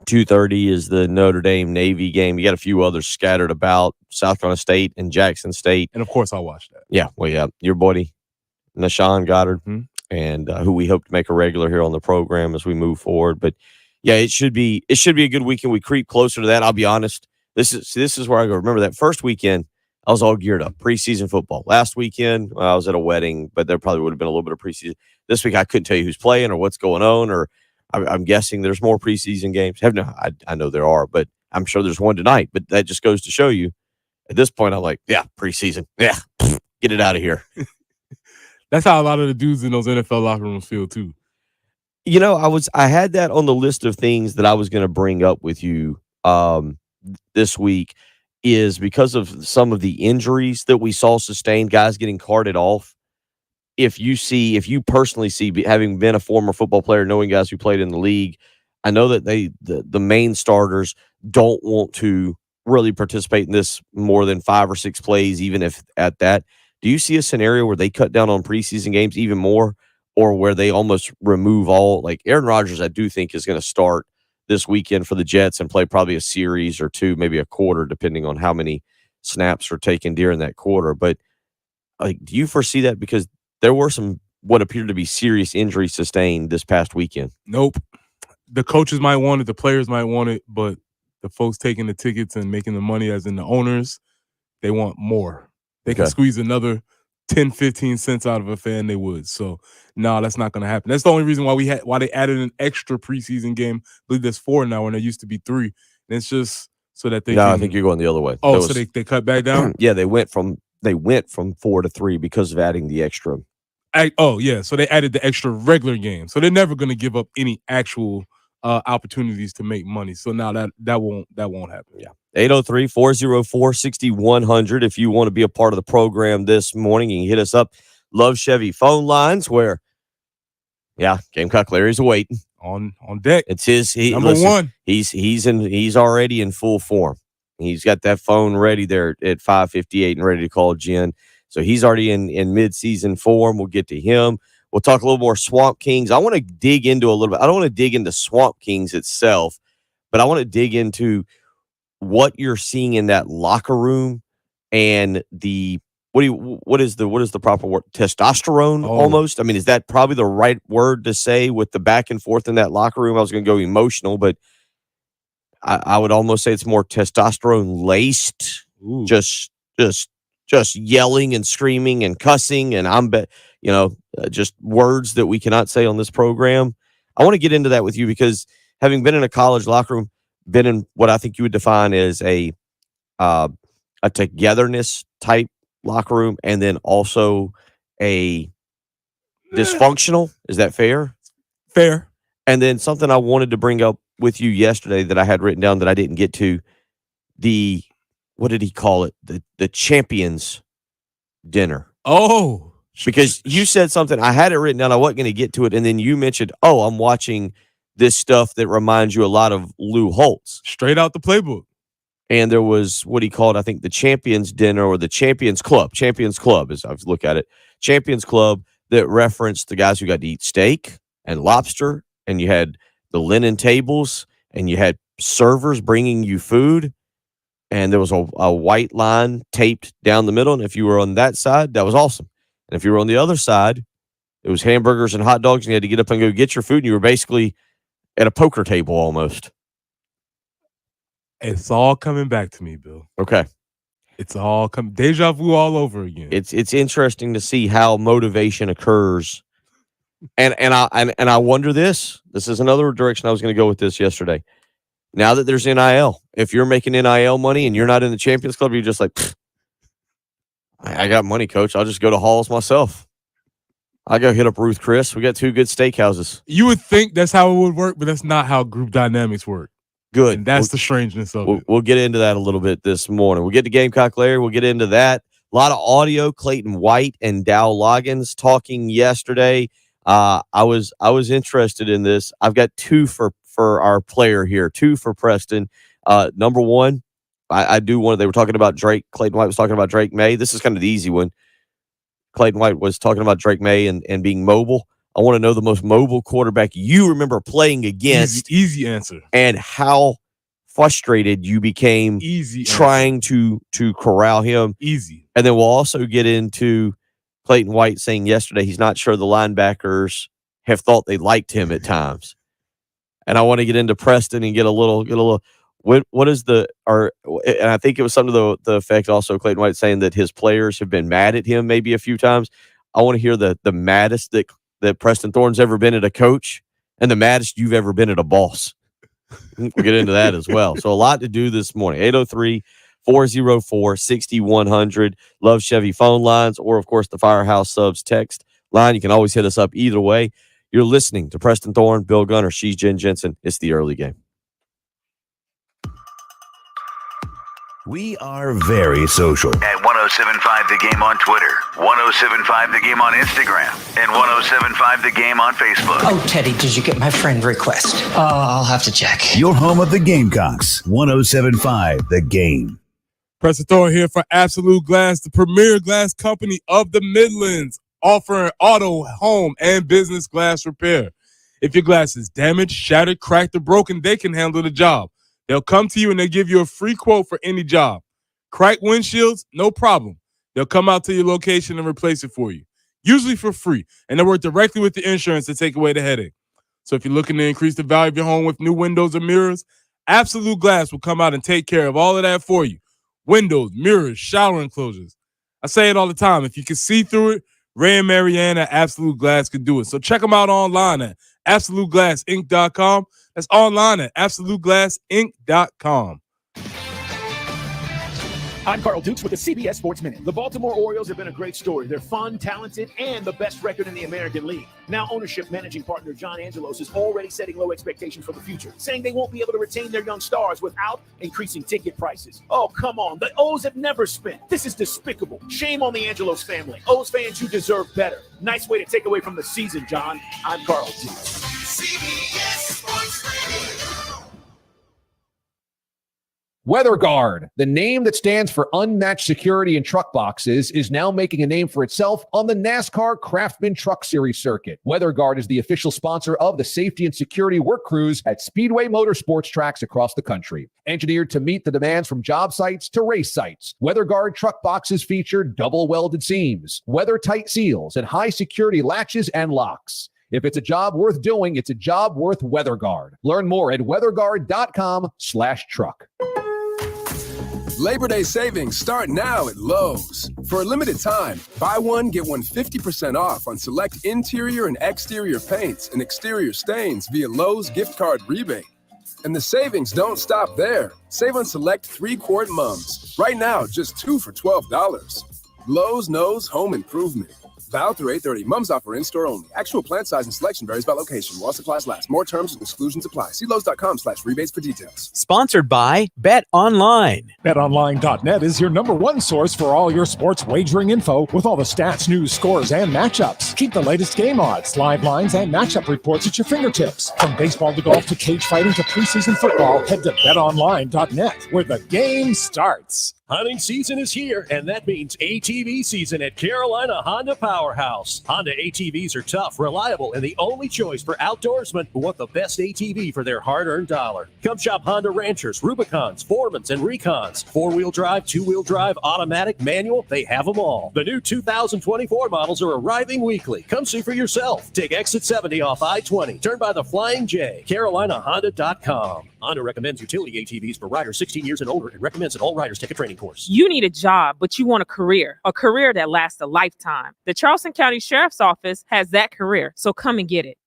2:30 is the Notre Dame Navy game. You got a few others scattered about, South Carolina State and Jackson State. And, of course, I'll watch that. Yeah, well, yeah, your buddy, Nashawn Goddard, and who we hope to make a regular here on the program as we move forward. But, yeah, it should be a good weekend. We creep closer to that. I'll be honest. This is where I go. Remember that first weekend, I was all geared up. Preseason football. Last weekend, I was at a wedding, but there probably would have been a little bit of preseason. This week, I couldn't tell you who's playing or what's going on, or I'm guessing there's more preseason games. I know there are, but I'm sure there's one tonight. But that just goes to show you, at this point, I'm like, yeah, preseason. Yeah, get it out of here. That's how a lot of the dudes in those NFL locker rooms feel, too. You know, I had that on the list of things that I was going to bring up with you this week, is because of some of the injuries that we saw sustained, guys getting carted off. If you personally see, having been a former football player, knowing guys who played in the league, I know that the main starters don't want to really participate in this more than 5 or 6 plays, even if at that. Do you see a scenario where they cut down on preseason games even more, or where they almost remove all? Like Aaron Rodgers, I do think is going to start this weekend for the Jets and play probably a series or two, maybe a quarter, depending on how many snaps are taken during that quarter. But do you foresee that? Because there were some what appeared to be serious injuries sustained this past weekend. Nope. The coaches might want it, the players might want it, but the folks taking the tickets and making the money, as in the owners, they want more. They can squeeze another 10, 15 cents out of a fan, they would. So, no, that's not going to happen. That's the only reason why they added an extra preseason game. I believe there's 4 now when there used to be 3. And it's just so that they No, I think you're going the other way. Oh, so they cut back down? Yeah, they went from 4 to 3 because of adding the extra. So they added the extra regular game. So they're never going to give up any actual opportunities to make money. So now that won't happen. Yeah. 803-404-6100 if you want to be a part of the program this morning. You can hit us up. Love Chevy phone lines where, Gamecock Larry's waiting on deck. It's his number one. He's already in full form. He's got that phone ready there at 5:58 and ready to call Jen. So he's already in mid-season form. We'll get to him. We'll talk a little more Swamp Kings. I want to dig into a little bit. I don't want to dig into Swamp Kings itself, but I want to dig into what you're seeing in that locker room and the what is the proper word? Testosterone almost. I mean, is that probably the right word to say with the back and forth in that locker room? I was going to go emotional, but I would almost say it's more testosterone laced. Just yelling and screaming and cussing and just words that we cannot say on this program. I want to get into that with you because having been in a college locker room, been in what I think you would define as a togetherness type locker room, and then also a dysfunctional. Is that fair? Fair. And then something I wanted to bring up with you yesterday that I had written down that I didn't get to, what did he call it? The champions dinner. Oh. Because you said something, I had it written down, I wasn't going to get to it, and then you mentioned, I'm watching this stuff that reminds you a lot of Lou Holtz. Straight out the playbook. And there was what he called, I think, the Champions Dinner or the Champions Club. Champions Club, as I've looked at it. Champions Club that referenced the guys who got to eat steak and lobster, and you had the linen tables, and you had servers bringing you food, and there was a white line taped down the middle, and if you were on that side, that was awesome. And if you were on the other side, it was hamburgers and hot dogs, and you had to get up and go get your food, and you were basically at a poker table almost. It's all coming back to me, Bill. Okay. It's all deja vu all over again. It's interesting to see how motivation occurs. And I wonder this. This is another direction I was going to go with this yesterday. Now that there's NIL, if you're making NIL money and you're not in the Champions Club, you're just like, I got money, coach. I'll just go to Halls myself. I go hit up Ruth Chris. We got 2 good steakhouses. You would think that's how it would work, but that's not how group dynamics work. Good. And that's the strangeness of it. We'll get into that a little bit this morning. We'll get to Gamecock Larry. We'll get into that. A lot of audio. Clayton White and Dow Loggins talking yesterday. I was interested in this. I've got 2 for our player here. 2 for Preston. Number 1, I do want. They were talking about Drake. Clayton White was talking about Drake May. This is kind of the easy one. Clayton White was talking about Drake May and being mobile. I want to know the most mobile quarterback you remember playing against. Easy answer. And how frustrated you became trying to corral him. Easy. And then we'll also get into Clayton White saying yesterday he's not sure the linebackers have thought they liked him at times. And I want to get into Preston and get a little what is and I think it was something to the effect also Clayton White saying that his players have been mad at him maybe a few times. I want to hear the maddest that Preston Thorne's ever been at a coach and the maddest you've ever been at a boss. We'll get into that as well. So a lot to do this morning. 803-404-6100. Love Chevy phone lines, or, of course, the Firehouse Subs text line. You can always hit us up either way. You're listening to Preston Thorne, Bill Gunner, she's Jen Jensen. It's the early game. We are very social. At 107.5 The Game on Twitter, 107.5 The Game on Instagram, and 107.5 The Game on Facebook. Oh, Teddy, did you get my friend request? I'll have to check. Your home of the Gamecocks, 107.5 The Game. Preston Thorne here for Absolute Glass, the premier glass company of the Midlands, offering auto, home, and business glass repair. If your glass is damaged, shattered, cracked, or broken, they can handle the job. They'll come to you and they'll give you a free quote for any job. Cracked windshields, no problem. They'll come out to your location and replace it for you, usually for free. And they work directly with the insurance to take away the headache. So if you're looking to increase the value of your home with new windows or mirrors, Absolute Glass will come out and take care of all of that for you. Windows, mirrors, shower enclosures. I say it all the time. If you can see through it, Ray and Marianne at Absolute Glass can do it. So check them out online at AbsoluteGlassInc.com. That's online at AbsoluteGlassInc.com. I'm Carl Dukes with the CBS Sports Minute. The Baltimore Orioles have been a great story. They're fun, talented, and the best record in the American League. Now ownership managing partner John Angelos is already setting low expectations for the future, saying they won't be able to retain their young stars without increasing ticket prices. Oh, come on. The O's have never spent. This is despicable. Shame on the Angelos family. O's fans, you deserve better. Nice way to take away from the season, John. I'm Carl Dukes. CBS Sports Minute. WeatherGuard, the name that stands for unmatched security in truck boxes, is now making a name for itself on the NASCAR Craftsman Truck Series circuit. WeatherGuard is the official sponsor of the safety and security work crews at Speedway Motorsports tracks across the country. Engineered to meet the demands from job sites to race sites, WeatherGuard truck boxes feature double welded seams, weather-tight seals, and high security latches and locks. If it's a job worth doing, it's a job worth WeatherGuard. Learn more at weatherguard.com/truck. Labor Day savings start now at Lowe's. For a limited time, buy one, get one 50% off on select interior and exterior paints and exterior stains via Lowe's gift card rebate. And the savings don't stop there. Save on select 3-quart mums. Right now, just 2 for $12. Lowe's knows home improvement. Valid through 8/30. Mums offer in-store only. Actual plant size and selection varies by location. While supplies last. More terms and exclusions apply. See Lowe's.com/rebates for details. Sponsored by Bet Online. BetOnline.net is your #1 source for all your sports wagering info with all the stats, news, scores, and matchups. Keep the latest game odds, live lines, and matchup reports at your fingertips. From baseball to golf to cage fighting to preseason football, head to BetOnline.net, where the game starts. Hunting season is here, and that means ATV season at Carolina Honda Powerhouse. Honda ATVs are tough, reliable, and the only choice for outdoorsmen who want the best ATV for their hard-earned dollar. Come shop Honda Ranchers, Rubicons, Foremans, and Recons. 4-wheel drive, 2-wheel drive, automatic, manual, they have them all. The new 2024 models are arriving weekly. Come see for yourself. Take exit 70 off I-20. Turn by the Flying J. CarolinaHonda.com. Honda recommends utility ATVs for riders 16 years and older and recommends that all riders take a training course. You need a job, but you want a career that lasts a lifetime. The Charleston County Sheriff's Office has that career, so come and get it.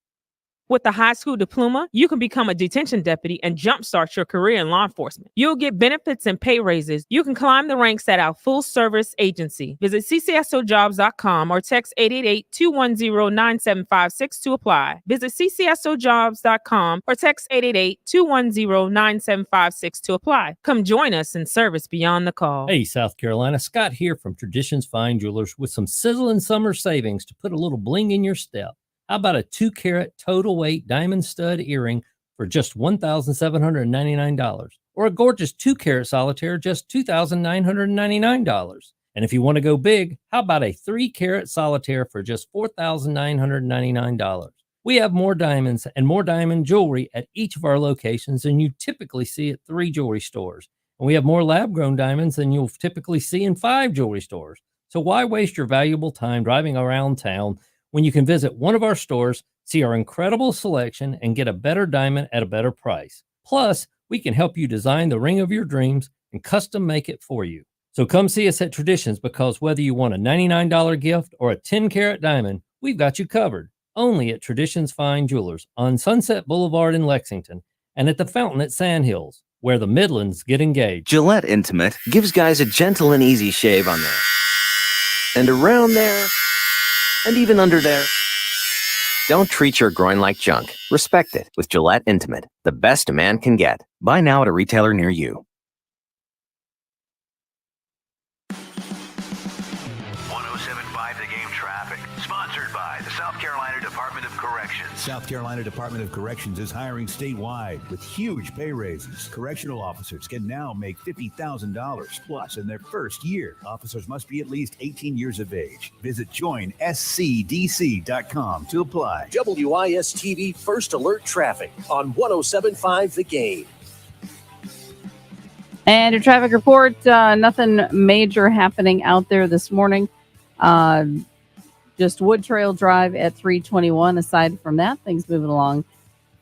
With a high school diploma, you can become a detention deputy and jumpstart your career in law enforcement. You'll get benefits and pay raises. You can climb the ranks at our full-service agency. Visit ccsojobs.com or text 888-210-9756 to apply. Visit ccsojobs.com or text 888-210-9756 to apply. Come join us in service beyond the call. Hey, South Carolina. Scott here from Traditions Fine Jewelers with some sizzling summer savings to put a little bling in your step. How about a 2-carat total weight diamond stud earring for just $1,799? Or a gorgeous 2-carat solitaire, just $2,999? And if you want to go big, how about a 3-carat solitaire for just $4,999? We have more diamonds and more diamond jewelry at each of our locations than you typically see at 3 jewelry stores. And we have more lab-grown diamonds than you'll typically see in 5 jewelry stores. So why waste your valuable time driving around town when you can visit one of our stores, see our incredible selection, and get a better diamond at a better price? Plus, we can help you design the ring of your dreams and custom make it for you. So come see us at Traditions, because whether you want a $99 gift or a 10-carat diamond, we've got you covered. Only at Traditions Fine Jewelers on Sunset Boulevard in Lexington and at the Fountain at Sandhills, where the Midlands get engaged. Gillette Intimate gives guys a gentle and easy shave on there, and around there, and even under there. Don't treat your groin like junk. Respect it with Gillette Intimate, the best a man can get. Buy now at a retailer near you. 107.5 The Game traffic, sponsored by the South Carolina Department of Corrections. South Carolina Department of Corrections is hiring statewide with huge pay raises. Correctional officers can now make $50,000 plus in their first year. Officers must be at least 18 years of age. Visit joinscdc.com to apply. WIS-TV First Alert Traffic on 107.5 The Game. And a traffic report, nothing major happening out there this morning. Just Wood Trail Drive at 321. Aside from that, things moving along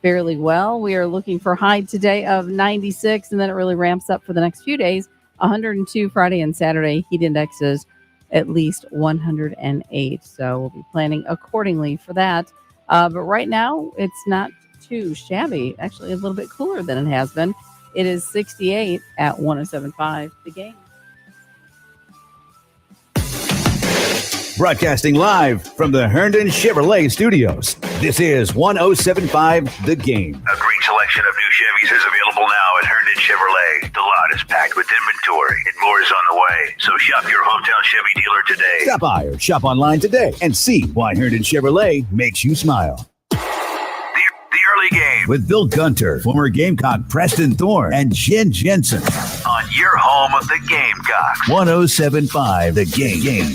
fairly well. We are looking for high today of 96, and then it really ramps up for the next few days. 102 Friday and Saturday. Heat indexes at least 108. So we'll be planning accordingly for that. But right now, it's not too shabby. Actually, a little bit cooler than it has been. It is 68 at 107.5 The Game. Broadcasting live from the Herndon Chevrolet Studios. This is 107.5 The Game. A great selection of new Chevys is available now at Herndon Chevrolet. The lot is packed with inventory and more is on the way. So shop your hometown Chevy dealer today. Stop by or shop online today and see why Herndon Chevrolet makes you smile. The early game With Bill Gunter, former Gamecock Preston Thorne, and Jen Jensen. on your home of the Gamecocks. 107.5 The Game.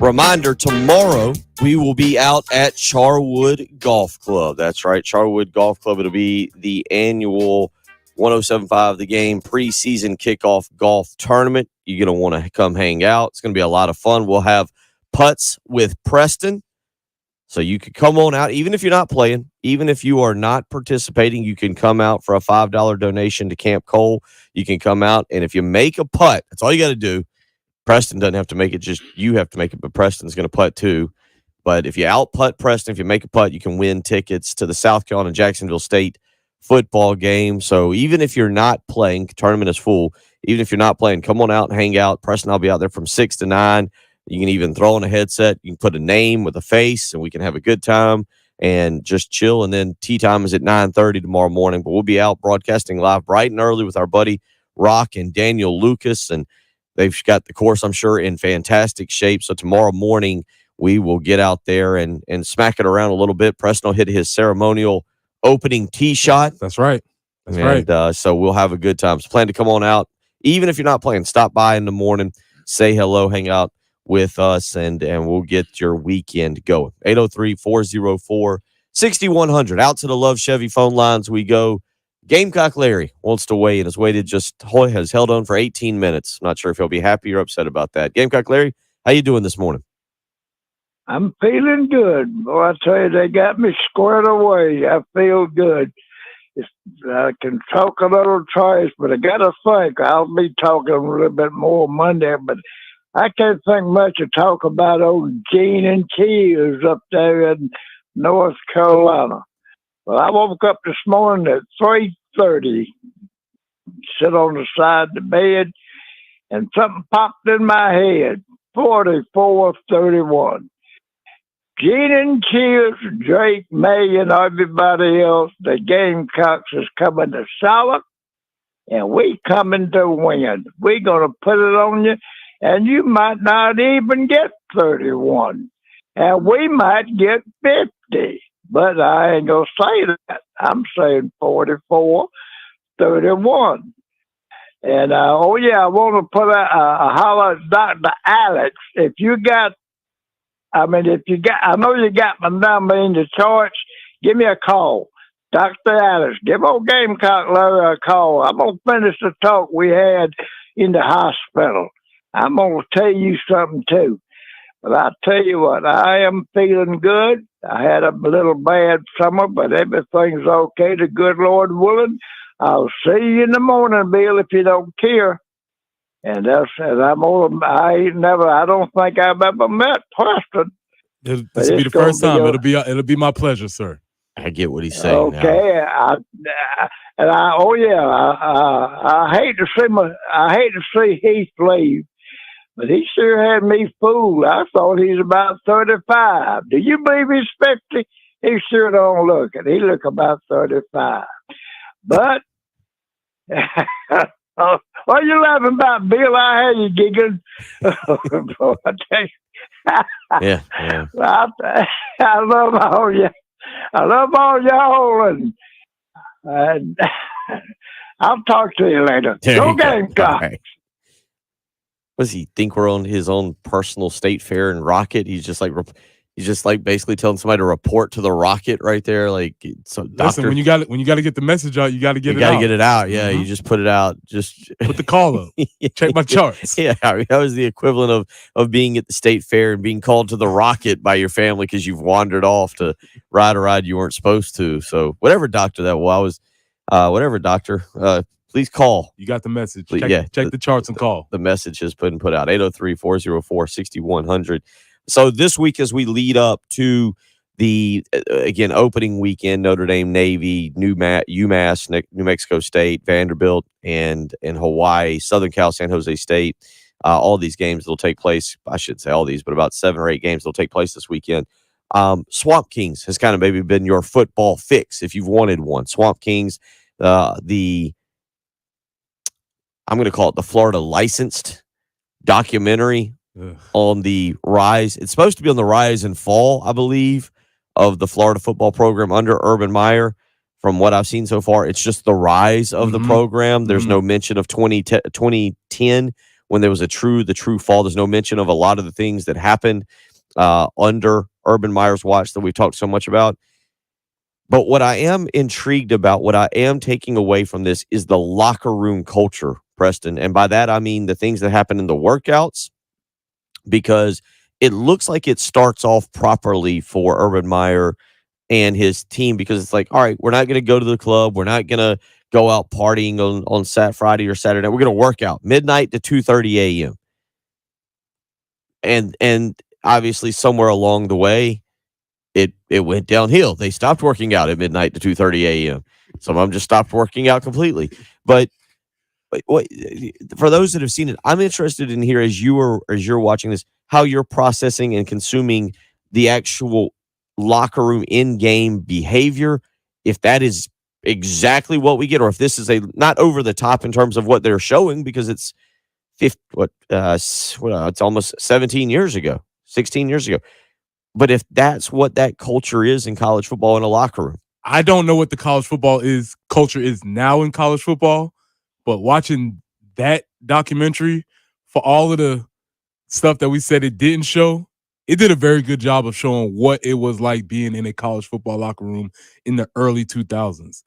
Reminder, tomorrow we will be out at Charwood Golf Club. That's right, Charwood Golf Club. It'll be the annual 107.5 The Game preseason kickoff golf tournament. You're going to want to come hang out. It's going to be a lot of fun. We'll have putts with Preston. So you can come on out, even if you're not playing, even if you are not participating, you can come out for a $5 donation to Camp Cole. You can come out, and if you make a putt, that's all you got to do. Preston doesn't have to make it, just you have to make it, but Preston's going to putt too. But if you out-putt Preston, if you make a putt, you can win tickets to the South Carolina Jacksonville State football game. So even if you're not playing, tournament is full. Even if you're not playing, come on out and hang out. Preston, I'll be out there from 6 to 9. You can even throw on a headset. You can put a name with a face, and we can have a good time and just chill. And then tee time is at 9:30 tomorrow morning. But we'll be out broadcasting live bright and early with our buddy Rock and Daniel Lucas, and they've got the course, I'm sure, in fantastic shape. So tomorrow morning, we will get out there and smack it around a little bit. Preston will hit his ceremonial opening tee shot. That's right. Right. So we'll have a good time. So plan to come on out. Even if you're not playing, stop by in the morning, say hello, hang out with us, and we'll get your weekend going. 803-404-6100. Out to the Love Chevy phone lines we go. Gamecock Larry wants to weigh in. Has held on for 18 minutes. Not sure if he'll be happy or upset about that. Gamecock Larry, how you doing this morning? I'm feeling good. Boy, I tell you, they got me squared away. I feel good. I can talk a little trash, but I got to think. I'll be talking a little bit more Monday, but I can't think much to talk about old Gene and Keys up there in North Carolina. Well, I woke up this morning at 3:30, sit on the side of the bed, and something popped in my head, 44-31. Gene and Keys, Drake, May, and everybody else, the Gamecocks is coming to Charlotte, and we coming to win. We gonna put it on you, and you might not even get 31, and we might get 50. But I ain't gonna say that. I'm saying 44, 31. And I want to put a holler at Dr. Alex. If you got, I know you got my number in the charts. Give me a call. Dr. Alex, give old Gamecock Larry a call. I'm going to finish the talk we had in the hospital. I'm going to tell you something, too. But I tell you what, I am feeling good. I had a little bad summer, but everything's okay. The good Lord willing. I'll see you in the morning, Bill, if you don't care. And I don't think I've ever met Preston. This will be the first time. It'll be my pleasure, sir. I get what he's saying. Okay, I hate to see Heath leave, but he sure had me fooled. I thought he's about 35. Do you believe he's 50? He sure don't look it. He look about 35. But what are you laughing about, Bill? I had you giggling. Yeah. I love all you. I love all y'all, and I'll talk to you later. Go Gamecock. Right. Does he think we're on his own personal state fair and rocket? He's just like basically telling somebody to report to the rocket right there. Like, so listen, when you got to get the message out, you got to get it out. You got to get it out. Yeah, you just put it out. Just put the call up. Check my charts. Yeah, I mean, that was the equivalent of being at the state fair and being called to the rocket by your family because you've wandered off to ride a ride you weren't supposed to. So whatever doctor that was, whatever doctor, please call. You got the message. Please, check the charts and call. The message has been put out. 803-404-6100. So this week, as we lead up to the opening weekend, Notre Dame, Navy, UMass, New Mexico State, Vanderbilt, and Hawaii, Southern Cal, San Jose State, all these games will take place. I shouldn't say all these, but about 7 or 8 games will take place this weekend. Swamp Kings has kind of maybe been your football fix if you've wanted one. Swamp Kings, I'm going to call it the Florida licensed documentary on the rise. It's supposed to be on the rise and fall, I believe, of the Florida football program under Urban Meyer. From what I've seen so far, it's just the rise of the program. There's no mention of 2010 when there was the true fall. There's no mention of a lot of the things that happened under Urban Meyer's watch that we've talked so much about. But what I am intrigued about, what I am taking away from this is the locker room culture, Preston. And by that, I mean the things that happen in the workouts, because it looks like it starts off properly for Urban Meyer and his team, because it's like, all right, we're not going to go to the club. We're not going to go out partying on Friday or Saturday. We're going to work out midnight to 2:30 a.m. And obviously somewhere along the way, it went downhill. They stopped working out at midnight to 2:30 a.m. Some of them just stopped working out completely. But for those that have seen it, I'm interested in here as you're watching this, how you're processing and consuming the actual locker room in-game behavior. If that is exactly what we get, or if this is not over the top in terms of what they're showing, because it's it's almost 17 years ago, 16 years ago. But if that's what that culture is in college football in a locker room, I don't know what the college football culture is now in college football. But watching that documentary, for all of the stuff that we said it didn't show, it did a very good job of showing what it was like being in a college football locker room in the early 2000s.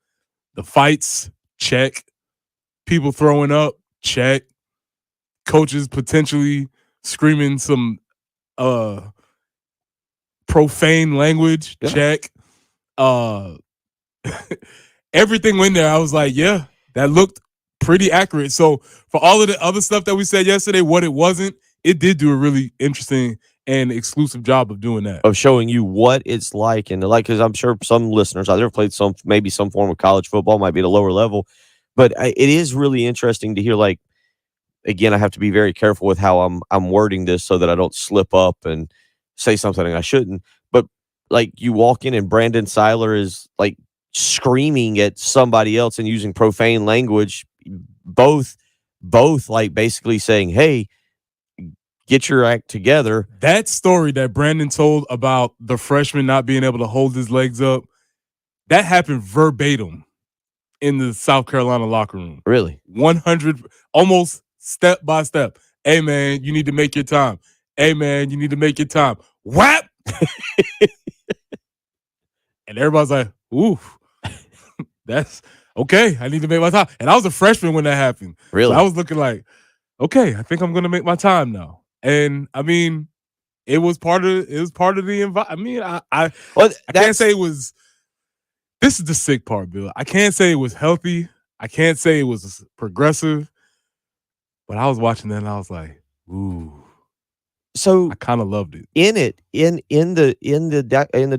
The fights, check. People throwing up, check. Coaches potentially screaming some profane language, check. Everything went there. I was like, yeah, that looked pretty accurate. So for all of the other stuff that we said yesterday, what it wasn't, it did do a really interesting and exclusive job of doing that. Of showing you what it's like. And because I'm sure some listeners out there played maybe some form of college football, might be at a lower level. But it is really interesting to hear, like, again, I have to be very careful with how I'm wording this so that I don't slip up and say something I shouldn't. But like, you walk in and Brandon Seiler is like screaming at somebody else and using profane language both like basically saying, hey, get your act together. That story that Brandon told about the freshman not being able to hold his legs up, that happened verbatim in the South Carolina locker room. Really? 100, almost step by step. Hey, man, you need to make your time. Hey, man, you need to make your time. Whap! And everybody's like, ooh, that's okay. I need to make my time. And I was a freshman when that happened. Really? So I was looking like, okay, I think I'm going to make my time now. And I mean, it was part of the environment. I mean, I can't say it was. This is the sick part, Bill. I can't say it was healthy. I can't say it was progressive. But I was watching that and I was like, ooh. So I kind of loved it. In the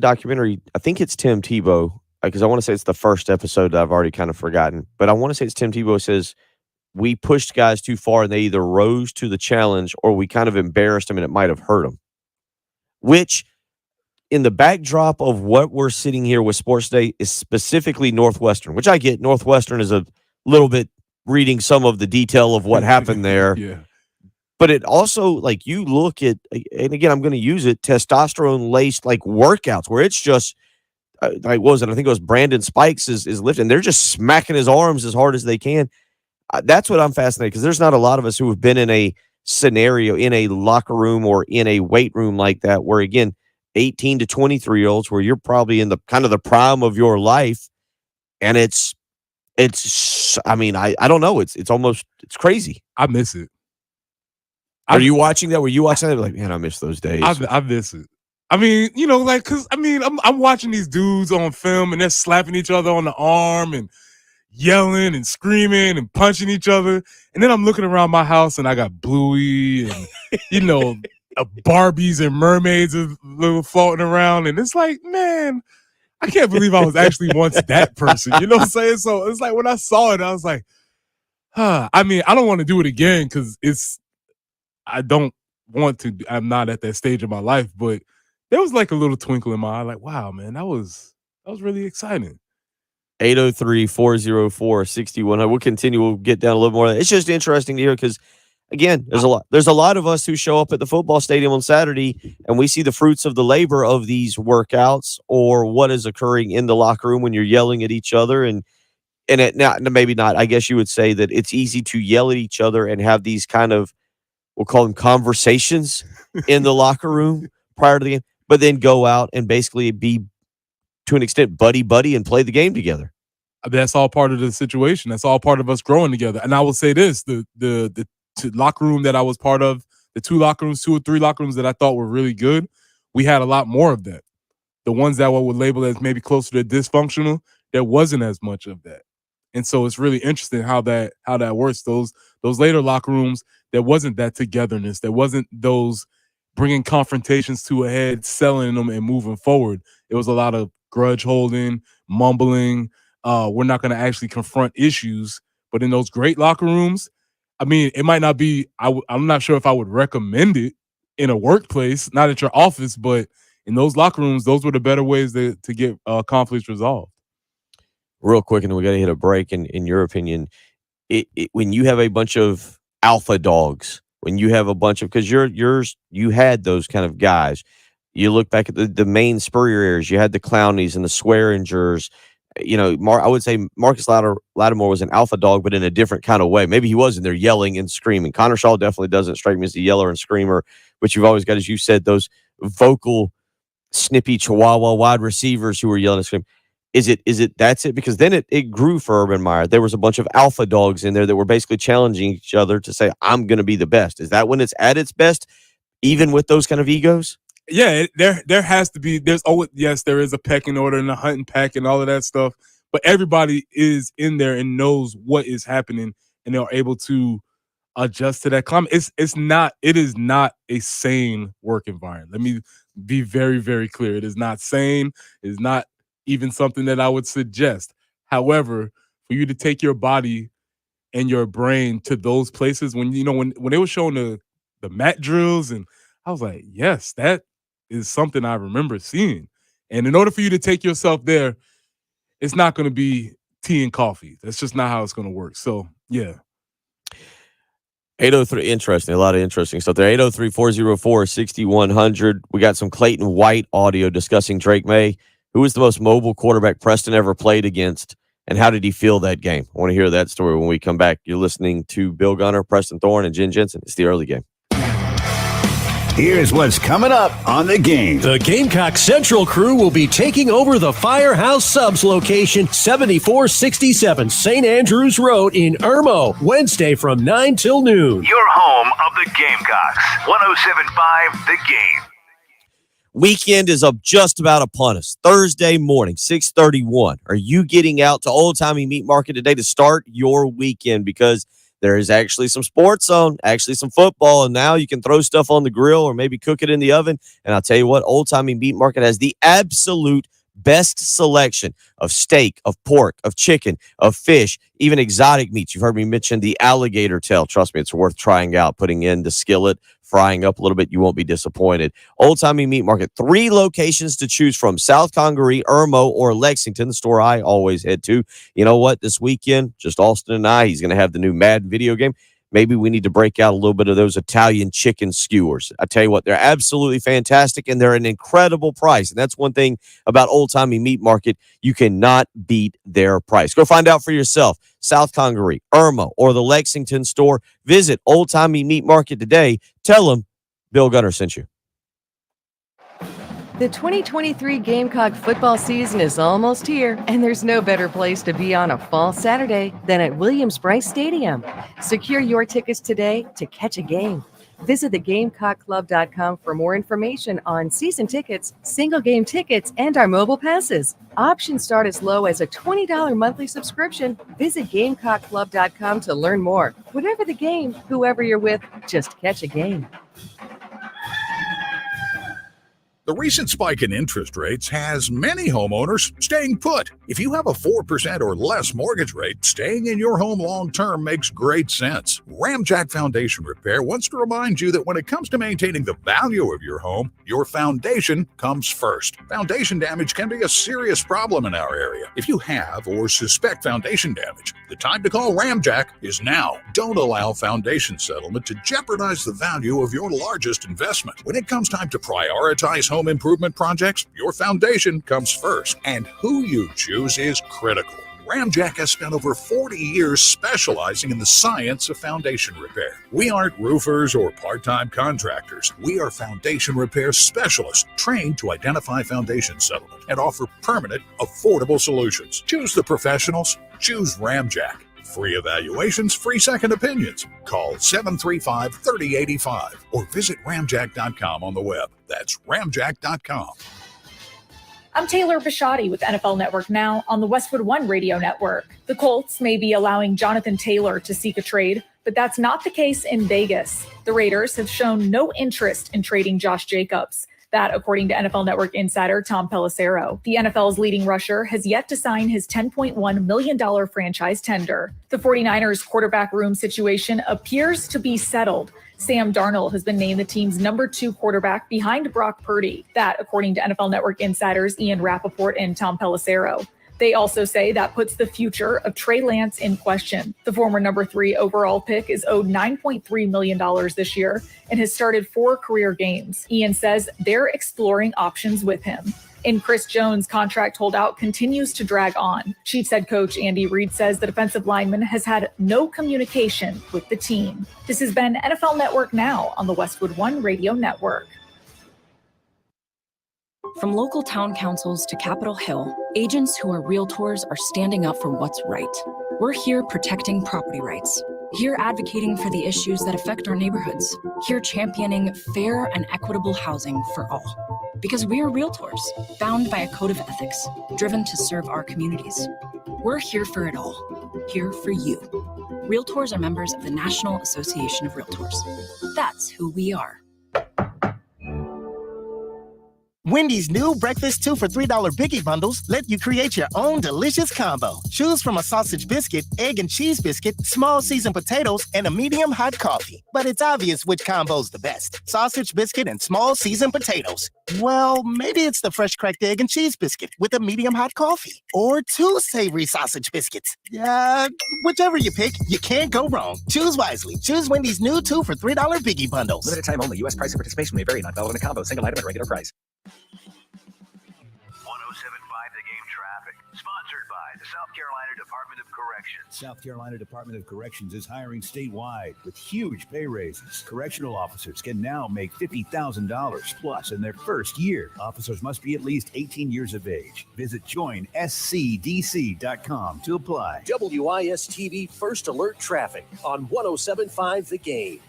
documentary, I think it's Tim Tebow, because I want to say it's the first episode that I've already kind of forgotten, but I want to say it's Tim Tebow says we pushed guys too far and they either rose to the challenge or we kind of embarrassed them and it might have hurt them. Which, in the backdrop of what we're sitting here with Sports Day, is specifically Northwestern, which I get. Northwestern is a little bit reading some of the detail of what happened there. Yeah. But it also, like, you look at, and again, I'm going to use it, testosterone-laced, like, workouts where it's just, like, what was it? I think it was Brandon Spikes is lifting. They're just smacking his arms as hard as they can. That's what I'm fascinated, because there's not a lot of us who have been in a scenario, in a locker room or in a weight room like that, where, again, 18 to 23-year-olds, where you're probably in the kind of the prime of your life, and it's I mean, I don't know. It's crazy. I miss it. Are you watching that? Were you watching that? Like, man, I miss those days. I miss it. I mean, you know, like, because, I mean, I'm watching these dudes on film and they're slapping each other on the arm and yelling and screaming and punching each other. And then I'm looking around my house and I got Bluey and, you know, Barbies and mermaids are little floating around. And it's like, man, I can't believe I was actually once that person. You know what I'm saying? So it's like when I saw it, I was like, I mean, I don't want to do it again because I don't want to. I'm not at that stage of my life, but there was like a little twinkle in my eye, like, wow, man, that was really exciting. 803-404-6100. We'll continue. We'll get down a little more. It's just interesting to hear because, again, there's a lot of us who show up at the football stadium on Saturday and we see the fruits of the labor of these workouts or what is occurring in the locker room when you're yelling at each other. And maybe not. I guess you would say that it's easy to yell at each other and have these kind of, we'll call them conversations in the locker room prior to the game, but then go out and basically be, to an extent, buddy and play the game together. That's all part of the situation. That's all part of us growing together. And I will say this, the locker room that I was part of, the two or three locker rooms that I thought were really good, we had a lot more of that. The ones that would label as maybe closer to dysfunctional, there wasn't as much of that. And so it's really interesting how that works. Those later locker rooms, there wasn't that togetherness. There wasn't those bringing confrontations to a head, selling them, and moving forward. It was a lot of grudge holding, mumbling. We're not going to actually confront issues. But in those great locker rooms, I mean, it might not be. I'm not sure if I would recommend it in a workplace, not at your office, but in those locker rooms, those were the better ways to get conflicts resolved. Real quick, and we got to hit a break. In your opinion, when you have a bunch of alpha dogs, when you have a bunch of, because you had those kind of guys. You look back at the main Spurrier eras, you had the Clowneys and the Swearingers. You know, I would say Marcus Lattimore was an alpha dog, but in a different kind of way. Maybe he was in there yelling and screaming. Connor Shaw definitely doesn't strike me as a yeller and screamer, but you've always got, as you said, those vocal, snippy Chihuahua wide receivers who were yelling and screaming. Is it that's it? Because then it grew for Urban Meyer. There was a bunch of alpha dogs in there that were basically challenging each other to say, I'm going to be the best. Is that when it's at its best, even with those kind of egos? Yeah, there has to be. There is a pecking order and a hunting pack and all of that stuff. But everybody is in there and knows what is happening, and they're able to adjust to that climate. It is not a sane work environment. Let me be very, very clear. It is not sane. It is not even something that I would suggest. However, for you to take your body and your brain to those places, when they were showing the mat drills, and I was like, yes, that is something I remember seeing. And in order for you to take yourself there, it's not going to be tea and coffee. That's just not how it's going to work. So, yeah. 803, interesting. A lot of interesting stuff there. 803-404-6100. We got some Clayton White audio discussing Drake May. Who was the most mobile quarterback Preston ever played against, and how did he feel that game? I want to hear that story when we come back. You're listening to Bill Gunner, Preston Thorne, and Jen Jensen. It's the early game. Here's what's coming up on the game. The Gamecock Central crew will be taking over the Firehouse Subs location, 7467 St. Andrews Road in Irmo, Wednesday from 9 till noon. Your home of the Gamecocks. 107.5 The Game. Weekend is up just about upon us. Thursday morning, 6:31. Are you getting out to Old Timey Meat Market today to start your weekend? Because there is actually some sports on, actually some football, and now you can throw stuff on the grill or maybe cook it in the oven. And I'll tell you what, Old Timey Meat Market has the absolute best selection of steak, of pork, of chicken, of fish, even exotic meats. You've heard me mention the alligator tail. Trust me, it's worth trying out, putting in the skillet, frying up a little bit. You won't be disappointed. Old Timey Meat Market, 3 locations to choose from: South Congaree, Irmo, or Lexington, the store I always head to. You know what? This weekend, just Austin and I, he's going to have the new Madden video game. Maybe we need to break out a little bit of those Italian chicken skewers. I tell you what, they're absolutely fantastic, and they're an incredible price. And that's one thing about Old Timey Meat Market. You cannot beat their price. Go find out for yourself. South Congaree, Irmo, or the Lexington store. Visit Old Timey Meat Market today. Tell them Bill Gunner sent you. The 2023 Gamecock football season is almost here, and there's no better place to be on a fall Saturday than at Williams-Brice Stadium. Secure your tickets today to catch a game. Visit thegamecockclub.com for more information on season tickets, single game tickets, and our mobile passes. Options start as low as a $20 monthly subscription. Visit gamecockclub.com to learn more. Whatever the game, whoever you're with, just catch a game. The recent spike in interest rates has many homeowners staying put. If you have a 4% or less mortgage rate, staying in your home long-term makes great sense. Ramjack Foundation Repair wants to remind you that when it comes to maintaining the value of your home, your foundation comes first. Foundation damage can be a serious problem in our area. If you have or suspect foundation damage, the time to call Ramjack is now. Don't allow foundation settlement to jeopardize the value of your largest investment. When it comes time to prioritize home improvement projects, your foundation comes first, and who you choose is critical. Ramjack has spent over 40 years specializing in the science of foundation repair. We aren't roofers or part-time contractors. We are foundation repair specialists trained to identify foundation settlement and offer permanent, affordable solutions. Choose the professionals. Choose Ramjack. Free evaluations, free second opinions. Call 735-3085 or visit ramjack.com on the web. That's ramjack.com. I'm Taylor Bisciotti with NFL Network Now on the Westwood One Radio Network. The Colts may be allowing Jonathan Taylor to seek a trade, but that's not the case in Vegas. The Raiders have shown no interest in trading Josh Jacobs. That, according to NFL Network insider Tom Pelissero. The NFL's leading rusher has yet to sign his $10.1 million franchise tender. The 49ers quarterback room situation appears to be settled. Sam Darnold has been named the team's number 2 quarterback behind Brock Purdy. That, according to NFL Network insiders Ian Rappaport and Tom Pelissero. They also say that puts the future of Trey Lance in question. The former number 3 overall pick is owed $9.3 million this year and has started 4 career games. Ian says they're exploring options with him. And Chris Jones' contract holdout continues to drag on. Chiefs head coach Andy Reid says the defensive lineman has had no communication with the team. This has been NFL Network Now on the Westwood One Radio Network. From local town councils to Capitol Hill, agents who are realtors are standing up for what's right. We're here protecting property rights. Here advocating for the issues that affect our neighborhoods. Here championing fair and equitable housing for all. Because we are realtors, bound by a code of ethics, driven to serve our communities. We're here for it all. Here for you. Realtors are members of the National Association of Realtors. That's who we are. Wendy's new breakfast 2 for $3 Biggie Bundles let you create your own delicious combo. Choose from a sausage biscuit, egg and cheese biscuit, small seasoned potatoes, and a medium hot coffee. But it's obvious which combo's the best. Sausage biscuit and small seasoned potatoes. Well, maybe it's the fresh cracked egg and cheese biscuit with a medium hot coffee. Or 2 savory sausage biscuits. Yeah, whichever you pick, you can't go wrong. Choose wisely. Choose Wendy's new 2 for $3 Biggie Bundles. Limited time only. U.S. price and participation may vary. Not valid in a combo. Single item at regular price. 1075 The Game traffic. Sponsored by the South Carolina Department of Corrections. South Carolina Department of Corrections is hiring statewide with huge pay raises. Correctional officers can now make $50,000 plus in their first year. Officers must be at least 18 years of age. Visit joinscdc.com to apply. WIS-TV First Alert Traffic on 1075 The Game.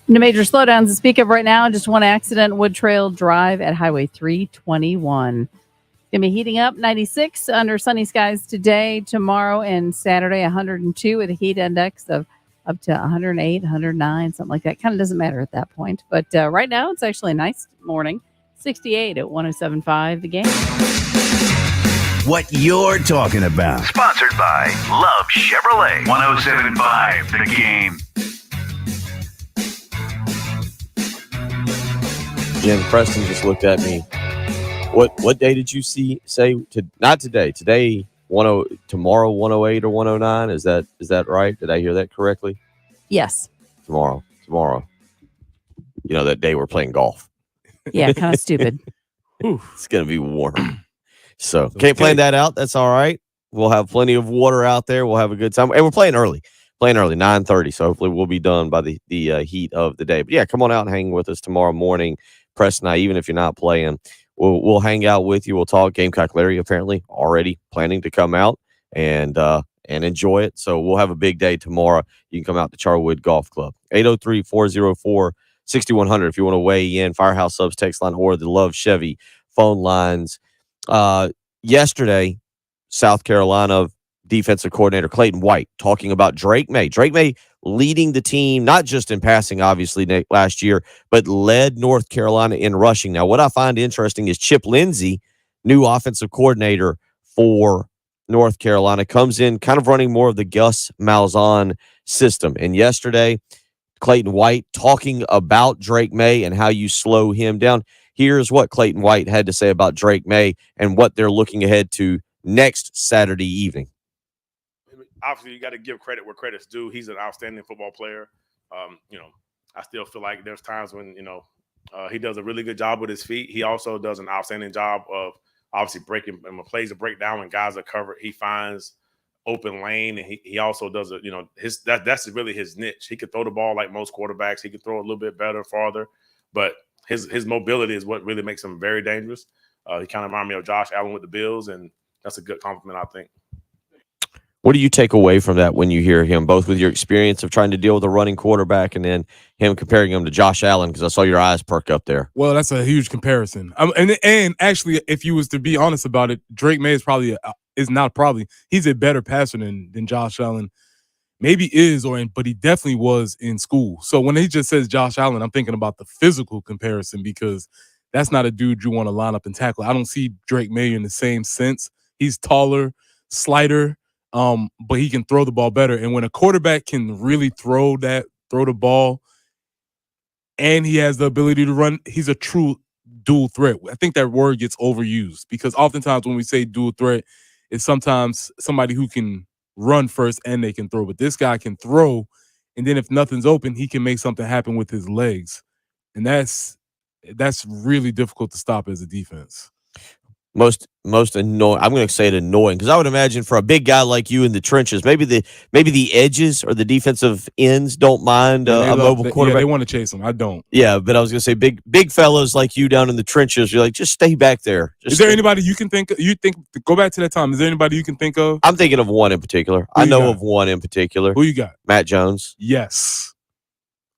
No major slowdowns to speak of right now. Just one accident, Wood Trail Drive at Highway 321. Going to be heating up, 96 under sunny skies today, tomorrow, and Saturday, 102 with a heat index of up to 108, 109, something like that. Kind of doesn't matter at that point. But right now, it's actually a nice morning. 68 at 107.5 The Game. What you're talking about. Sponsored by Love Chevrolet. 1075 The Game. Jen Preston just looked at me. What day did you say not today? Today, tomorrow 108 or 109? Is that right? Did I hear that correctly? Yes. Tomorrow. You know, that day we're playing golf. Yeah, kind of stupid. It's going to be warm. So can't plan that out. That's all right. We'll have plenty of water out there. We'll have a good time. And we're playing early, 9:30. So hopefully we'll be done by the heat of the day. But yeah, come on out and hang with us tomorrow morning. Preston and I, even if you're not playing, we'll hang out with you. We'll talk. Gamecock Larry apparently already planning to come out and enjoy it. So we'll have a big day tomorrow. You can come out to Charwood Golf Club. 803-404-6100 if you want to weigh in. Firehouse Subs text line or the Love Chevy phone lines. Yesterday, South Carolina defensive coordinator Clayton White talking about Drake May. Drake May leading the team, not just in passing, obviously, last year, but led North Carolina in rushing. Now, what I find interesting is Chip Lindsey, new offensive coordinator for North Carolina, comes in kind of running more of the Gus Malzahn system. And yesterday, Clayton White talking about Drake May and how you slow him down. Here's what Clayton White had to say about Drake May and what they're looking ahead to next Saturday evening. Obviously, you got to give credit where credit's due. He's an outstanding football player. I still feel like there's times when, he does a really good job with his feet. He also does an outstanding job of obviously breaking and plays a breakdown when guys are covered. He finds open lane, and he also does it. That's really his niche. He could throw the ball like most quarterbacks. He could throw a little bit better, farther, but his mobility is what really makes him very dangerous. He kind of reminds me of Josh Allen with the Bills, and that's a good compliment, I think. What do you take away from that when you hear him, both with your experience of trying to deal with a running quarterback and then him comparing him to Josh Allen? Because I saw your eyes perk up there. Well, that's a huge comparison. And actually, if you was to be honest about it, Drake May he's a better passer than Josh Allen. Maybe but he definitely was in school. So when he just says Josh Allen, I'm thinking about the physical comparison, because that's not a dude you want to line up and tackle. I don't see Drake May in the same sense. He's taller, slighter, but he can throw the ball better. And when a quarterback can really throw the ball, and he has the ability to run, he's a true dual threat. I think that word gets overused, because oftentimes when we say dual threat, it's sometimes somebody who can run first and they can throw. But this guy can throw, and then if nothing's open, he can make something happen with his legs. And that's really difficult to stop as a defense. Most annoying. I'm going to say it annoying, because I would imagine for a big guy like you in the trenches, maybe the edges or the defensive ends don't mind a mobile quarterback. Yeah, they want to chase him. I don't. Yeah, but I was going to say big fellas like you down in the trenches, you're like, just stay back there. Is there anybody you can think? Go back to that time. Is there anybody you can think of? I'm thinking of one in particular. I know of one in particular. Who you got? Matt Jones. Yes,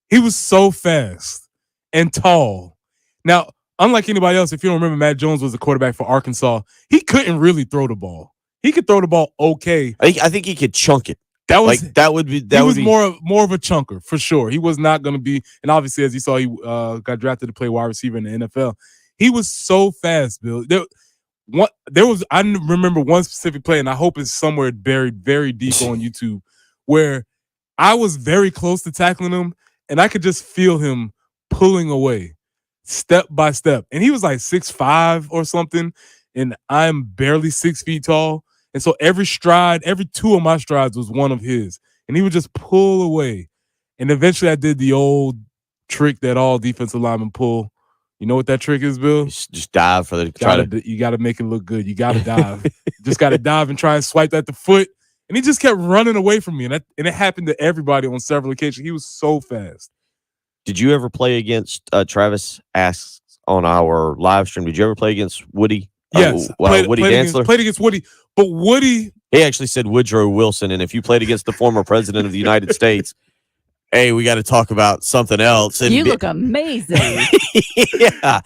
he was so fast and tall. Now, unlike anybody else, if you don't remember, Matt Jones was the quarterback for Arkansas. He couldn't really throw the ball. He could throw the ball okay. I think he could chunk it. He was more of a chunker for sure. He was not going to be, and obviously, as you saw, he got drafted to play wide receiver in the NFL. He was so fast, Bill. I remember one specific play, and I hope it's somewhere buried very deep on YouTube, where I was very close to tackling him, and I could just feel him pulling away. step by step. And he was like 6'5" or something, and I'm barely 6 feet tall. And so every stride, every two of my strides was one of his. And he would just pull away. And eventually I did the old trick that all defensive linemen pull. You know what that trick is, Bill? Just dive for the You got to make it look good. You got to dive. Just got to dive and try and swipe at the foot. And he just kept running away from me. And it happened to everybody on several occasions. He was so fast. Did you ever play against Travis asks on our live stream? Did you ever play against Woody? Yes. Woody Dantzler? Played against Woody. But Woody. He actually said Woodrow Wilson. And if you played against the former president of the United States, hey, we got to talk about something else. And You look amazing. yeah.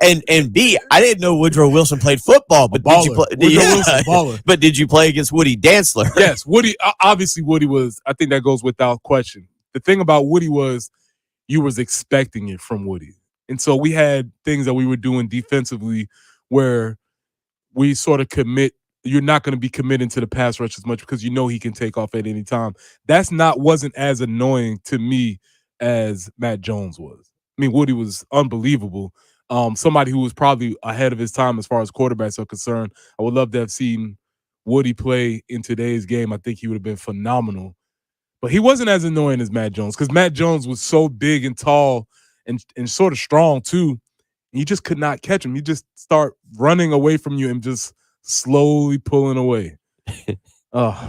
And B, I didn't know Woodrow Wilson played football, but did you play? Wilson, baller. But did you play against Woody Dantzler? Yes, Woody. Obviously, Woody was. I think that goes without question. The thing about Woody was, you was expecting it from Woody, and so we had things that we were doing defensively where we sort of commit. You're not going to be committing to the pass rush as much because you know he can take off at any time. Wasn't as annoying to me as Matt Jones was. I mean, Woody was unbelievable. Somebody who was probably ahead of his time as far as quarterbacks are concerned. I would love to have seen Woody play in today's game. I think he would have been phenomenal. But he wasn't as annoying as Matt Jones because Matt Jones was so big and tall and sort of strong too. And you just could not catch him. He just start running away from you and just slowly pulling away.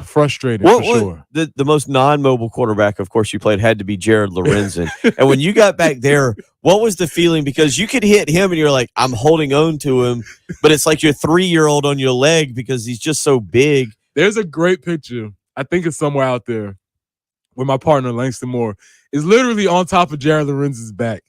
Frustrated for sure. The most non-mobile quarterback, of course, you played had to be Jared Lorenzen. And when you got back there, what was the feeling? Because you could hit him and you're like, I'm holding on to him. But it's like your 3-year-old on your leg because he's just so big. There's a great picture. I think it's somewhere out there where my partner, Langston Moore, is literally on top of Jared Lorenzen's back.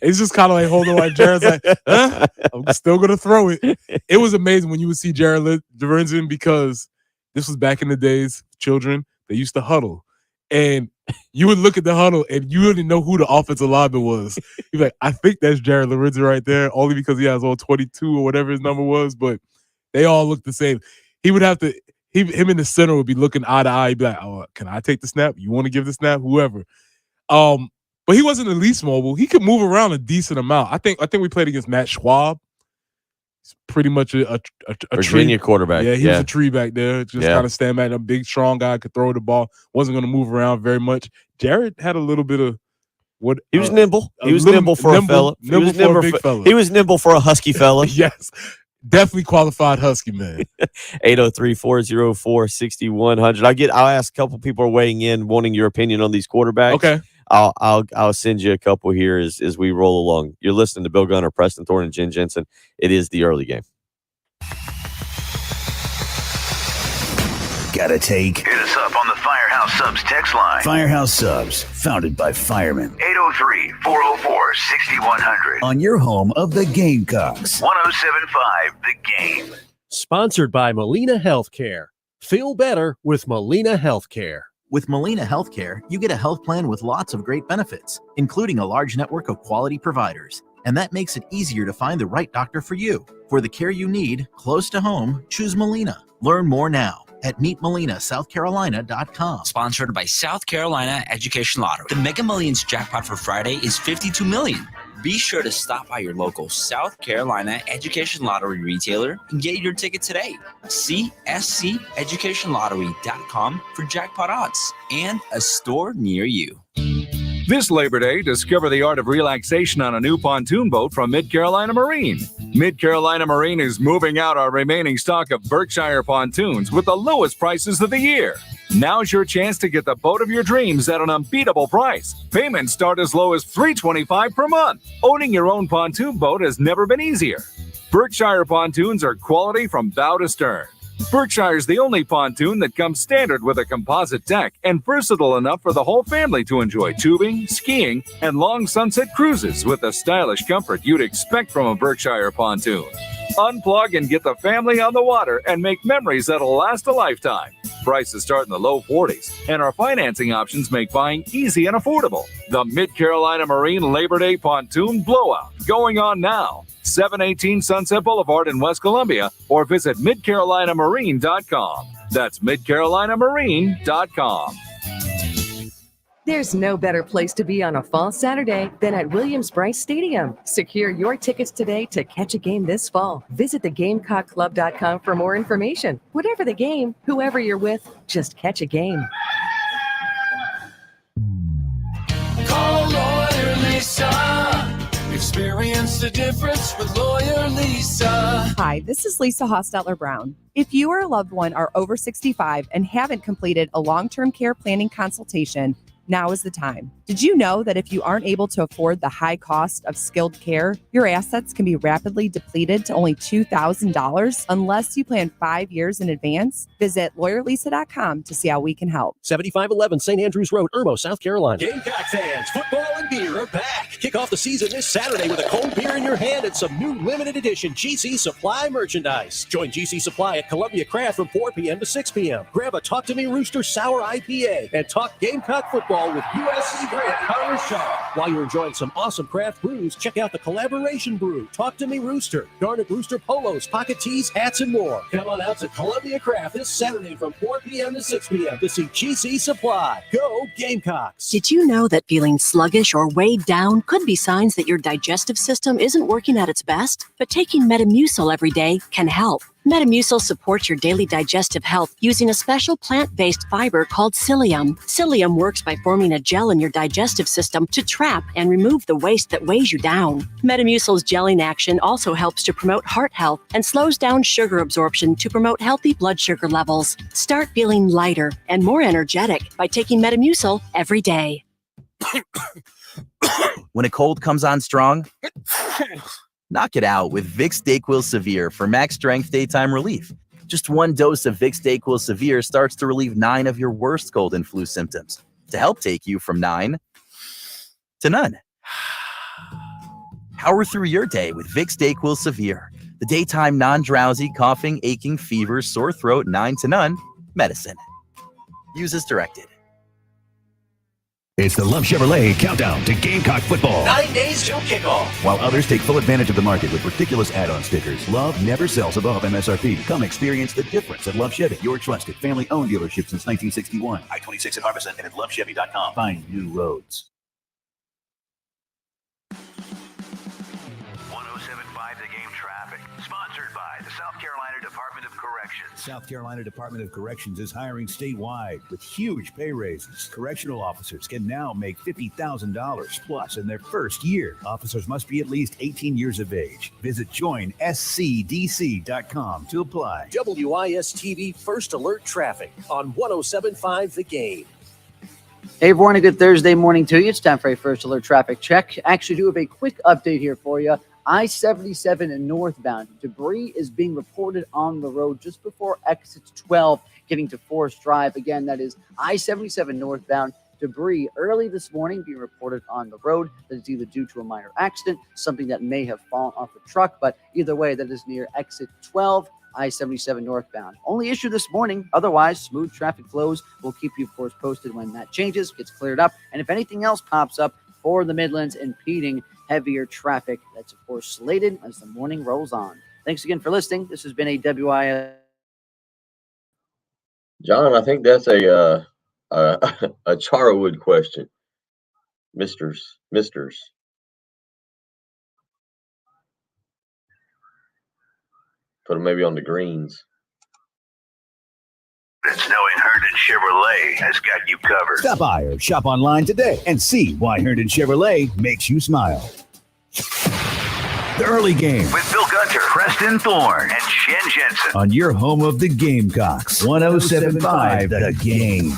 It's just kind of like holding on. Jared's like, I'm still going to throw it. It was amazing when you would see Jared Lorenzen because this was back in the days, children, they used to huddle. And you would look at the huddle and you wouldn't know who the offensive lineman was. You'd be like, I think that's Jared Lorenzen right there, only because he has all 22 or whatever his number was. But they all look the same. He would have to, him in the center would be looking eye to eye. He'd be like, oh, can I take the snap? You want to give the snap? Whoever. But he wasn't the least mobile. He could move around a decent amount. I think we played against Matt Schwab. He's pretty much a Virginia tree. quarterback. Yeah, he was a tree back there. Just kind of stand back. A big, strong guy could throw the ball. Wasn't going to move around very much. Jared had a little bit of what he was nimble. He was nimble for a fella. He was nimble for a big fella. He was nimble for a husky fella. Yes. Definitely qualified husky man. 803-404-6100. I'll ask a couple people are weighing in, wanting your opinion on these quarterbacks. Okay. I'll send you a couple here as we roll along. You're listening to Bill Gunner, Preston Thorne, and Jen Jensen. It is the early game. Got a take? Hit us up on the Firehouse Subs text line. Firehouse Subs, founded by firemen. 803-404-6100. On your home of the Gamecocks. 1075 The Game. Sponsored by Molina Healthcare. Feel better with Molina Healthcare. With Molina Healthcare, you get a health plan with lots of great benefits, including a large network of quality providers. And that makes it easier to find the right doctor for you. For the care you need, close to home, choose Molina. Learn more now at meetmolinasouthcarolina.com. Sponsored by South Carolina Education Lottery. The Mega Millions jackpot for Friday is $52 million. Be sure to stop by your local South Carolina Education Lottery retailer and get your ticket today. See sceducationlottery.com for jackpot odds and a store near you. This Labor Day, discover the art of relaxation on a new pontoon boat from Mid-Carolina Marine. Mid-Carolina Marine is moving out our remaining stock of Berkshire pontoons with the lowest prices of the year. Now's your chance to get the boat of your dreams at an unbeatable price. Payments start as low as $325 per month. Owning your own pontoon boat has never been easier. Berkshire pontoons are quality from bow to stern. Berkshire's the only pontoon that comes standard with a composite deck and versatile enough for the whole family to enjoy tubing, skiing, and long sunset cruises with the stylish comfort you'd expect from a Berkshire pontoon. Unplug and get the family on the water and make memories that'll last a lifetime. Prices start in the low 40s, and our financing options make buying easy and affordable. The Mid-Carolina Marine Labor Day Pontoon Blowout, going on now. 718 Sunset Boulevard in West Columbia, or visit midcarolinamarine.com. That's midcarolinamarine.com. There's no better place to be on a fall Saturday than at Williams-Brice Stadium. Secure your tickets today to catch a game this fall. Visit thegamecockclub.com for more information. Whatever the game, whoever you're with, just catch a game. Call Lawyer Lisa. Experience the difference with Lawyer Lisa. Hi, this is Lisa Hostetler Brown. If you or a loved one are over 65 and haven't completed a long-term care planning consultation, now is the time. Did you know that if you aren't able to afford the high cost of skilled care, your assets can be rapidly depleted to only $2,000 unless you plan 5 years in advance? Visit lawyerlisa.com to see how we can help. 7511 St. Andrews Road, Irmo, South Carolina. Gamecock fans, football and beer are back. Kick off the season this Saturday with a cold beer in your hand and some new limited edition GC Supply merchandise. Join GC Supply at Columbia Craft from 4 p.m. to 6 p.m. Grab a Talk to Me Rooster Sour IPA and talk Gamecock football with USC Grant Connor Shaw. While you're enjoying some awesome craft brews, check out the Collaboration Brew, Talk to Me Rooster, Garnet Rooster Polos, Pocket Tees, hats, and more. Come on out to Columbia Craft this Saturday from 4 p.m. to 6 p.m. to see GC Supply. Go Gamecocks! Did you know that feeling sluggish or weighed down could be signs that your digestive system isn't working at its best? But taking Metamucil every day can help. Metamucil supports your daily digestive health using a special plant-based fiber called psyllium. Psyllium works by forming a gel in your digestive system to trap and remove the waste that weighs you down. Metamucil's gelling action also helps to promote heart health and slows down sugar absorption to promote healthy blood sugar levels. Start feeling lighter and more energetic by taking Metamucil every day. When a cold comes on strong, knock it out with Vicks DayQuil Severe for max strength daytime relief. Just one dose of Vicks DayQuil Severe starts to relieve 9 of your worst cold and flu symptoms to help take you from 9 to none. Power through your day with Vicks DayQuil Severe, the daytime non-drowsy, coughing, aching, fever, sore throat, 9 to none medicine. Use as directed. It's the Love Chevrolet countdown to Gamecock football. 9 days till kickoff. While others take full advantage of the market with ridiculous add-on stickers, Love never sells above MSRP. Come experience the difference at Love Chevy, your trusted family-owned dealership since 1961. I-26 at Harbison and at lovechevy.com. Find new roads. 1075 The Game traffic. Sponsored by the South Carolina Department of Corrections. South Carolina Department of Corrections is hiring statewide with huge pay raises. Correctional officers can now make $50,000 plus in their first year. Officers must be at least 18 years of age. Visit joinscdc.com to apply. WIS-TV First Alert Traffic on 1075 The Game. Hey everyone, a good Thursday morning to you. It's time for a First Alert Traffic Check. Actually do have a quick update here for you. I-77 and northbound. Debris is being reported on the road just before exit 12, getting to Forest Drive. Again, that is I-77 northbound. Debris early this morning being reported on the road. That is either due to a minor accident, something that may have fallen off a truck, but either way, that is near exit 12, I-77 northbound. Only issue this morning. Otherwise, smooth traffic flows. We'll keep you, of course, posted when that changes, gets cleared up, and if anything else pops up for the Midlands impeding heavier traffic, that's of course slated as the morning rolls on. Thanks again for listening. This has been a WIS. John, I think that's a Charwood question. Misters. Put them maybe on the greens. It's knowing Herndon Chevrolet has got you covered. Stop by or shop online today and see why Herndon Chevrolet makes you smile. The early game With Bill Gunter, Preston Thorne, and Shen Jensen. on your home of the Gamecocks. 1075 The Game.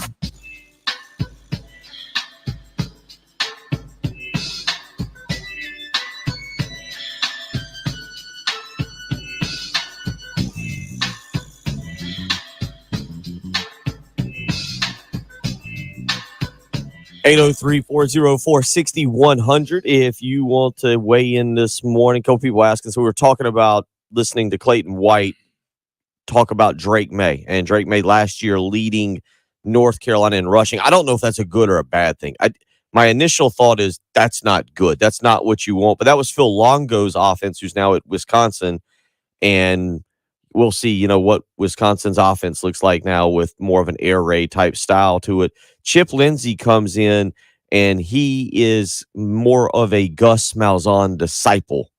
Eight 803-404-6100 if you want to weigh in this morning. A couple people asking. So we were talking about listening to Clayton White talk about Drake May. And Drake May last year leading North Carolina in rushing. I don't know if that's a good or a bad thing. My initial thought is that's not good. That's not what you want. But that was Phil Longo's offense, who's now at Wisconsin. And we'll see, what Wisconsin's offense looks like now with more of an air raid type style to it. Chip Lindsey comes in, and he is more of a Gus Malzahn disciple.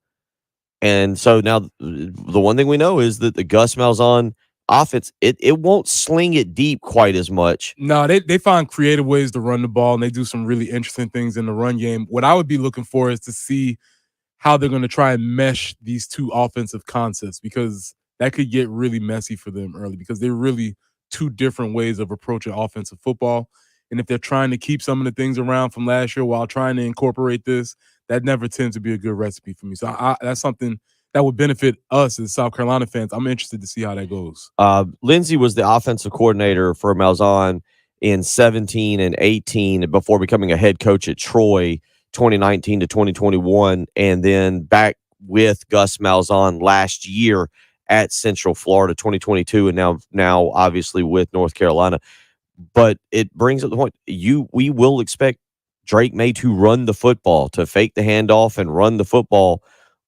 And so now the one thing we know is that the Gus Malzahn offense, it won't sling it deep quite as much. No, they find creative ways to run the ball, and they do some really interesting things in the run game. What I would be looking for is to see how they're going to try and mesh these two offensive concepts, because that could get really messy for them early, because they're really two different ways of approaching offensive football. And if they're trying to keep some of the things around from last year while trying to incorporate this, that never tends to be a good recipe for me. So that's something that would benefit us as South Carolina fans. I'm interested to see how that goes. Lindsey was the offensive coordinator for Malzahn in 17 and 18 before becoming a head coach at Troy 2019 to 2021, and then back with Gus Malzahn last year at Central Florida 2022, and now obviously with North Carolina. But it brings up the point, we will expect Drake May to run the football, to fake the handoff and run the football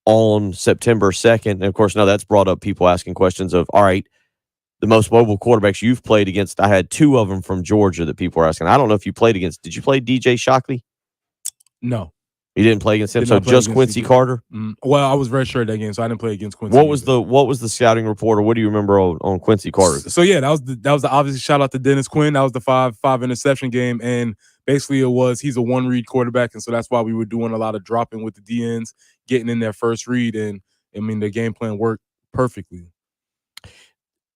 on September 2nd. And, of course, now that's brought up people asking questions of, all right, the most mobile quarterbacks you've played against, I had two of them from Georgia that people are asking. I don't know if you played against. Did you play DJ Shockley? No. You didn't play against him, so just Quincy Carter? Well, I was redshirt that game, so I didn't play against Quincy. What was the scouting report, or what do you remember on Quincy Carter? So yeah, that was the obviously shout out to Dennis Quinn. That was the five interception game, and basically he's a one read quarterback, and so that's why we were doing a lot of dropping with the DNs, getting in their first read, and I mean the game plan worked perfectly.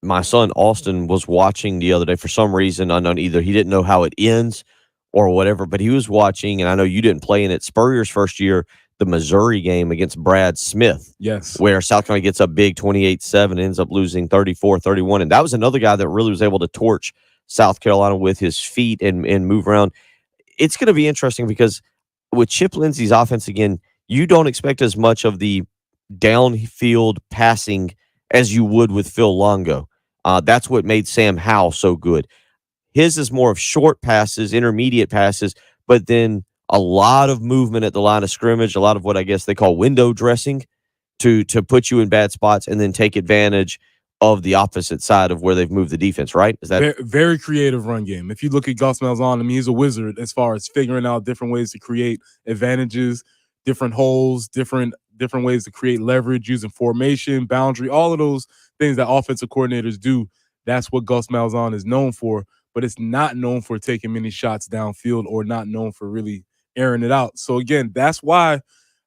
My son Austin was watching the other day for some reason unknown. Either he didn't know how it ends or whatever, but he was watching, and I know you didn't play in it, Spurrier's first year, the Missouri game against Brad Smith. Yes. Where South Carolina gets up big 28-7, ends up losing 34-31. And that was another guy that really was able to torch South Carolina with his feet and move around. It's going to be interesting because with Chip Lindsey's offense, again, you don't expect as much of the downfield passing as you would with Phil Longo. That's what made Sam Howell so good. His is more of short passes, intermediate passes, but then a lot of movement at the line of scrimmage, a lot of what I guess they call window dressing to put you in bad spots and then take advantage of the opposite side of where they've moved the defense, right? Is that very, very creative run game? If you look at Gus Malzahn, I mean, he's a wizard as far as figuring out different ways to create advantages, different holes, different ways to create leverage using formation, boundary, all of those things that offensive coordinators do. That's what Gus Malzahn is known for. But it's not known for taking many shots downfield or not known for really airing it out. So, again, that's why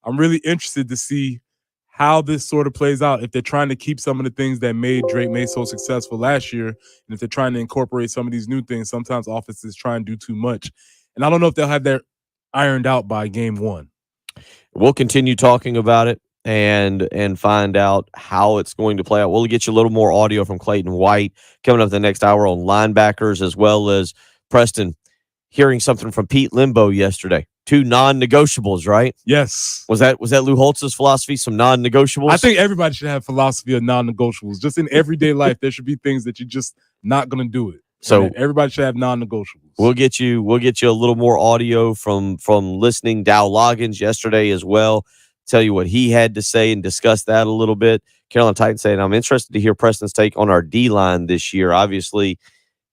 I'm really interested to see how this sort of plays out. If they're trying to keep some of the things that made Drake May so successful last year, and if they're trying to incorporate some of these new things, sometimes offenses try and do too much. And I don't know if they'll have that ironed out by game one. We'll continue talking about it and find out how it's going to play out. We'll get you a little more audio from Clayton White coming up the next hour on linebackers, as well as Preston hearing something from Pete Limbo yesterday. 2 non-negotiables, right? Yes. Was that Lou Holtz's philosophy, some non-negotiables? I think everybody should have philosophy of non-negotiables. Just in everyday life, there should be things that you're just not going to do it. So everybody should have non-negotiables. We'll get you a little more audio from listening Dow Loggins yesterday as well. Tell you what he had to say and discuss that a little bit. Carolina Titans saying, I'm interested to hear Preston's take on our D-line this year. Obviously,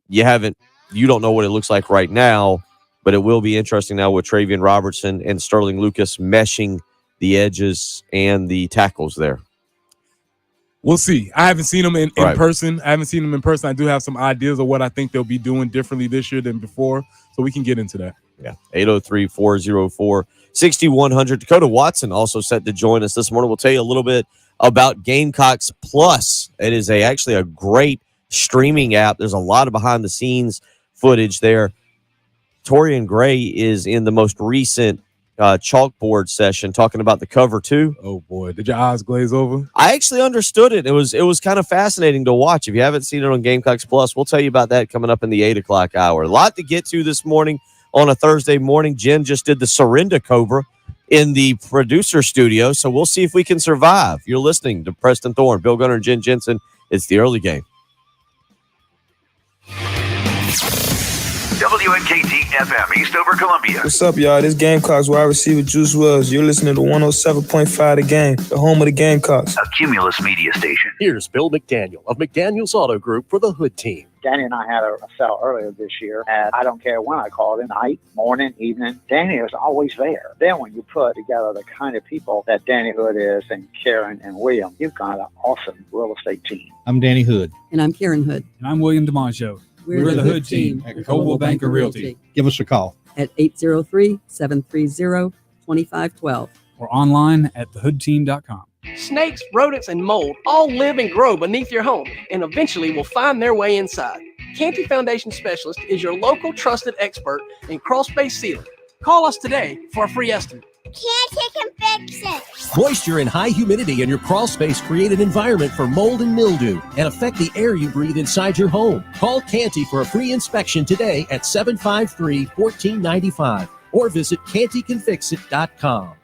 you don't know what it looks like right now, but it will be interesting now with Travian Robertson and Sterling Lucas meshing the edges and the tackles there. We'll see. I haven't seen them in person. I I do have some ideas of what I think they'll be doing differently this year than before, so we can get into that. Yeah, 803-404-6100. Dakota Watson also set to join us this morning. We'll tell you a little bit about Gamecocks Plus. It is actually a great streaming app. There's a lot of behind-the-scenes footage there. Torian Gray is in the most recent chalkboard session talking about the cover 2. Oh, boy. Did your eyes glaze over? I actually understood it. It was kind of fascinating to watch. If you haven't seen it on Gamecocks Plus, we'll tell you about that coming up in the 8 o'clock hour. A lot to get to this morning. On a Thursday morning, Jen just did the Surrender Cobra in the producer studio, so we'll see if we can survive. You're listening to Preston Thorne, Bill Gunner, and Jen Jensen. It's the early game. WNKT FM, Eastover, Columbia. What's up, y'all? This Gamecocks wide receiver Juice Wells. You're listening to 107.5 The Game, the home of the Gamecocks. A Cumulus media station. Here's Bill McDaniel of McDaniel's Auto Group for the Hood team. Danny and I had a sale earlier this year, and I don't care when I called him, night, morning, evening, Danny is always there. Then when you put together the kind of people that Danny Hood is and Karen and William, you've got an awesome real estate team. I'm Danny Hood. And I'm Karen Hood. And I'm William DiMaggio. We're the Hood team at Coldwell Banker Realty. Give us a call. At 803-730-2512. Or online at thehoodteam.com. Snakes, rodents, and mold all live and grow beneath your home and eventually will find their way inside. Canty Foundation Specialist is your local trusted expert in crawl space sealing. Call us today for a free estimate. Canty can fix it. Moisture and high humidity in your crawl space create an environment for mold and mildew and affect the air you breathe inside your home. Call Canty for a free inspection today at 753-1495 or visit cantycanfixit.com.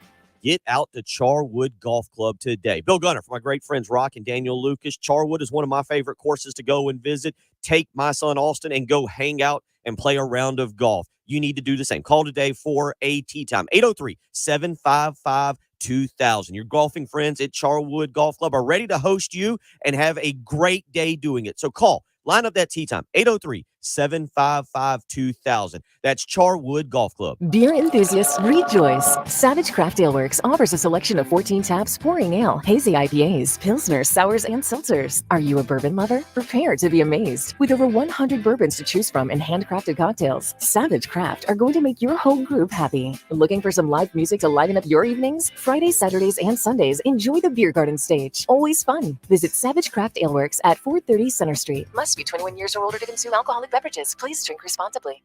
Get out to Charwood Golf Club today. Bill Gunner, for my great friends Rock and Daniel Lucas. Charwood is one of my favorite courses to go and visit. Take my son Austin and go hang out and play a round of golf. You need to do the same. Call today for a tee time. 803-755-2000. Your golfing friends at Charwood Golf Club are ready to host you and have a great day doing it. So call. Line up that tee time. 803-755-2000. That's Charwood Golf Club. Beer enthusiasts, rejoice! Savage Craft Ale Works offers a selection of 14 taps pouring ale, hazy IPAs, pilsners, sours, and seltzers. Are you a bourbon lover? Prepare to be amazed. With over 100 bourbons to choose from and handcrafted cocktails, Savage Craft are going to make your whole group happy. Looking for some live music to liven up your evenings? Fridays, Saturdays, and Sundays, enjoy the Beer Garden stage. Always fun. Visit Savage Craft Ale Works at 430 Center Street. Must be 21 years or older to consume alcoholic beverages. Please drink responsibly.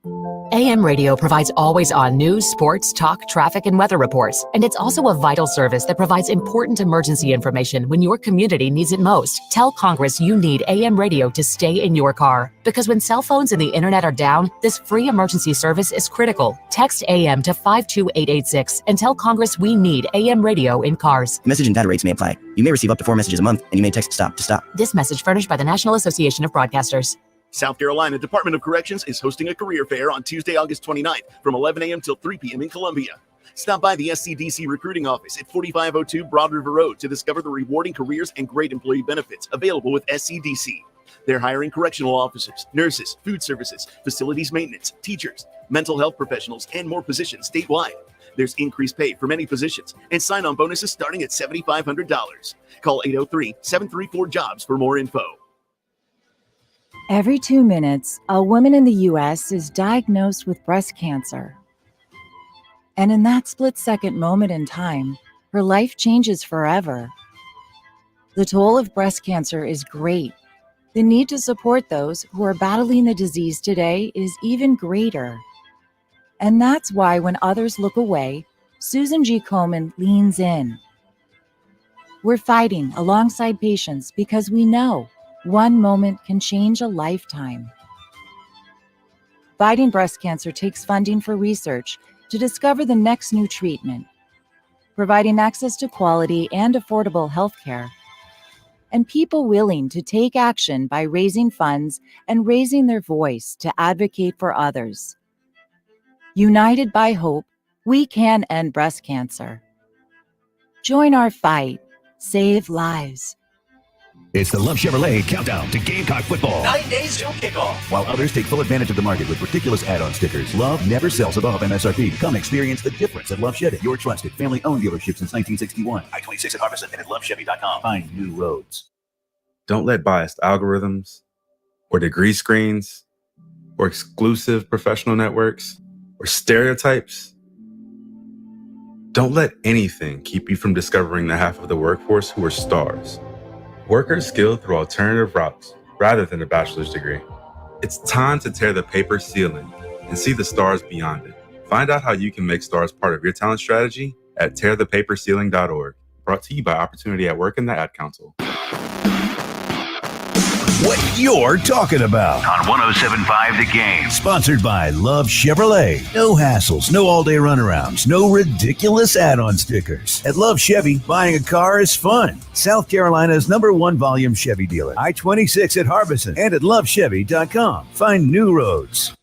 AM radio provides always-on news, sports, talk, traffic, and weather reports. And it's also a vital service that provides important emergency information when your community needs it most. Tell Congress you need AM radio to stay in your car. Because when cell phones and the internet are down, this free emergency service is critical. Text AM to 52886 and tell Congress we need AM radio in cars. Message and data rates may apply. You may receive up to 4 messages a month, and you may text STOP to stop. This message furnished by the National Association of Broadcasters. South Carolina Department of Corrections is hosting a career fair on Tuesday, August 29th from 11 a.m. till 3 p.m. in Columbia. Stop by the SCDC recruiting office at 4502 Broad River Road to discover the rewarding careers and great employee benefits available with SCDC. They're hiring correctional officers, nurses, food services, facilities maintenance, teachers, mental health professionals, and more positions statewide. There's increased pay for many positions and sign-on bonuses starting at $7,500. Call 803-734-JOBS for more info. Every 2 minutes, a woman in the U.S. is diagnosed with breast cancer. And in that split-second moment in time, her life changes forever. The toll of breast cancer is great. The need to support those who are battling the disease today is even greater. And that's why when others look away, Susan G. Komen leans in. We're fighting alongside patients because we know one moment can change a lifetime. Fighting breast cancer takes funding for research to discover the next new treatment, providing access to quality and affordable health care, and people willing to take action by raising funds and raising their voice to advocate for others. United by hope, we can end breast cancer. Join our fight. Save lives. It's the Love Chevrolet countdown to Gamecock football. 9 days till kickoff. While others take full advantage of the market with ridiculous add-on stickers, Love never sells above MSRP. Come experience the difference at Love Chevy, your trusted family-owned dealership since 1961. I-26 at Harbison and at lovechevy.com. Find new roads. Don't let biased algorithms or degree screens or exclusive professional networks or stereotypes. Don't let anything keep you from discovering the half of the workforce who are stars. Workers skilled through alternative routes rather than a bachelor's degree. It's time to tear the paper ceiling and see the stars beyond it. Find out how you can make stars part of your talent strategy at tearthepaperceiling.org. Brought to you by Opportunity at Work and the Ad Council. What you're talking about on 107.5 The Game. Sponsored by Love Chevrolet. No hassles, no all-day runarounds, no ridiculous add-on stickers. At Love Chevy, buying a car is fun. South Carolina's #1 volume Chevy dealer. I-26 at Harbison and at lovechevy.com. Find new roads.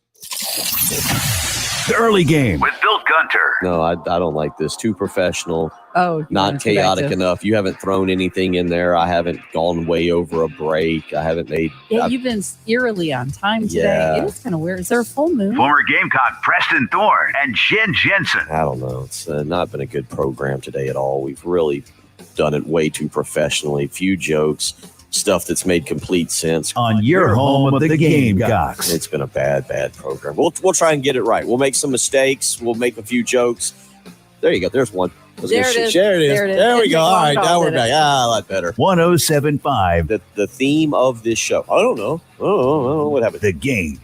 The early game with Bill Gunter. No, I don't like this. Too professional. Oh, Not chaotic enough. You haven't thrown anything in there. I haven't gone way over a break. I haven't made. Yeah, you've been eerily on time today. Yeah. It is kind of weird. Is there a full moon? Former Gamecock Preston Thorne and Jen Jensen. I don't know. It's not been a good program today at all. We've really done it way too professionally. Few jokes. Stuff that's made complete sense on your home of the Gamecocks. It's been a bad program. We'll try and get it right. We'll make some mistakes. We'll make a few jokes. There you go. There's one. There it is. There we go. All right, now we're back. A lot better. 107.5. The theme of this show. I don't know. I don't know what happened. The Game.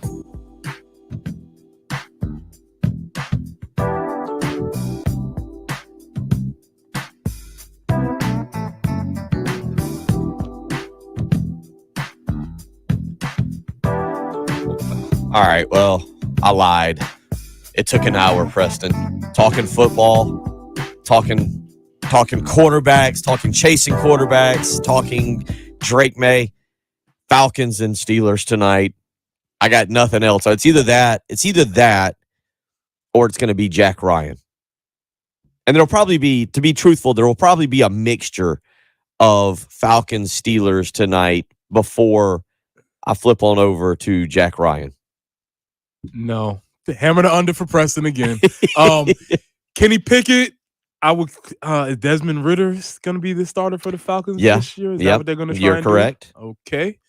All right, well, I lied. It took an hour, Preston. Talking football, talking quarterbacks, talking chasing quarterbacks, talking Drake May, Falcons and Steelers tonight. I got nothing else. So it's either that, or it's going to be Jack Ryan. And there'll probably be, to be truthful, there will probably be a mixture of Falcons, Steelers tonight before I flip on over to Jack Ryan. No. Hammer the under for Preston again. Kenny Pickett, I would Desmond Ridder is going to be the starter for the Falcons this year? Is that what they're going to try You're and correct. Do? Okay.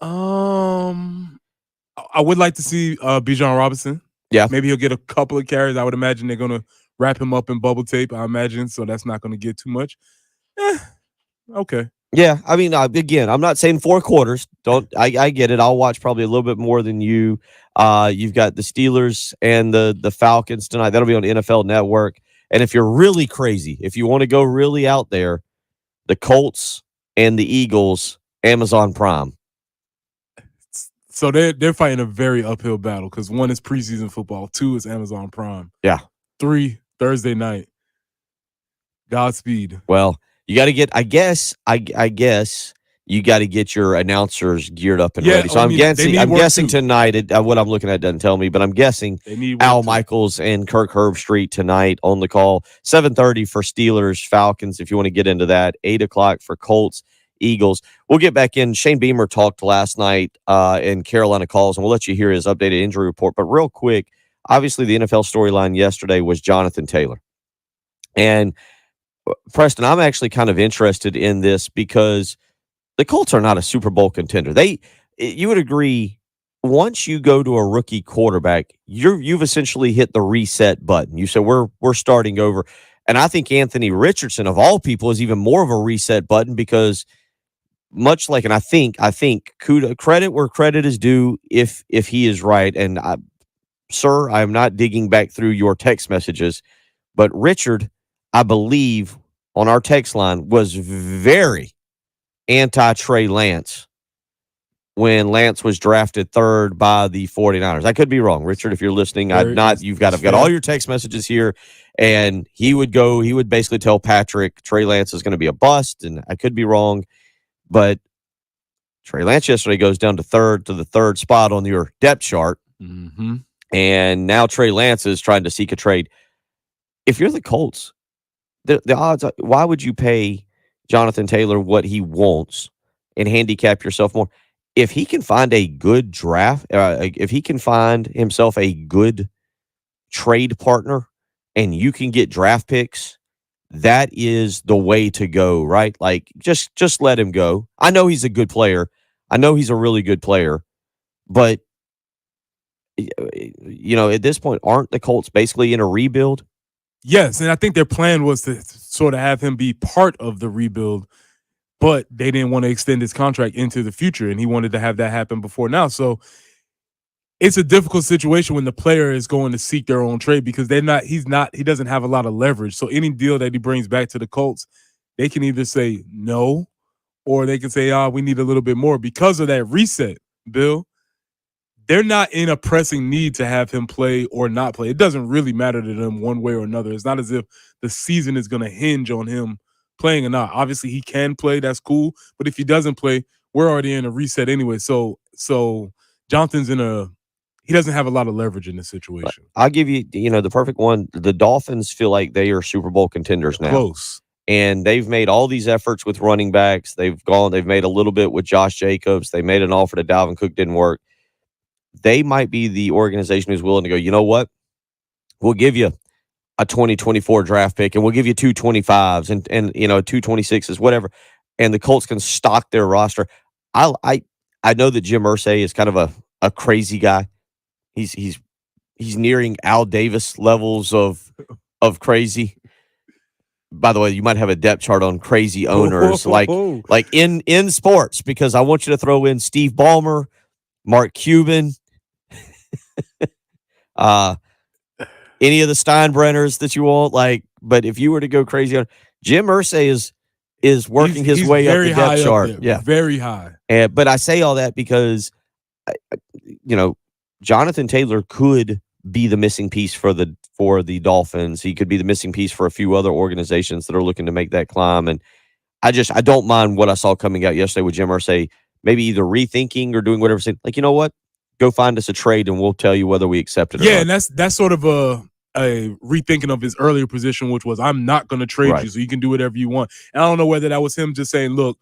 I would like to see Bijan Robinson. Yeah. Maybe he'll get a couple of carries. I would imagine they're going to wrap him up in bubble tape, I imagine, so that's not going to get too much. Okay. Yeah, I mean, again, I'm not saying 4 quarters. I get it. I'll watch probably a little bit more than you. You've got the Steelers and the Falcons tonight. That'll be on NFL Network. And if you're really crazy, if you want to go really out there, the Colts and the Eagles, Amazon Prime. So they're fighting a very uphill battle because 1 is preseason football, 2 is Amazon Prime. Yeah. 3, Thursday night. Godspeed. Well, you got to get, I guess you got to get your announcers geared up and ready. So I'm guessing tonight, what I'm looking at doesn't tell me, but I'm guessing Al Michaels and Kirk Herbstreit tonight on the call. 7:30 for Steelers, Falcons, if you want to get into that. 8 o'clock for Colts, Eagles. We'll get back in. Shane Beamer talked last night in Carolina Calls, and we'll let you hear his updated injury report. But real quick, obviously the NFL storyline yesterday was Jonathan Taylor. And Preston, I'm actually kind of interested in this because the Colts are not a Super Bowl contender. You would agree, once you go to a rookie quarterback, you've essentially hit the reset button. You said we're starting over. And I think Anthony Richardson, of all people, is even more of a reset button because much like, and I think credit where credit is due if he is right. And sir, I'm not digging back through your text messages, but Richard, I believe, on our text line was very anti-Trey Lance when Lance was drafted 3rd by the 49ers. I could be wrong. Richard, if you're listening, I've got all your text messages here, and he would basically tell Patrick Trey Lance is going to be a bust, and I could be wrong, but Trey Lance yesterday goes down to the third spot on your depth chart, and now Trey Lance is trying to seek a trade. If you're the Colts, the odds, why would you pay Jonathan Taylor what he wants and handicap yourself more? If he can find a good draft, if he can find himself a good trade partner and you can get draft picks, that is the way to go, right? Like, just let him go. I know he's a good player. I know he's a really good player. But, at this point, aren't the Colts basically in a rebuild? Yes, and I think their plan was to sort of have him be part of the rebuild, but they didn't want to extend his contract into the future, and he wanted to have that happen before now. So it's a difficult situation when the player is going to seek their own trade because he doesn't have a lot of leverage. So any deal that he brings back to the Colts, they can either say no, or they can say, we need a little bit more because of that reset, Bill. They're not in a pressing need to have him play or not play. It doesn't really matter to them one way or another. It's not as if the season is going to hinge on him playing or not. Obviously, he can play. That's cool. But if he doesn't play, we're already in a reset anyway. So Jonathan's in he doesn't have a lot of leverage in this situation. I'll give you, the perfect one. The Dolphins feel like they are Super Bowl contenders now. Close. And they've made all these efforts with running backs. They've made a little bit with Josh Jacobs. They made an offer to Dalvin Cook, didn't work. They might be the organization who's willing to go, you know what? We'll give you a 2024 draft pick and we'll give you 2 25s and 2 26s, whatever. And the Colts can stock their roster. I know that Jim Irsay is kind of a crazy guy. He's nearing Al Davis levels of crazy. By the way, you might have a depth chart on crazy owners like in sports, because I want you to throw in Steve Ballmer, Mark Cuban, any of the Steinbrenners that you want. But if you were to go crazy on Jim Irsay is working his way up the depth chart. Yeah, very high. But I say all that because Jonathan Taylor could be the missing piece for the Dolphins. He could be the missing piece for a few other organizations that are looking to make that climb. And I don't mind what I saw coming out yesterday with Jim Irsay, maybe either rethinking or doing whatever. Saying, you know what? Go find us a trade and we'll tell you whether we accept it or not. Yeah, and that's sort of a rethinking of his earlier position, which was, I'm not going to trade you, so you can do whatever you want. And I don't know whether that was him just saying, look,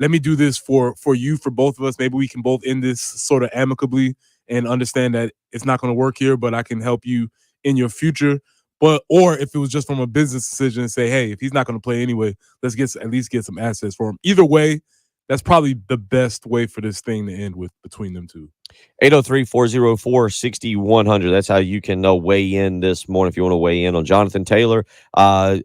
let me do this for you, for both of us. Maybe we can both end this sort of amicably and understand that it's not going to work here, but I can help you in your future. Or if it was just from a business decision and say, hey, if he's not going to play anyway, let's at least get some assets for him. Either way, that's probably the best way for this thing to end with between them two. 803-404-6100. That's how you can weigh in this morning if you want to weigh in on Jonathan Taylor. A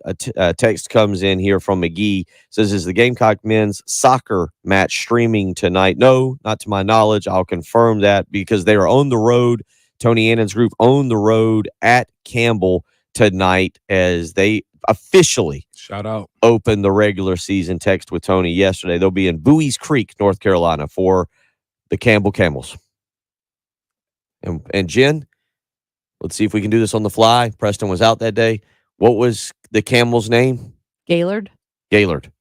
text comes in here from McGee. Says, is the Gamecock men's soccer match streaming tonight? No, not to my knowledge. I'll confirm that because they are on the road. Tony Annan's group own the road at Campbell tonight as they officially open the regular season. Text with Tony yesterday. They'll be in Bowie's Creek, North Carolina for the Campbell Camels. And Jen, let's see if we can do this on the fly. Preston was out that day. What was the camel's name? Gaylord. Gaylord,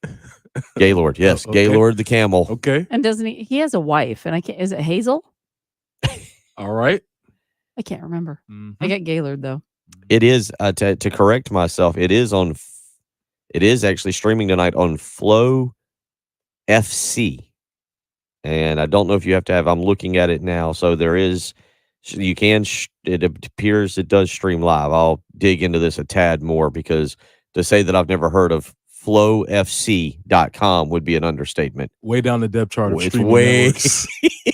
yes. Okay. Gaylord the camel. Okay. And doesn't he has a wife, and is it Hazel? All right. I can't remember. I got Gaylord though. It is to correct myself. It is actually streaming tonight on Flow FC, and I don't know if you have to have. I'm looking at it now, so there is. You can. It appears it does stream live. I'll dig into this a tad more because to say that I've never heard of flowfc.com would be an understatement. Way down the depth chart of streaming networks.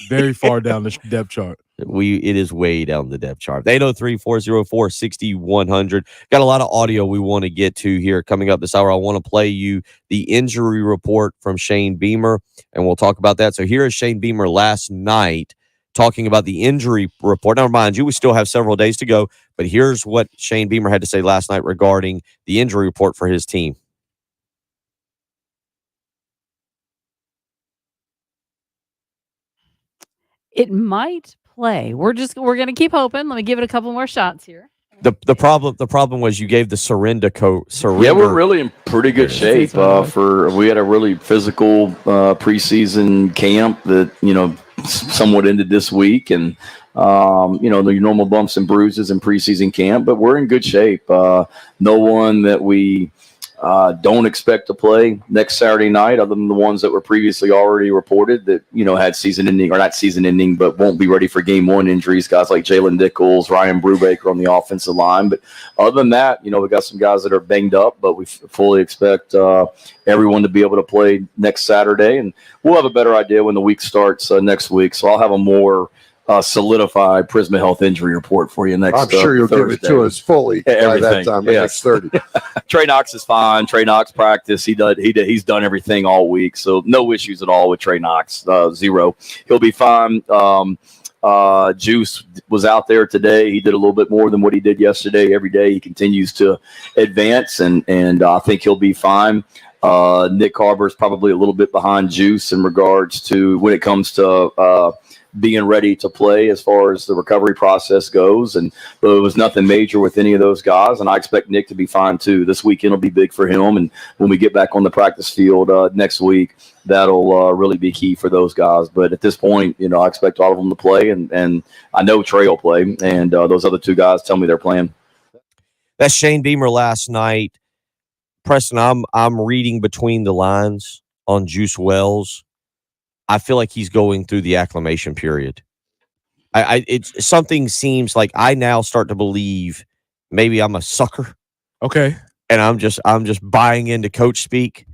Very far down the depth chart. It is way down the depth chart. 803-404-6100. Got a lot of audio we want to get to here coming up this hour. I want to play you the injury report from Shane Beamer, and we'll talk about that. So here is Shane Beamer last night talking about the injury report. Now, mind you, we still have several days to go, but here's what Shane Beamer had to say last night regarding the injury report for his team. It might play. We're going to keep hoping. Let me give it a couple more shots here. The problem was you gave the surrender. Yeah, we're really in pretty good shape. We had a really physical preseason camp that somewhat ended this week, and the normal bumps and bruises in preseason camp. But we're in good shape. No one that we don't expect to play next Saturday night, other than the ones that were previously already reported that, had season-ending, or not season-ending, but won't be ready for game one injuries, guys like Jalen Nichols, Ryan Brubaker on the offensive line. But other than that, we got some guys that are banged up, but we fully expect everyone to be able to play next Saturday. And we'll have a better idea when the week starts next week. So I'll have a more solidified Prisma Health injury report for you next. I'm sure you'll Thursday. give it to us fully by that time. Next 30. Trey Knox is fine. Trey Knox practiced. He's done everything all week, so no issues at all with Trey Knox. Zero. He'll be fine. Juice was out there today. He did a little bit more than what he did yesterday. Every day he continues to advance, and I think he'll be fine. Nick Carver is probably a little bit behind Juice in regards to when it comes to being ready to play as far as the recovery process goes. And but it was nothing major with any of those guys. And I expect Nick to be fine too. This weekend will be big for him. And when we get back on the practice field next week, that'll really be key for those guys. But at this point, I expect all of them to play. And I know Trey will play. And those other two guys tell me they're playing. That's Shane Beamer last night. Preston, I'm reading between the lines on Juice Wells. I feel like he's going through the acclimation period. It's something seems like I now start to believe maybe I'm a sucker. Okay. And I'm just buying into coach speak.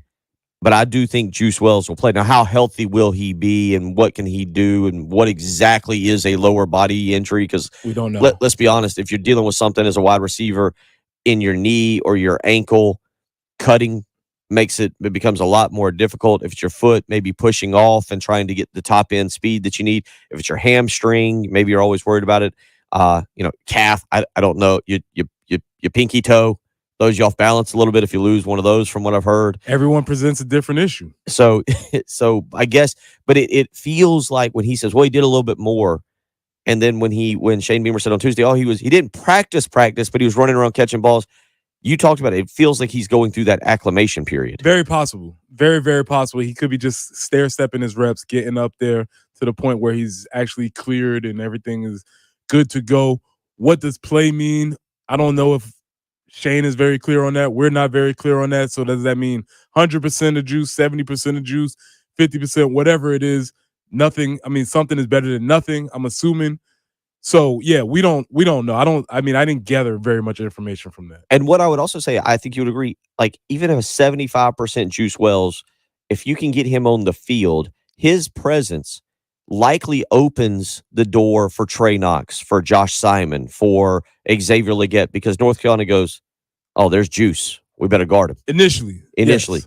But I do think Juice Wells will play. Now, how healthy will he be, and what can he do, and what exactly is a lower body injury? Because we don't know. Let's be honest. If you're dealing with something as a wide receiver in your knee or your ankle, cutting it becomes a lot more difficult. If it's your foot, maybe pushing off and trying to get the top end speed that you need. If it's your hamstring, maybe you're always worried about it. Calf, I don't know. Your pinky toe throws you off balance a little bit if you lose one of those, from what I've heard. Everyone presents a different issue. So I guess, but it feels like when he says, well, he did a little bit more. And then when Shane Beamer said on Tuesday, he didn't practice, but he was running around catching balls. You talked about it. It feels like he's going through that acclimation period. Very possible. Very, very possible. He could be just stair-stepping his reps, getting up there to the point where he's actually cleared and everything is good to go. What does play mean? I don't know if Shane is very clear on that. We're not very clear on that. So does that mean 100% of juice, 70% of juice, 50%, whatever it is? Nothing. I mean, something is better than nothing, I'm assuming. So yeah, we don't know. I didn't gather very much information from that. And what I would also say, I think you would agree, like even if a 75% Juice Wells, if you can get him on the field, his presence likely opens the door for Trey Knox, for Josh Simon, for Xavier Legette, because North Carolina goes, oh, there's Juice. We better guard him. Initially, yes. less.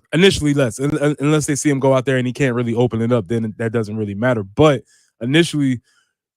Unless they see him go out there and he can't really open it up, then that doesn't really matter. But initially,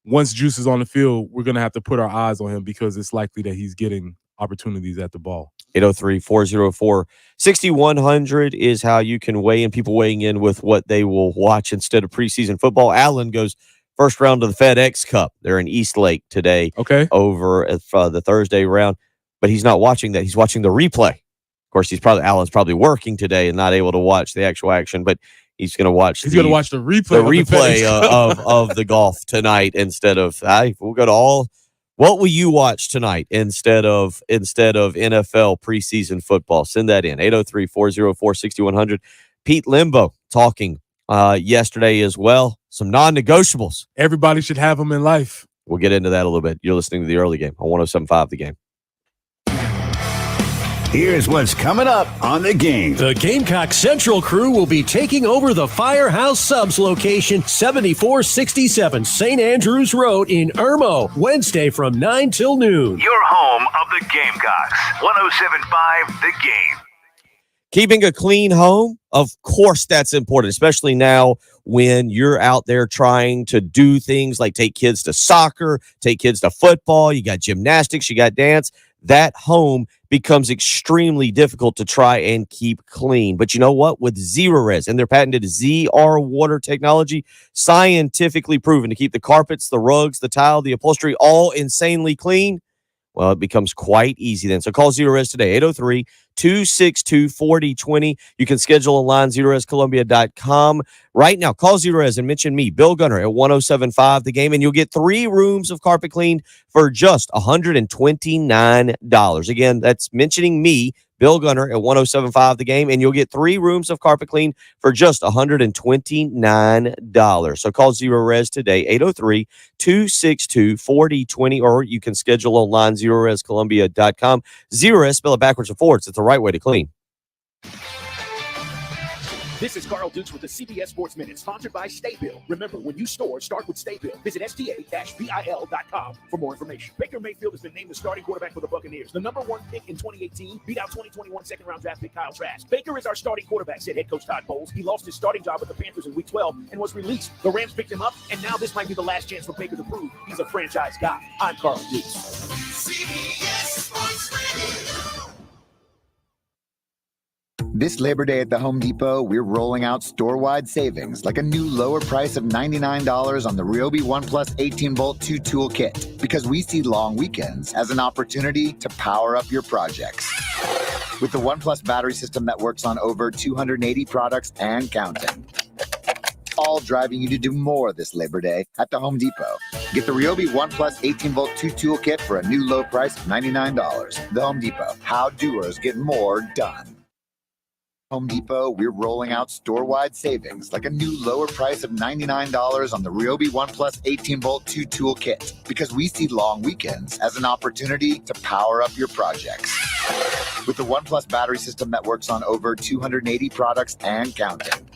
once Juice is on the field, we're going to have to put our eyes on him because it's likely that he's getting opportunities at the ball. 803-404-6100 is how you can weigh in. People weighing in with what they will watch instead of preseason football. Allen goes first round of the FedEx Cup. They're in Eastlake today. Okay. Over at the Thursday round. But he's not watching that. He's watching the replay. Of course, Allen's probably working today and not able to watch the actual action, but he's going to watch. He's going to watch the replay of the golf tonight instead of. We'll go to all. What will you watch tonight instead of NFL preseason football? Send that in 803-404-6100. Pete Limbo talking yesterday as well. Some non-negotiables. Everybody should have them in life. We'll get into that a little bit. You're listening to the early game on 107.5 The Game. Here's what's coming up on The Game. The Gamecock Central crew will be taking over the Firehouse Subs location, 7467 St. Andrews Road in Irmo, Wednesday from 9 till noon. Your home of the Gamecocks, 107.5 The Game. Keeping a clean home, of course, that's important, especially now when you're out there trying to do things like take kids to soccer, take kids to football, you got gymnastics, you got dance. That home becomes extremely difficult to try and keep clean. But you know what? With Zerorez and their patented ZR water technology, scientifically proven to keep the carpets, the rugs, the tile, the upholstery all insanely clean, well, it becomes quite easy then. So call Zerorez today, 803-262-4020. You can schedule online, ZerorezColumbia.com. Right now, call Zerorez and mention me, Bill Gunner, at 107.5 The Game, and you'll get 3 rooms of carpet cleaned for just $129. Again, that's mentioning me, Bill Gunner, at 107.5 The Game, and you'll get 3 rooms of carpet cleaned for just $129. So call Zerorez today, 803-262-4020, or you can schedule online, ZerorezColumbia.com. Zerorez, spell it backwards and forwards. It's the right way to clean. This is Carl Dukes with the CBS Sports Minute, sponsored by Staybill. Remember, when you store, start with Staybill. Visit sta-bil.com for more information. Baker Mayfield has been named the starting quarterback for the Buccaneers. The #1 pick in 2018 beat out 2021 second-round draft pick Kyle Trask. Baker is our starting quarterback, said head coach Todd Bowles. He lost his starting job with the Panthers in Week 12 and was released. The Rams picked him up, and now this might be the last chance for Baker to prove he's a franchise guy. I'm Carl Dukes. CBS Sports Radio. This Labor Day at the Home Depot, we're rolling out store-wide savings, like a new lower price of $99 on the Ryobi One Plus 18-volt 2 tool kit, because we see long weekends as an opportunity to power up your projects. With the One Plus battery system that works on over 280 products and counting. All driving you to do more this Labor Day at the Home Depot. Get the Ryobi One Plus 18-volt 2 tool kit for a new low price of $99. The Home Depot, how doers get more done. Home Depot, we're rolling out store-wide savings, like a new lower price of $99 on the Ryobi One Plus 18-volt 2 tool kit, because we see long weekends as an opportunity to power up your projects. With the One Plus battery system that works on over 280 products and counting.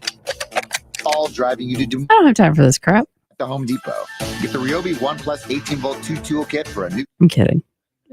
All driving you to do. I don't have time for this crap. At the Home Depot. Get the Ryobi One Plus 18-volt 2 tool kit for a new. I'm kidding.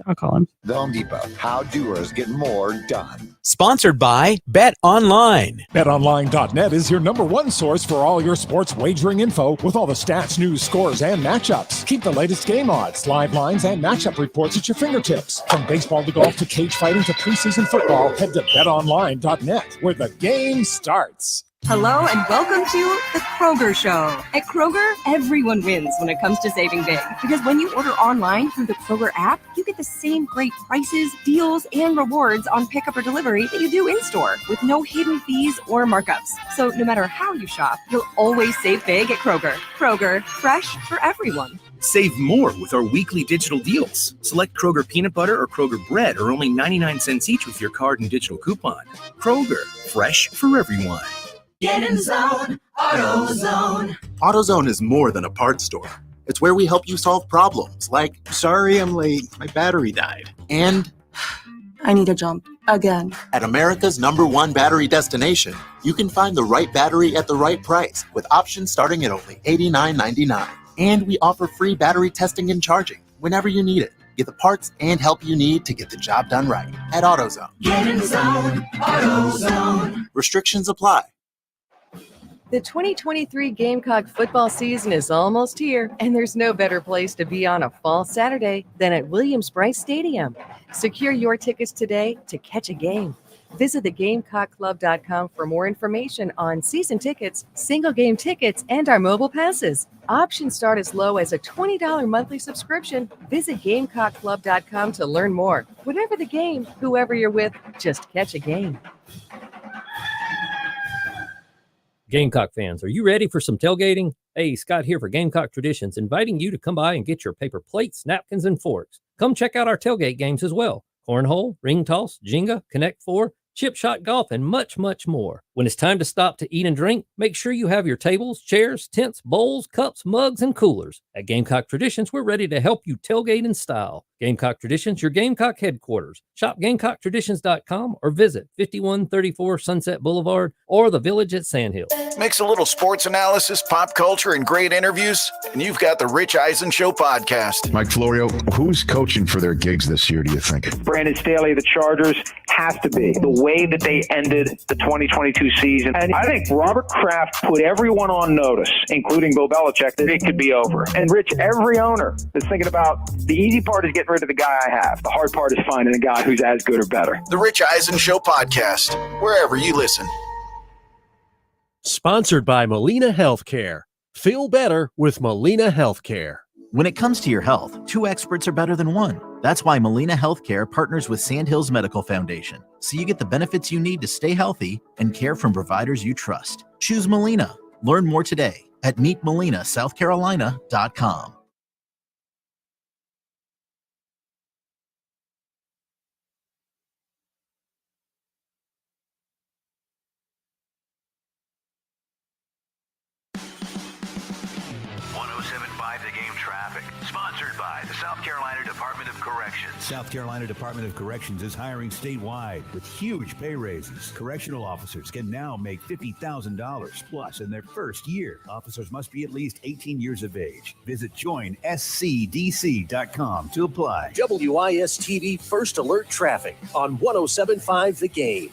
I'll call him. The Home Depot. How doers get more done. Sponsored by Bet Online. BetOnline.net is your #1 source for all your sports wagering info with all the stats, news, scores, and matchups. Keep the latest game odds, live lines, and matchup reports at your fingertips. From baseball to golf to cage fighting to preseason football, head to BetOnline.net, where the game starts. Hello and welcome to The Kroger Show. At Kroger, everyone wins when it comes to saving big. Because when you order online through the Kroger app, you get the same great prices, deals, and rewards on pickup or delivery that you do in-store with no hidden fees or markups. So no matter how you shop, you'll always save big at Kroger. Kroger, fresh for everyone. Save more with our weekly digital deals. Select Kroger peanut butter or Kroger bread are only 99 cents each with your card and digital coupon. Kroger, fresh for everyone. Get in zone, AutoZone. AutoZone is more than a parts store. It's where we help you solve problems like, sorry I'm late, my battery died. And I need a jump again. At America's #1 battery destination, you can find the right battery at the right price with options starting at only $89.99. And we offer free battery testing and charging whenever you need it. Get the parts and help you need to get the job done right at AutoZone. Get in zone, AutoZone. Restrictions apply. The 2023 Gamecock football season is almost here, and there's no better place to be on a fall Saturday than at Williams-Brice Stadium. Secure your tickets today to catch a game. Visit thegamecockclub.com for more information on season tickets, single game tickets, and our mobile passes. Options start as low as a $20 monthly subscription. Visit gamecockclub.com to learn more. Whatever the game, whoever you're with, just catch a game. Gamecock fans, are you ready for some tailgating? Hey, Scott here for Gamecock Traditions, inviting you to come by and get your paper plates, napkins, and forks. Come check out our tailgate games as well. Cornhole, ring toss, Jenga, Connect Four, chip shot golf, and much, much more. When it's time to stop to eat and drink, make sure you have your tables, chairs, tents, bowls, cups, mugs, and coolers. At Gamecock Traditions, we're ready to help you tailgate in style. Gamecock Traditions, your Gamecock headquarters. Shop GamecockTraditions.com or visit 5134 Sunset Boulevard or the Village at Sandhill. Mix a little sports analysis, pop culture, and great interviews, and you've got the Rich Eisen Show podcast. Mike Florio, who's coaching for their gigs this year, do you think? Brandon Staley, the Chargers, has to be. The way that they ended the 2022 season. And I think Robert Kraft put everyone on notice, including Bill Belichick, that it could be over. And Rich, every owner is thinking about the easy part is getting rid of the guy I have. The hard part is finding a guy who's as good or better. The Rich Eisen Show podcast, wherever you listen. Sponsored by Molina Healthcare. Feel better with Molina Healthcare. When it comes to your health, 2 experts are better than 1. That's why Molina Healthcare partners with Sandhills Medical Foundation, so you get the benefits you need to stay healthy and care from providers you trust. Choose Molina. Learn more today at meetmolinasouthcarolina.com. Sponsored by the South Carolina Department of Corrections. South Carolina Department of Corrections is hiring statewide with huge pay raises. Correctional officers can now make $50,000 plus in their first year. Officers must be at least 18 years of age. Visit joinscdc.com to apply. WIS-TV First Alert Traffic on 107.5 The Game.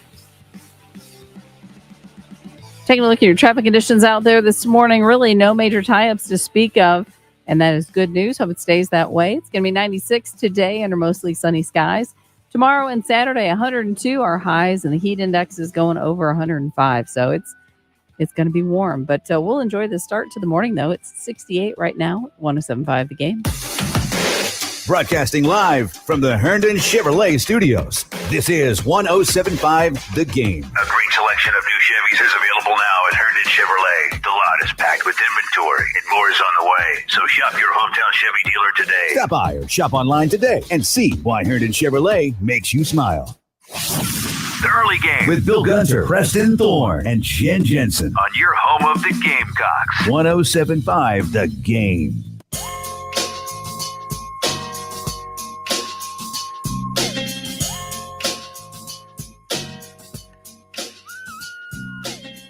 Taking a look at your traffic conditions out there this morning. Really no major tie-ups to speak of. And that is good news. Hope it stays that way. It's going to be 96 today under mostly sunny skies. Tomorrow and Saturday, 102 are highs, and the heat index is going over 105. So it's going to be warm, but we'll enjoy the start to the morning, though. It's 68 right now, 107.5 The Game. Broadcasting live from the Herndon Chevrolet Studios. This is 107.5 The Game. A great selection of new Chevys is available now at Herndon Chevrolet. The lot is packed with inventory and more is on the way. So shop your hometown Chevy dealer today. Stop by or shop online today and see why Herndon Chevrolet makes you smile. The early game With Bill Gunter, Preston Thorne, and Jen Jensen on your home of the Gamecocks. 107.5 The Game.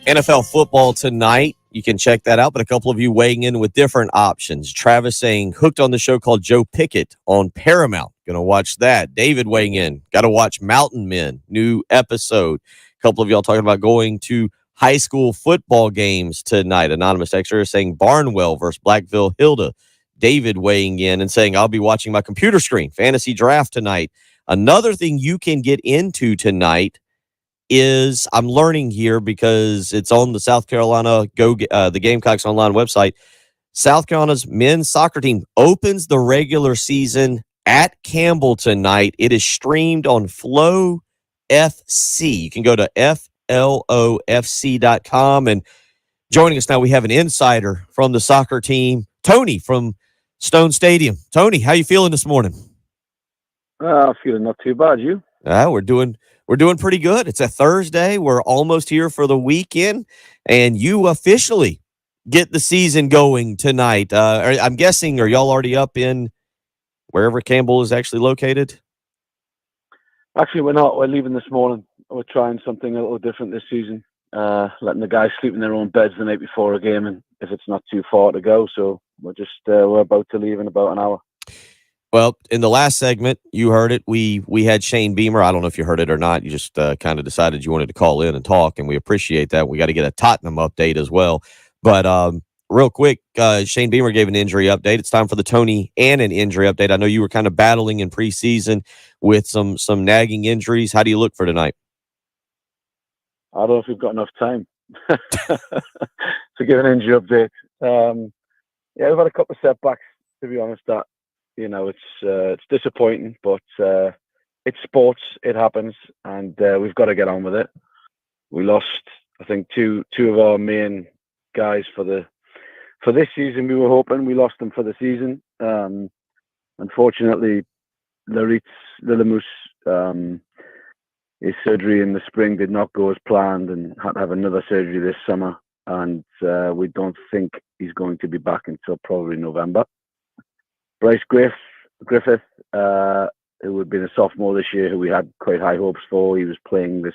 NFL football tonight. You can check that out, but a couple of you weighing in with different options. Travis saying hooked on the show called Joe Pickett on Paramount. Going to watch that. David weighing in. Got to watch Mountain Men. New episode. A couple of y'all talking about going to high school football games tonight. Anonymous Extra saying Barnwell versus Blackville Hilda. David weighing in and saying I'll be watching my computer screen. Fantasy draft tonight. Another thing you can get into tonight is I'm learning here because it's on the South Carolina the Gamecocks online website. South Carolina's men's soccer team opens the regular season at Campbell tonight. It is streamed on Flow FC. You can go to flofc.com. And joining us now, we have an insider from the soccer team, Tony from Stone Stadium. Tony, how you feeling this morning? Feeling not too bad. You? We're doing pretty good. It's a Thursday. We're almost here for the weekend, and you officially get the season going tonight. I'm guessing, are y'all already up in wherever Campbell is actually located? Actually, we're not. We're leaving this morning. We're trying something a little different this season. Letting the guys sleep in their own beds the night before a game, and if it's not too far to go, so we're about to leave in about an hour. Well, in the last segment, you heard it. We had Shane Beamer. I don't know if you heard it or not. You just kind of decided you wanted to call in and talk, and we appreciate that. We got to get a Tottenham update as well. But real quick, Shane Beamer gave an injury update. It's time for the Tony Annan injury update. I know you were kind of battling in preseason with some nagging injuries. How do you look for tonight? I don't know if we've got enough time to give an injury update. Yeah, we've had a couple of setbacks, to be honest. That it's disappointing, but it's sports. It happens, and we've got to get on with it. We lost, I think, two of our main guys for this season. We were hoping we lost them for the season. Unfortunately, Laritz Lillemus, his surgery in the spring did not go as planned, and had to have another surgery this summer. And we don't think he's going to be back until probably November. Bryce Griffith, who had been a sophomore this year, who we had quite high hopes for. He was playing this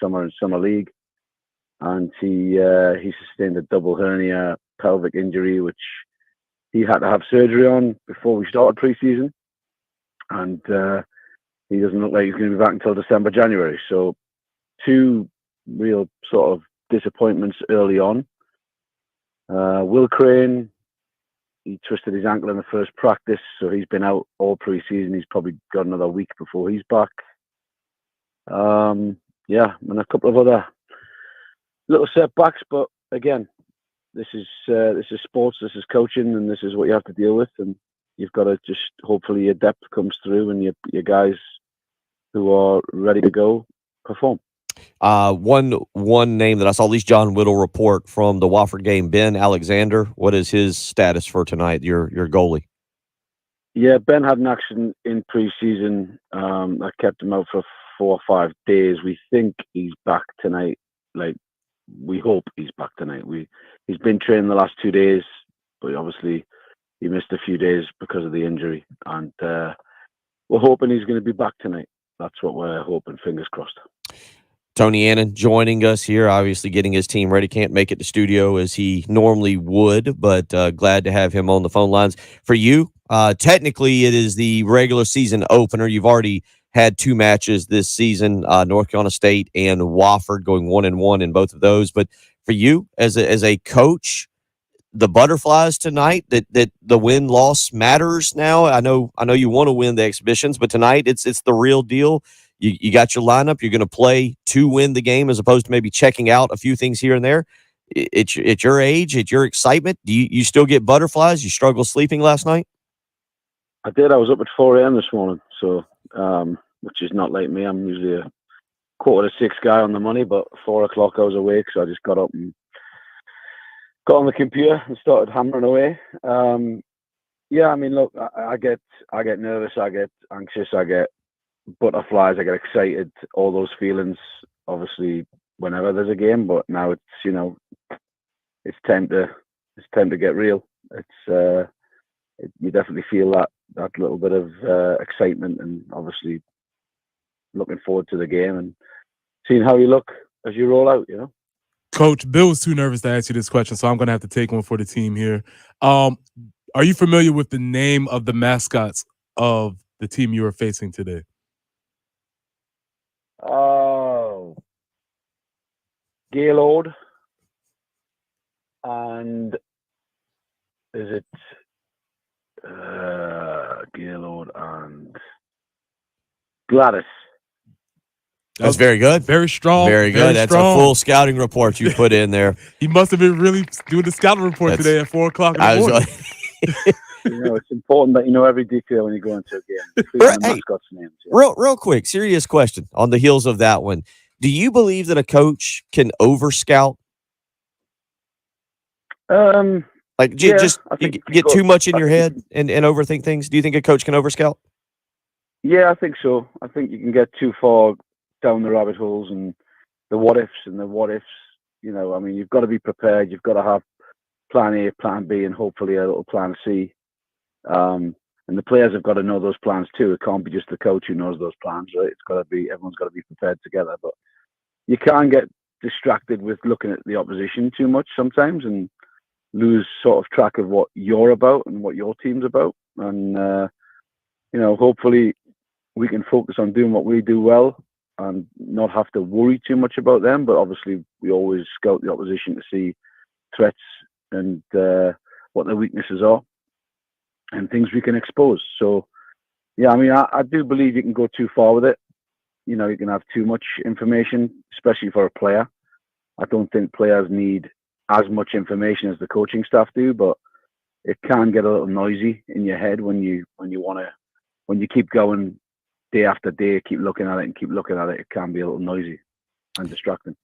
summer in summer league, and he sustained a double hernia pelvic injury, which he had to have surgery on before we started preseason, and he doesn't look like he's going to be back until December, January. So, two real sort of disappointments early on. Will Crane, he twisted his ankle in the first practice, so he's been out all pre-season. He's probably got another week before he's back. And a couple of other little setbacks, but again, this is sports, this is coaching, and this is what you have to deal with. And you've got to just hopefully your depth comes through, and your guys who are ready to go perform. One name that I saw, at least John Whittle report from the Wofford game, Ben Alexander. What is his status for tonight? Your goalie. Yeah, Ben had an accident in preseason. I kept him out for 4 or 5 days. We think he's back tonight. We hope he's back tonight. He's been training the last 2 days, but obviously he missed a few days because of the injury, and we're hoping he's going to be back tonight. That's what we're hoping. Fingers crossed. Tony Annan joining us here, obviously getting his team ready. Can't make it to studio as he normally would, but glad to have him on the phone lines. For you, technically it is the regular season opener. You've already had 2 matches this season, North Carolina State and Wofford, going 1-1 in both of those. But for you, as a coach, the butterflies tonight? That the win loss matters now. I know you want to win the exhibitions, but tonight it's the real deal. You got your lineup. You're going to play to win the game as opposed to maybe checking out a few things here and there. It's your age, it's your excitement. Do you still get butterflies? You struggle sleeping last night? I did. I was up at 4 a.m. this morning, so which is not like me. I'm usually a 5:45 guy on the money, but 4 o'clock I was awake, so I just got up and got on the computer and started hammering away. Yeah, I mean, look, I get nervous, I get anxious, I get butterflies, I get excited, all those feelings, obviously, whenever there's a game. But now it's, you know, it's time to get real. You definitely feel that little bit of excitement, and obviously looking forward to the game and seeing how you look as you roll out, you know. Coach, Bill was too nervous to ask you this question, so I'm going to have to take one for the team here. Are you familiar with the name of the mascots of the team you are facing today? Oh, Gaylord, and is it Gaylord and Gladys? That's very good. Very strong. Very good. Very That's strong. a full scouting report you put in there. He must have been really doing the scouting report today at 4 o'clock in the morning. You know, it's important that you know every detail when you go into a game, including the mascots' names. Yeah. Real quick, serious question on the heels of that one. Do you believe that a coach can over scout? Like just get too much in your head and overthink things? Do you think a coach can over scout? Yeah, I think so. I think you can get too far down the rabbit holes and the what ifs and the what ifs. You know, I mean, you've got to be prepared. You've got to have plan A, plan B, and hopefully a little plan C. And the players have got to know those plans too. It can't be just the coach who knows those plans, right? It's got to be, everyone's got to be prepared together. But you can get distracted with looking at the opposition too much sometimes and lose sort of track of what you're about and what your team's about. And, you know, hopefully we can focus on doing what we do well and not have to worry too much about them. But obviously we always scout the opposition to see threats and what their weaknesses are and things we can expose. So, yeah, I mean, I do believe you can go too far with it. You know, you can have too much information, especially for a player. I don't think players need as much information as the coaching staff do, but it can get a little noisy in your head when you keep going day after day, keep looking at it and keep looking at it. It can be a little noisy and distracting.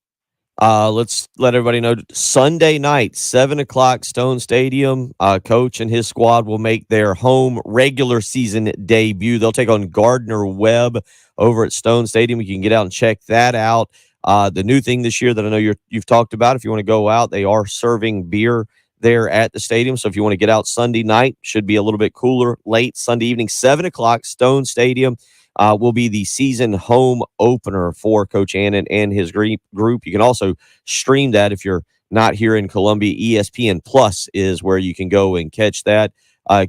Let's let everybody know Sunday night, 7 o'clock, Stone Stadium. Coach and his squad will make their home regular season debut. They'll take on Gardner Webb over at Stone Stadium. You can get out and check that out. The new thing this year that I know you've talked about, if you want to go out, they are serving beer there at the stadium. So if you want to get out Sunday night, should be a little bit cooler late Sunday evening, 7 o'clock, Stone Stadium. Will be the season home opener for Coach Annan and his group. You can also stream that if you're not here in Columbia. ESPN Plus is where you can go and catch that.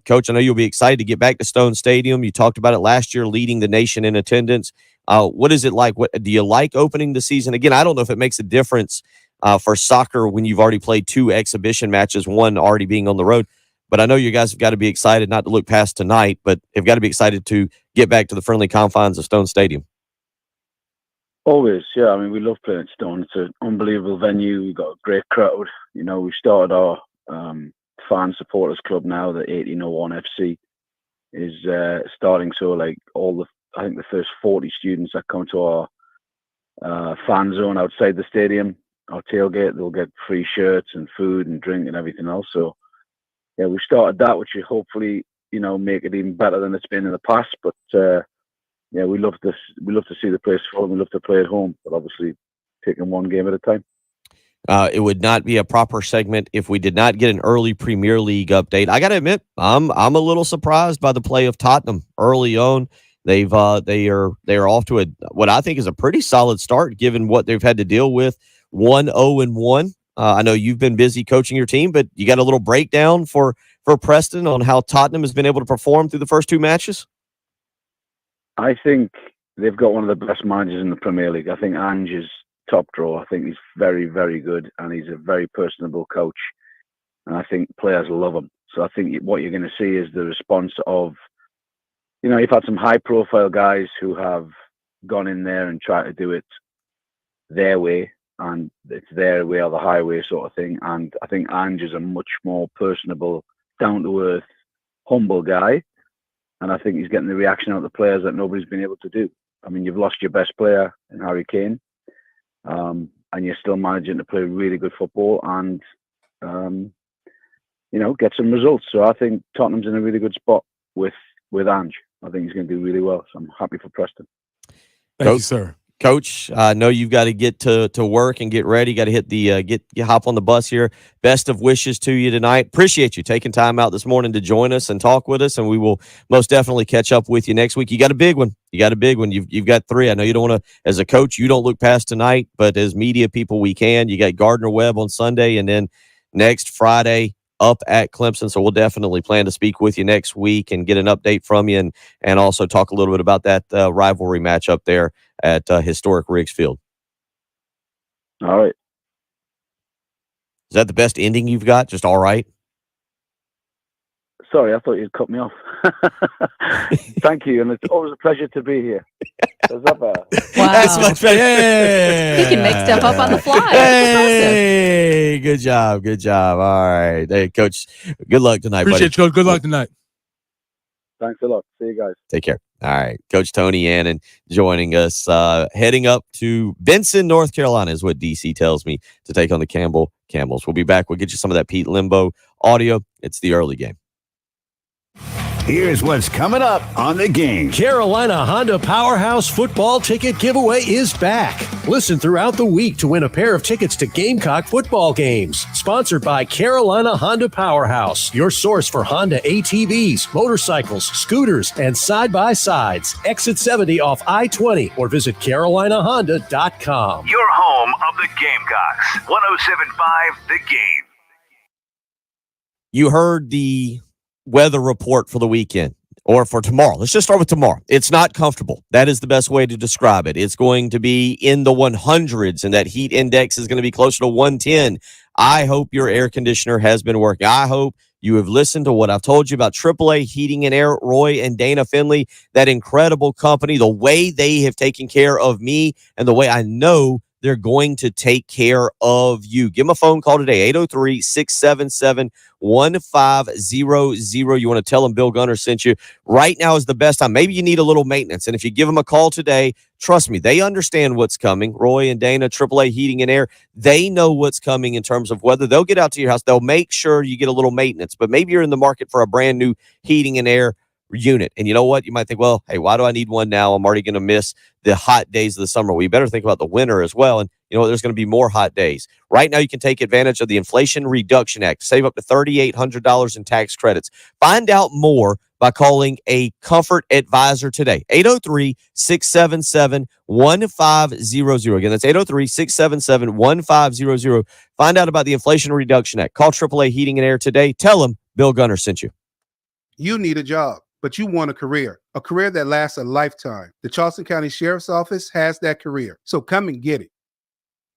Coach, I know you'll be excited to get back to Stone Stadium. You talked about it last year, leading the nation in attendance. What is it like? What do you like opening the season? Again, I don't know if it makes a difference for soccer when you've already played 2 exhibition matches, one already being on the road. But I know you guys have got to be excited, not to look past tonight, but have got to be excited to get back to the friendly confines of Stone Stadium. Always, yeah. I mean, we love playing at Stone. It's an unbelievable venue. We've got a great crowd. You know, we started our fan supporters club now. The 1801 FC is starting. So, like, I think the first 40 students that come to our fan zone outside the stadium, our tailgate, they'll get free shirts and food and drink and everything else. So, yeah, we started that, which will hopefully, you know, make it even better than it's been in the past. But yeah, we love to see the place full, and we love to play at home. But obviously, taking one game at a time. It would not be a proper segment if we did not get an early Premier League update. I got to admit, I'm a little surprised by the play of Tottenham early on. They are off to what I think is a pretty solid start given what they've had to deal with. 1-0-1. I know you've been busy coaching your team, but you got a little breakdown for Preston on how Tottenham has been able to perform through the first 2 matches? I think they've got one of the best managers in the Premier League. I think Ange is top draw. I think he's very, very good, and he's a very personable coach. and I think players love him. So I think what you're going to see is the response of, you've had some high-profile guys who have gone in there and tried to do it their way, and it's their way or the highway sort of thing. And I think Ange is a much more personable, down-to-earth, humble guy. And I think he's getting the reaction out of the players that nobody's been able to do. I mean, you've lost your best player in Harry Kane, and you're still managing to play really good football and, get some results. So I think Tottenham's in a really good spot with Ange. I think he's going to do really well. So I'm happy for Preston. Thank you, sir. Coach, I know you've got to get to work and get ready. Got to hit the hop on the bus here. Best of wishes to you tonight. Appreciate you taking time out this morning to join us and talk with us, and we will most definitely catch up with you next week. You got a big one. You've got 3. I know you don't want to, as a coach, you don't look past tonight, but as media people, we can. You got Gardner Webb on Sunday, and then next Friday up at Clemson. So we'll definitely plan to speak with you next week and get an update from you, and also talk a little bit about that rivalry match up there at historic Riggs Field. All right. Is that the best ending you've got? Just all right? Sorry, I thought you'd cut me off. Thank you, and it's always a pleasure to be here. Is that better? Wow. That's much better. Hey. He can make stuff up on the fly. Hey, good job. All right. Hey, Coach, good luck tonight, Appreciate you, Coach. Good luck tonight. Thanks a lot. See you guys. Take care. All right. Coach Tony Annan joining us, heading up to Benson, North Carolina is what DC tells me, to take on the Campbell Camels. We'll be back. We'll get you some of that Pete Limbo audio. It's the early game. Here's what's coming up on the game. Carolina Honda Powerhouse football ticket giveaway is back. Listen throughout the week to win a pair of tickets to Gamecock football games. Sponsored by Carolina Honda Powerhouse, your source for Honda ATVs, motorcycles, scooters, and side-by-sides. Exit 70 off I-20 or visit carolinahonda.com. Your home of the Gamecocks. 107.5 The Game. You heard the weather report for the weekend, or for tomorrow. Let's just start with tomorrow. It's not comfortable. That is the best way to describe it. It's going to be in the 100s, and that heat index is going to be closer to 110. I hope your air conditioner has been working. I hope you have listened to what I've told you about AAA Heating and Air, Roy and Dana Finley, that incredible company, the way they have taken care of me, and the way I know they're going to take care of you. Give them a phone call today, 803-677-1500. You want to tell them Bill Gunner sent you. Right now is the best time. Maybe you need a little maintenance. And if you give them a call today, trust me, they understand what's coming. Roy and Dana, AAA Heating and Air, they know what's coming in terms of whether they'll get out to your house. They'll make sure you get a little maintenance. But maybe you're in the market for a brand new heating and air unit. And you know what? You might think, well, hey, why do I need one now? I'm already going to miss the hot days of the summer. Well, you better think about the winter as well. And you know what? There's going to be more hot days. Right now, you can take advantage of the Inflation Reduction Act. Save up to $3,800 in tax credits. Find out more by calling a Comfort Advisor today. 803-677-1500. Again, that's 803-677-1500. Find out about the Inflation Reduction Act. Call AAA Heating and Air today. Tell them Bill Gunner sent you. You need a job, but you want a career that lasts a lifetime. The Charleston County Sheriff's Office has that career, so come and get it.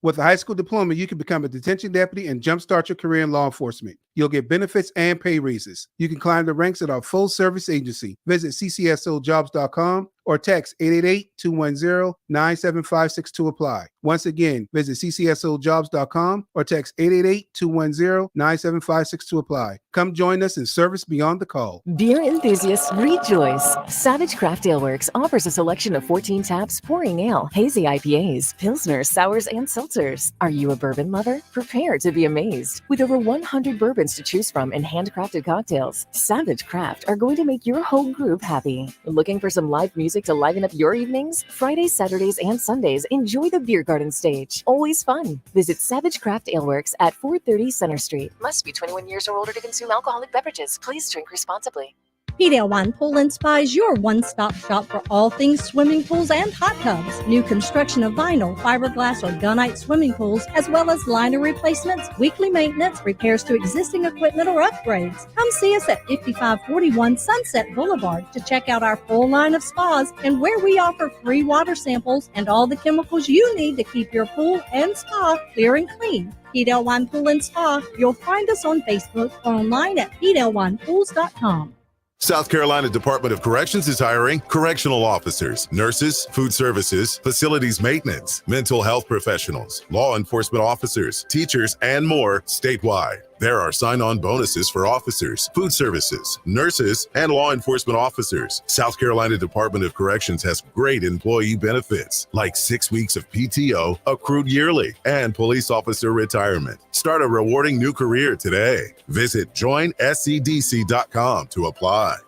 With a high school diploma, you can become a detention deputy and jumpstart your career in law enforcement. You'll get benefits and pay raises. You can climb the ranks at our full-service agency. Visit ccsojobs.com or text 888-210-9756 to apply. Once again, visit ccsojobs.com or text 888-210-9756 to apply. Come join us in service beyond the call. Beer enthusiasts, rejoice! Savage Craft Ale Works offers a selection of 14 taps, pouring ale, hazy IPAs, pilsners, sours, and seltzers. Are you a bourbon lover? Prepare to be amazed. With over 100 bourbons to choose from and handcrafted cocktails, Savage Craft are going to make your whole group happy. Looking for some live music to liven up your evenings? Fridays, Saturdays, and Sundays, enjoy the Beer Garden stage. Always fun. Visit Savage Craft Ale Works at 430 Center Street. Must be 21 years or older to consume alcoholic beverages. Please drink responsibly. Pedale Wine Pool and Spa is your one-stop shop for all things swimming pools and hot tubs. New construction of vinyl, fiberglass, or gunite swimming pools, as well as liner replacements, weekly maintenance, repairs to existing equipment, or upgrades. Come see us at 5541 Sunset Boulevard to check out our full line of spas and where we offer free water samples and all the chemicals you need to keep your pool and spa clear and clean. Pedale Wine Pool and Spa. You'll find us on Facebook or online at PedaleWinePools.com. South Carolina Department of Corrections is hiring correctional officers, nurses, food services, facilities maintenance, mental health professionals, law enforcement officers, teachers, and more statewide. There are sign-on bonuses for officers, food services, nurses, and law enforcement officers. South Carolina Department of Corrections has great employee benefits, like 6 weeks of PTO accrued yearly and police officer retirement. Start a rewarding new career today. Visit joinscdc.com to apply.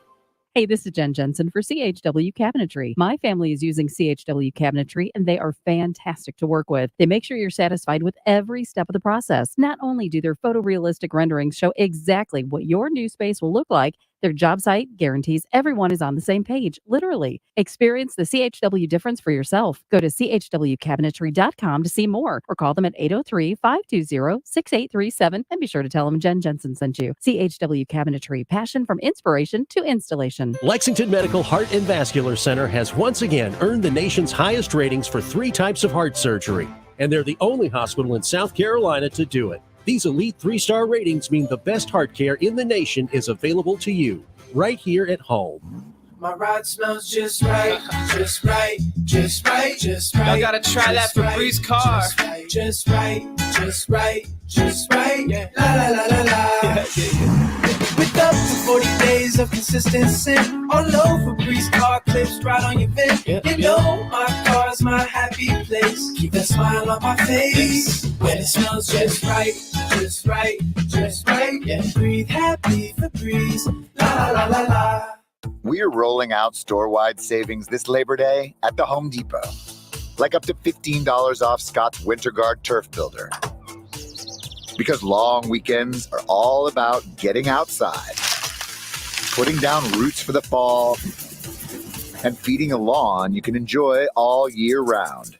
Hey, this is Jen Jensen for CHW Cabinetry. My family is using CHW Cabinetry, and they are fantastic to work with. They make sure you're satisfied with every step of the process. Not only do their photorealistic renderings show exactly what your new space will look like, their job site guarantees everyone is on the same page, literally. Experience the CHW difference for yourself. Go to chwcabinetry.com to see more or call them at 803-520-6837 and be sure to tell them Jen Jensen sent you. CHW Cabinetry, passion from inspiration to installation. Lexington Medical Heart and Vascular Center has once again earned the nation's highest ratings for 3 types of heart surgery, and they're the only hospital in South Carolina to do it. These elite 3-star ratings mean the best heart care in the nation is available to you right here at home. My ride smells just right, just right, just right, just right. Y'all gotta try that Febreze car. Just right, just right, just right. Yeah. La la la la la. With up to 40 days of consistency, all over Febreze car clips right on your vent. You know my car's my happy place. Keep that smile on my face when it smells just right, just right, just right. Yeah. Breathe happy Febreze. La la la la la. We're rolling out store-wide savings this Labor Day at the Home Depot. Like up to $15 off Scott's WinterGuard Turf Builder. Because long weekends are all about getting outside, putting down roots for the fall, and feeding a lawn you can enjoy all year round.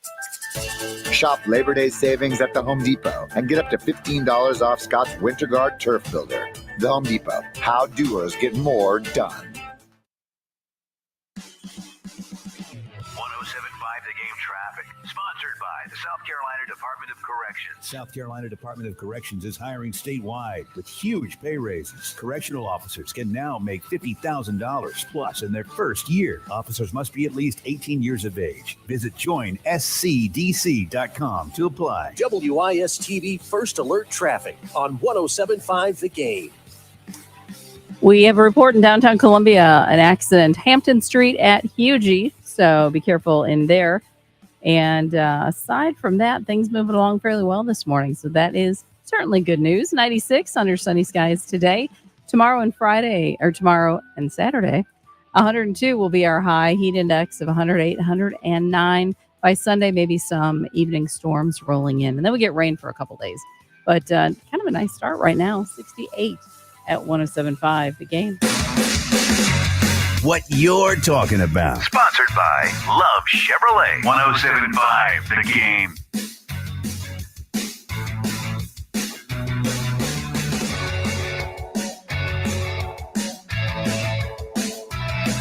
Shop Labor Day savings at the Home Depot and get up to $15 off Scott's WinterGuard Turf Builder. The Home Depot, how doers get more done. 1075 The Game traffic, sponsored by the South Carolina Department of Corrections. South Carolina Department of Corrections is hiring statewide with huge pay raises. Correctional officers can now make $50,000 plus in their first year. Officers must be at least 18 years of age. Visit joinscdc.com to apply. WIS-TV First Alert Traffic on 1075 The Game. We have a report in downtown Columbia, an accident, Hampton Street at Hugie. So be careful in there. And aside from that, things moving along fairly well this morning. So that is certainly good news. 96 under sunny skies today. Tomorrow and Saturday, 102 will be our high. Heat index of 108, 109. By Sunday, maybe some evening storms rolling in. And then we get rain for a couple days. But kind of a nice start right now, 68 at 107.5 The Game. What you're talking about. Sponsored by Love Chevrolet. 1075 The Game.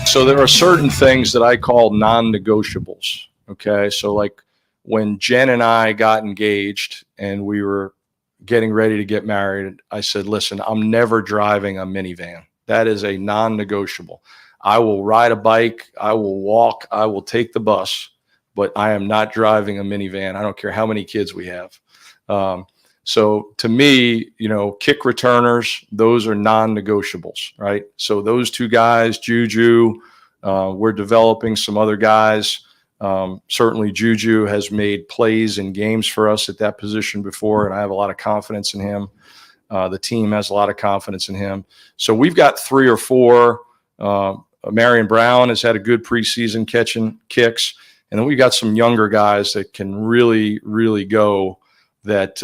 So there are certain things that I call non-negotiables. Okay. So like when Jen and I got engaged and we were getting ready to get married, I said, listen, I'm never driving a minivan. That is a non-negotiable. I will ride a bike. I will walk. I will take the bus, but I am not driving a minivan. I don't care how many kids we have. So to me, kick returners, those are non-negotiables, right? So those two guys, Juju, we're developing some other guys. Certainly Juju has made plays in games for us at that position before, and I have a lot of confidence in him. The team has a lot of confidence in him. So we've got 3 or 4. Marion Brown has had a good preseason catching kicks. And then we've got some younger guys that can really, really go that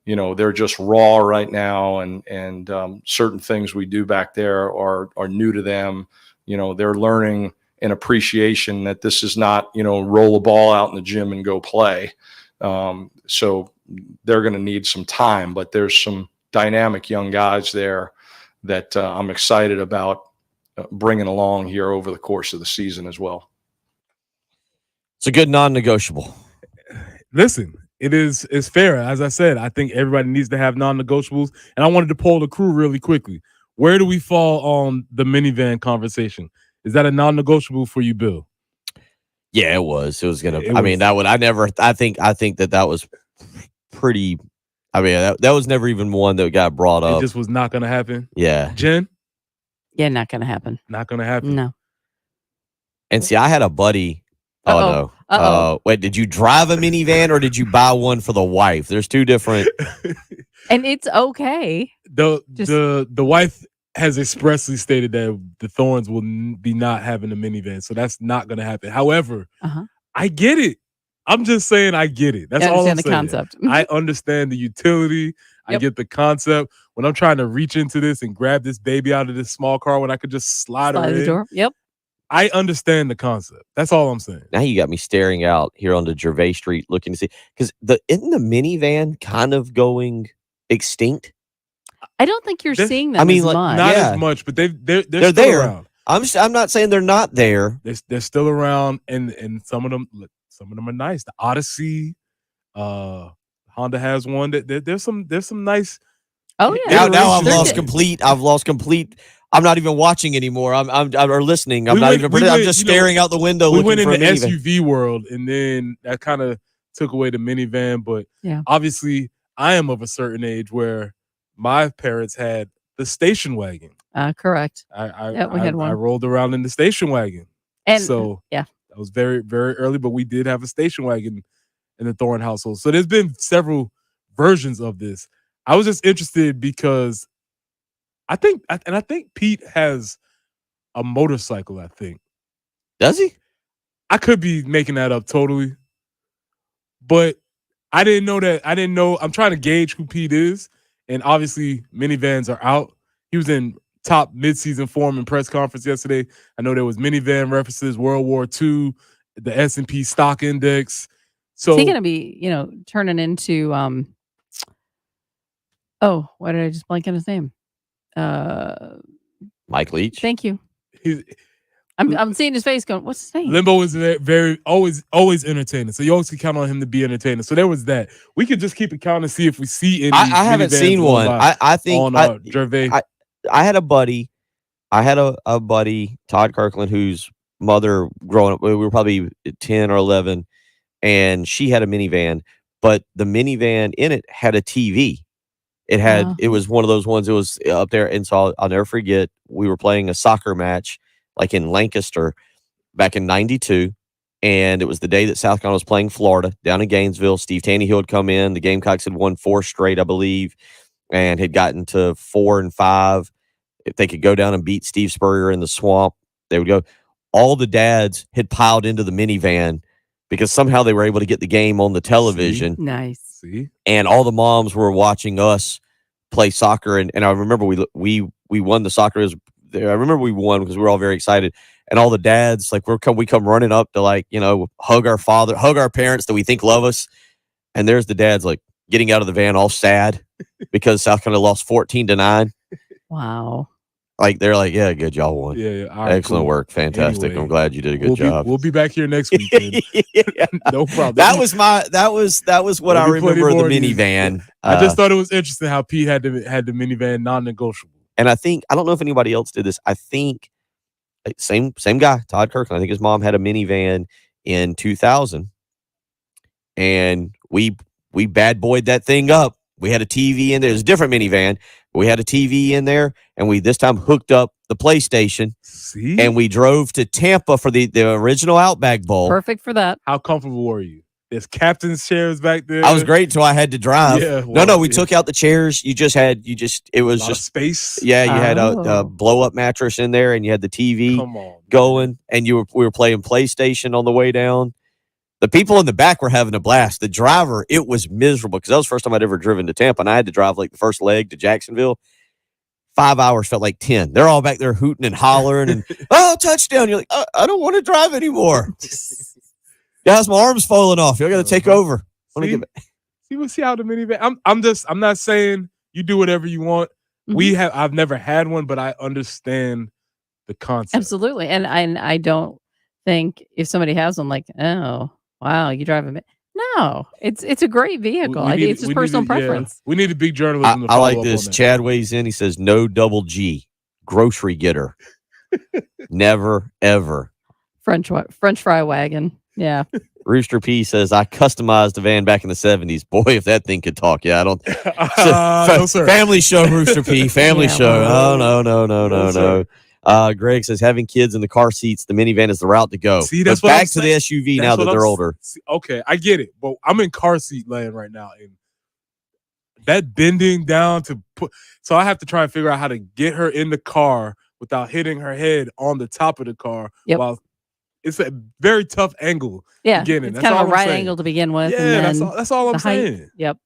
they're just raw right now, and certain things we do back there are new to them. They're learning an appreciation that this is not, roll a ball out in the gym and go play. So they're going to need some time, but there's some dynamic young guys there that I'm excited about bringing along here over the course of the season as well. It's a good non-negotiable. Listen, it's fair. As I said, I think everybody needs to have non-negotiables. And I wanted to poll the crew really quickly. Where do we fall on the minivan conversation? Is that a non-negotiable for you, Bill? Yeah, it was. It was gonna. I think that was pretty. I mean, that was never even one that got brought up. It just was not gonna happen. Yeah, Jen. Yeah, not gonna happen. Not gonna happen. No. And see, I had a buddy. Uh-oh. Oh no. Wait, did you drive a minivan or did you buy one for the wife? There's two different. And it's okay. The wife has expressly stated that the Thorns will be not having a minivan, so that's not going to happen. However, I get it. I'm just saying I get it. That's all I'm saying. The concept. I understand the utility. I get the concept. When I'm trying to reach into this and grab this baby out of this small car when I could just slide her in. The door. Yep. I understand the concept. That's all I'm saying. Now you got me staring out here onto Gervais Street looking to see, because isn't the minivan kind of going extinct? I don't think you're seeing them. Not as much, but they're still there. Around. I'm not saying they're not there. They're still around, and some of them are nice. The Odyssey, Honda has one. There's some nice. Oh yeah. Now I've lost complete. I'm not even watching anymore. I'm or listening. I'm just staring out the window. We went looking into for a minivan. SUV world, and then that kind of took away the minivan. But obviously, I am of a certain age where my parents had the station wagon. Correct. We had one. I rolled around in the station wagon, and so that was very, very early. But we did have a station wagon in the Thorne household. So there's been several versions of this. I was just interested because I think Pete has a motorcycle. I think. Does he? I could be making that up totally, but I didn't know that. I didn't know. I'm trying to gauge who Pete is, and obviously minivans are out. He was in top midseason form in press conference yesterday. I know there was minivan references, World War II, the S&P stock index. So is he going to be, turning into? Oh, why did I just blank on his name? Mike Leach. Thank you. I'm seeing his face going, what's his name? Limbo is very always entertaining. So you always can count on him to be entertaining. So there was that. We could just keep it counting and see if we see any. I haven't seen one. I think Gervais. I had a buddy. A buddy, Todd Kirkland, whose mother growing up, we were probably 10 or 11, and she had a minivan, but the minivan in it had a TV. It was one of those ones. It was up there, and so I'll never forget. We were playing a soccer match, like in Lancaster, back in '92, and it was the day that South Carolina was playing Florida down in Gainesville. Steve Taneyhill had come in. The Gamecocks had won 4 straight, I believe, and had gotten to 4 and 5. If they could go down and beat Steve Spurrier in the Swamp, they would go. All the dads had piled into the minivan because somehow they were able to get the game on the television. Nice. And all the moms were watching us play soccer, and I remember we won the soccer. I remember we won because we were all very excited, and all the dads we come running up to hug our parents that we think love us, and there's the dads getting out of the van all sad because South Carolina lost 14-9. Wow. They're yeah, good, y'all won. Yeah. Excellent work, fantastic. Anyway, I'm glad you did a good job. We'll be back here next week. No problem. That was what I remember of the minivan. I just thought it was interesting how Pete had the minivan non-negotiable. And I don't know if anybody else did this. I think same guy, Todd Kirkland. I think his mom had a minivan in 2000, and we bad boyed that thing up. We had a TV in there. It was a different minivan. We had a TV in there, and we this time hooked up the PlayStation. See? And we drove to Tampa for the original Outback Bowl. Perfect for that. How comfortable were you? There's captain's chairs back there. I was great until I had to drive. Yeah, we took out the chairs. It was just space. Yeah, you had a blow-up mattress in there, and you had the TV going, and we were playing PlayStation on the way down. The people in the back were having a blast. The driver, it was miserable because that was the first time I'd ever driven to Tampa, and I had to drive like the first leg to Jacksonville. 5 hours felt like 10. They're all back there hooting and hollering and, oh, touchdown. You're like, I don't want to drive anymore. Guys, my arm's falling off. Y'all got to take over. See how the minivan. I'm not saying you do whatever you want. I've never had one, but I understand the concept. Absolutely. And I don't think if somebody has one, like, oh, wow, you drive a no, it's a great vehicle. It's just personal preference. We need a big journalism. I like this. Chad weighs in. He says, no double G. Grocery getter. Never, ever. French fry wagon. Yeah. Rooster P says, I customized a van back in the 70s. Boy, if that thing could talk. Yeah, I don't. No, sir. Family show, Rooster P. Family show. Oh, no. Greg says, having kids in the car seats, the minivan is the route to go. See, that's but back to the SUV now that they're older. Okay, I get it. But I'm in car seat land right now. And that bending down to put. So I have to try and figure out how to get her in the car without hitting her head on the top of the car. Yep. While it's a very tough angle. Yeah, beginning. it's kind of a right angle to begin with. Yeah, and that's all I'm saying. Yep.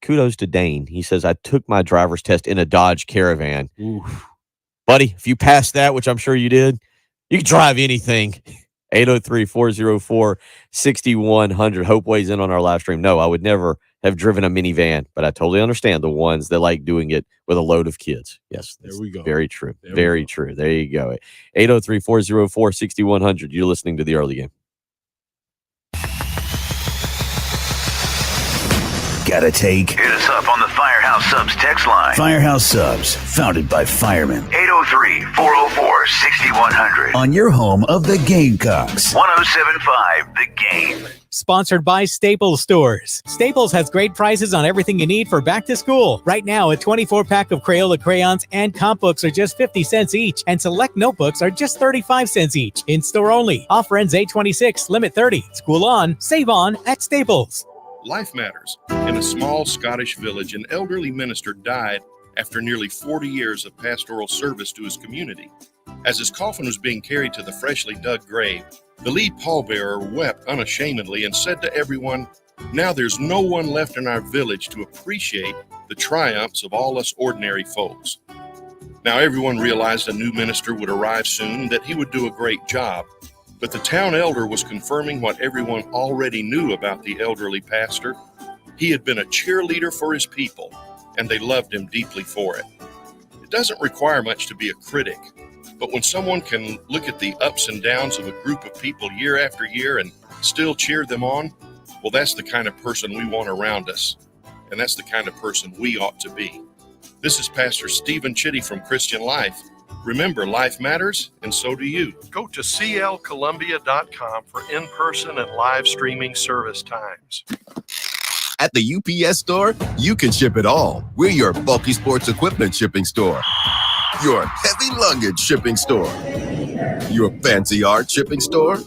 Kudos to Dane. He says, I took my driver's test in a Dodge Caravan. Oof. Buddy, if you passed that, which I'm sure you did, you can drive anything. 803-404-6100. Hope weighs in on our live stream. No, I would never have driven a minivan, but I totally understand the ones that like doing it with a load of kids. Yes, there we go. Very true. Very true. There you go. 803-404-6100. You're listening to the early game. Gotta take. Hit us up on the Firehouse Subs text line. Firehouse Subs, founded by firemen. 803-404-6100. On your home of the Gamecocks. 107.5 The Game. Sponsored by Staples Stores. Staples has great prices on everything you need for back to school. Right now, a 24-pack of Crayola crayons and comp books are just 50 cents each, and select notebooks are just 35 cents each. In-store only. Offer ends 8/26, limit 30. School on, save on at Staples. Life matters. In a small Scottish village, an elderly minister died after nearly 40 years of pastoral service to his community. As his coffin was being carried to the freshly dug grave, the lead pallbearer wept unashamedly and said to everyone, "Now there's no one left in our village to appreciate the triumphs of all us ordinary folks." Now everyone realized a new minister would arrive soon and that he would do a great job. But the town elder was confirming what everyone already knew about the elderly pastor. He had been a cheerleader for his people, and they loved him deeply for it. It doesn't require much to be a critic, but when someone can look at the ups and downs of a group of people year after year and still cheer them on, well, that's the kind of person we want around us, and that's the kind of person we ought to be. This is Pastor Stephen Chitty from Christian Life. Remember, life matters, and so do you. Go to clcolumbia.com for in-person and live streaming service times. At the UPS store, you can ship it all. We're your bulky sports equipment shipping store, your heavy luggage shipping store, your fancy art shipping store.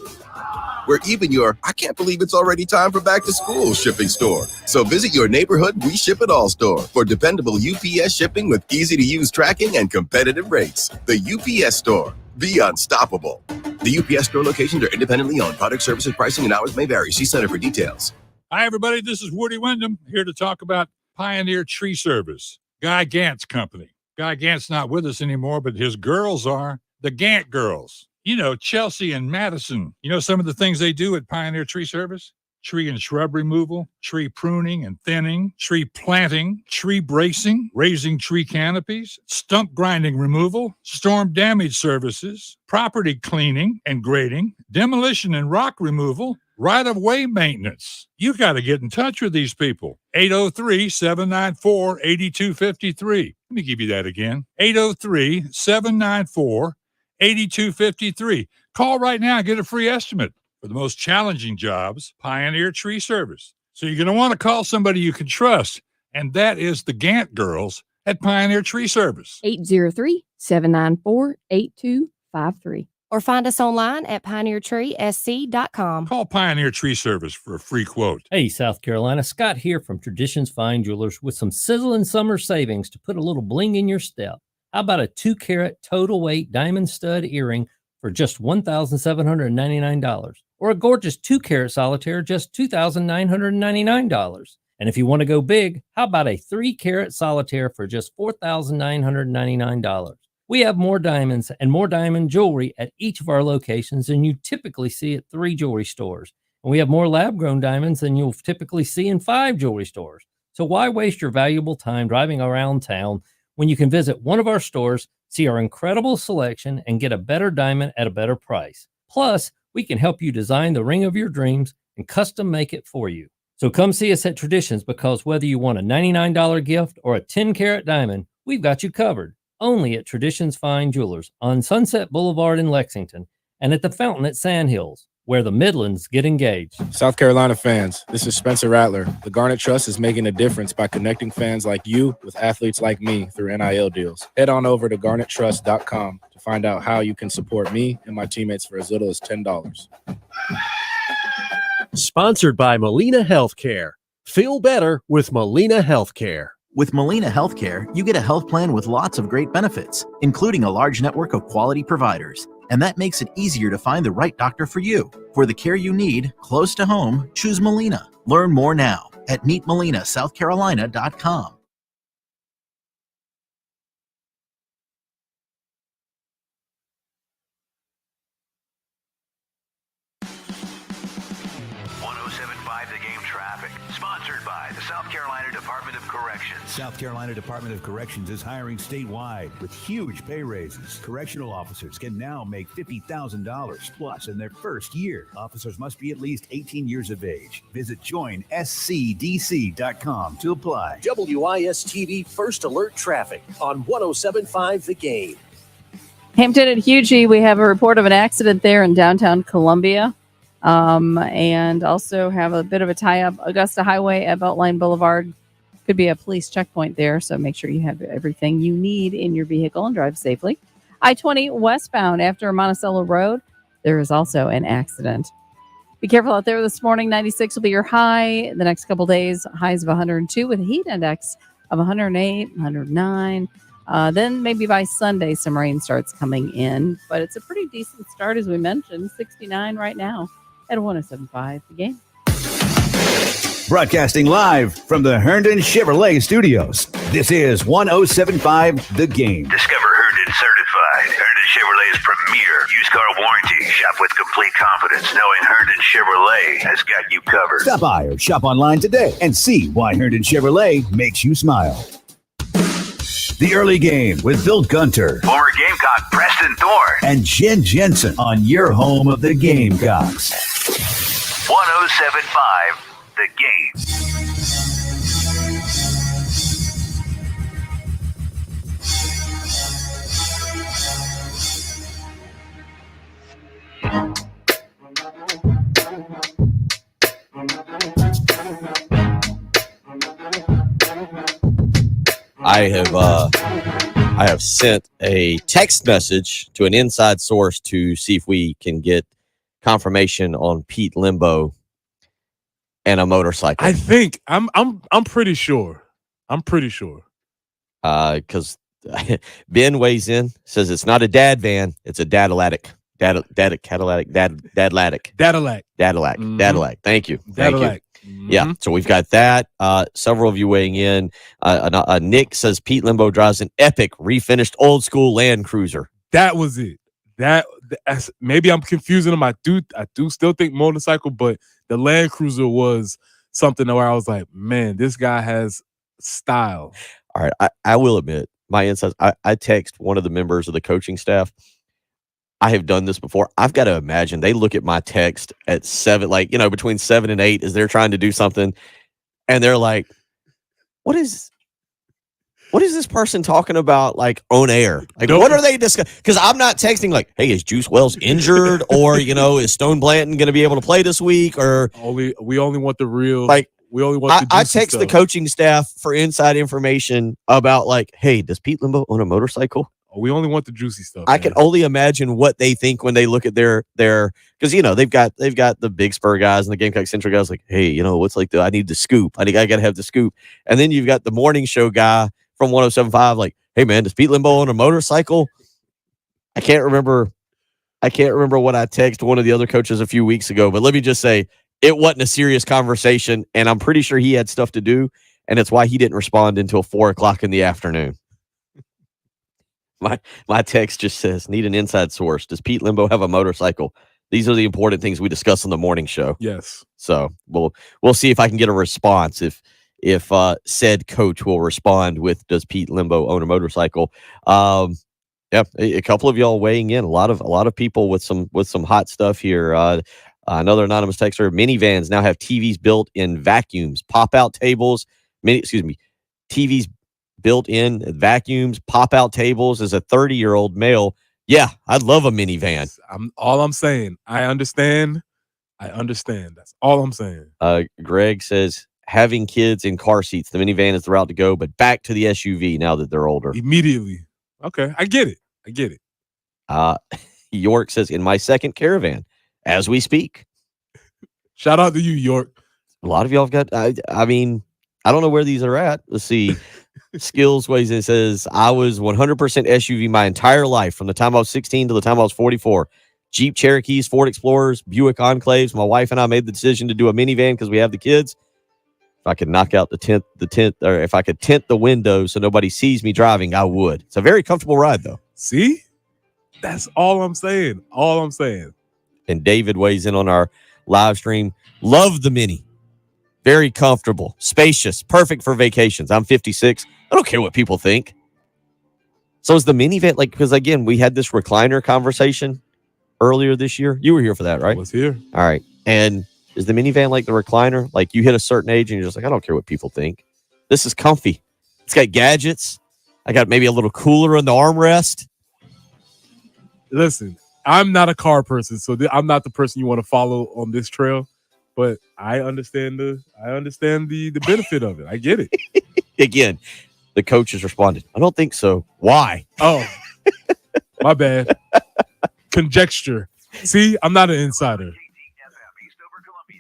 We're even your I can't believe it's already time for back to school shipping store. So visit your neighborhood We Ship It All store for dependable UPS shipping with easy to use tracking and competitive rates. The UPS store. Be unstoppable. The UPS store locations are independently owned. Product services, pricing, and hours may vary. See Center for details. Hi, everybody. This is Woody Wyndham here to talk about Pioneer Tree Service, Guy Gant's company. Guy Gant's not with us anymore, but his girls are the Gant girls. You know, Chelsea and Madison. You know some of the things they do at Pioneer Tree Service? Tree and shrub removal, tree pruning and thinning, tree planting, tree bracing, raising tree canopies, stump grinding removal, storm damage services, property cleaning and grading, demolition and rock removal, right-of-way maintenance. You got to get in touch with these people. 803-794-8253. Let me give you that again. 803-794-8253. Call right now and get a free estimate. For the most challenging jobs, Pioneer Tree Service. So you're going to want to call somebody you can trust, and that is the Gant girls at Pioneer Tree Service. 803-794-8253. Or find us online at pioneertreesc.com. Call Pioneer Tree Service for a free quote. Hey, South Carolina. Scott here from Traditions Fine Jewelers with some sizzling summer savings to put a little bling in your step. How about a 2-carat total weight diamond stud earring for just $1,799, or a gorgeous 2-carat solitaire just $2,999. And if you want to go big, how about a 3-carat solitaire for just $4,999? We have more diamonds and more diamond jewelry at each of our locations than you typically see at 3 jewelry stores. And we have more lab-grown diamonds than you'll typically see in 5 jewelry stores. So why waste your valuable time driving around town when you can visit one of our stores, see our incredible selection, and get a better diamond at a better price? Plus, we can help you design the ring of your dreams and custom make it for you. So come see us at Traditions, because whether you want a $99 gift or a 10-carat diamond, we've got you covered. Only at Traditions Fine Jewelers on Sunset Boulevard in Lexington and at the Fountain at Sandhills, where the Midlands get engaged. South Carolina fans, this is Spencer Rattler. The Garnet Trust is making a difference by connecting fans like you with athletes like me through NIL deals. Head on over to garnettrust.com to find out how you can support me and my teammates for as little as $10. Sponsored by Molina Healthcare. Feel better with Molina Healthcare. With Molina Healthcare, you get a health plan with lots of great benefits, including a large network of quality providers. And that makes it easier to find the right doctor for you. For the care you need, close to home, choose Molina. Learn more now at meetmolinasouthcarolina.com. Sponsored by the South Carolina Department of Corrections. South Carolina Department of Corrections is hiring statewide with huge pay raises. Correctional officers can now make $50,000 plus in their first year. Officers must be at least 18 years of age. Visit joinscdc.com to apply. WIS-TV First Alert Traffic on 107.5 The Game. Hampton at Hugie, we have a report of an accident there in downtown Columbia. And also have a bit of a tie-up. Augusta Highway at Beltline Boulevard. Could be a police checkpoint there, so make sure you have everything you need in your vehicle and drive safely. I-20 westbound after Monticello Road, there is also an accident. Be careful out there this morning. 96 will be your high. The next couple days, highs of 102 with a heat index of 108, 109. Then maybe by Sunday, some rain starts coming in, but it's a pretty decent start, as we mentioned. 69 right now at 107.5 The Game. Broadcasting live from the Herndon Chevrolet Studios. This is 107.5 The Game. Discover Herndon Certified, Herndon Chevrolet's premier used car warranty. Shop with complete confidence, knowing Herndon Chevrolet has got you covered. Stop by or shop online today and see why Herndon Chevrolet makes you smile. The Early Game with Bill Gunter, former Gamecock Preston Thorne, and Jen Jensen on your home of the Gamecocks. 107.5 The Game. I have sent a text message to an inside source to see if we can get confirmation on Pete Lembo and a motorcycle. I think I'm pretty sure. I'm pretty sure. Because Ben weighs in, says it's not a dad van, it's a Dadalatic. Dadalatic. Thank you. Dadalac. Yeah, so we've got that. Several of you weighing in. Nick says Pete Lembo drives an epic refinished old school Land Cruiser. That was it. That's, maybe I'm confusing them. I do still think motorcycle, but the Land Cruiser was something where I was like, man, this guy has style. All right, I will admit my insights. I text one of the members of the coaching staff. I have done this before. I've got to imagine they look at my text at 7, like, between 7 and 8 as they're trying to do something. And they're like, what is this person talking about, like, on air? Like, what are they discussing? Because I'm not texting like, hey, is Juice Wells injured? Or, is Stone Blanton going to be able to play this week? Or we only want the real, like, we only want the I text stuff. the coaching staff for inside information about, like, hey, does Pete Lembo own a motorcycle? We only want the juicy stuff. I can only imagine what they think when they look at their because they've got the Big Spur guys and the Gamecock Central guys like, hey, what's like I need the scoop. I got to have the scoop. And then you've got the morning show guy from 107.5 like, hey man, does Pete Lembo own a motorcycle? I can't remember I can't remember what I texted one of the other coaches a few weeks ago, but let me just say it wasn't a serious conversation, and I'm pretty sure he had stuff to do, and it's why he didn't respond until 4:00 in the afternoon. My text just says, need an inside source. Does Pete Limbo have a motorcycle? These are the important things we discuss on the morning show. Yes. So we'll see if I can get a response if said coach will respond with, does Pete Limbo own a motorcycle? Yeah, a couple of y'all weighing in. A lot of people with some hot stuff here. Another anonymous texter: minivans now have TVs built in vacuums, pop-out tables. TVs built in vacuums, pop-out tables. As a 30-year-old male, yeah, I'd love a minivan. All I'm saying. I understand. That's all I'm saying. Greg says, having kids in car seats, the minivan is the route to go, but back to the SUV now that they're older. Immediately. Okay, I get it. York says, in my second Caravan, as we speak. Shout out to you, York. A lot of y'all have got, I mean, I don't know where these are at. Let's see. Skills weighs in, says, I was 100% SUV my entire life, from the time I was 16 to the time I was 44. Jeep Cherokees, Ford Explorers, Buick Enclaves. My wife and I made the decision to do a minivan because we have the kids. If I could knock out the tent, or if I could tint the windows so nobody sees me driving, I would. It's a very comfortable ride, though. See? That's all I'm saying. And David weighs in on our live stream. Love the Mini. Very comfortable, spacious, perfect for vacations. I'm 56. I don't care what people think. So is the minivan, because again, we had this recliner conversation earlier this year. You were here for that, right? I was here. All right. And is the minivan like the recliner? Like you hit a certain age and you're just like, I don't care what people think. This is comfy. It's got gadgets. I got maybe a little cooler in the armrest. Listen, I'm not a car person, so I'm not the person you want to follow on this trail. But I understand the benefit of it. I get it. Again, the coach has responded, I don't think so. Why? Oh, my bad. Conjecture. See, I'm not an insider.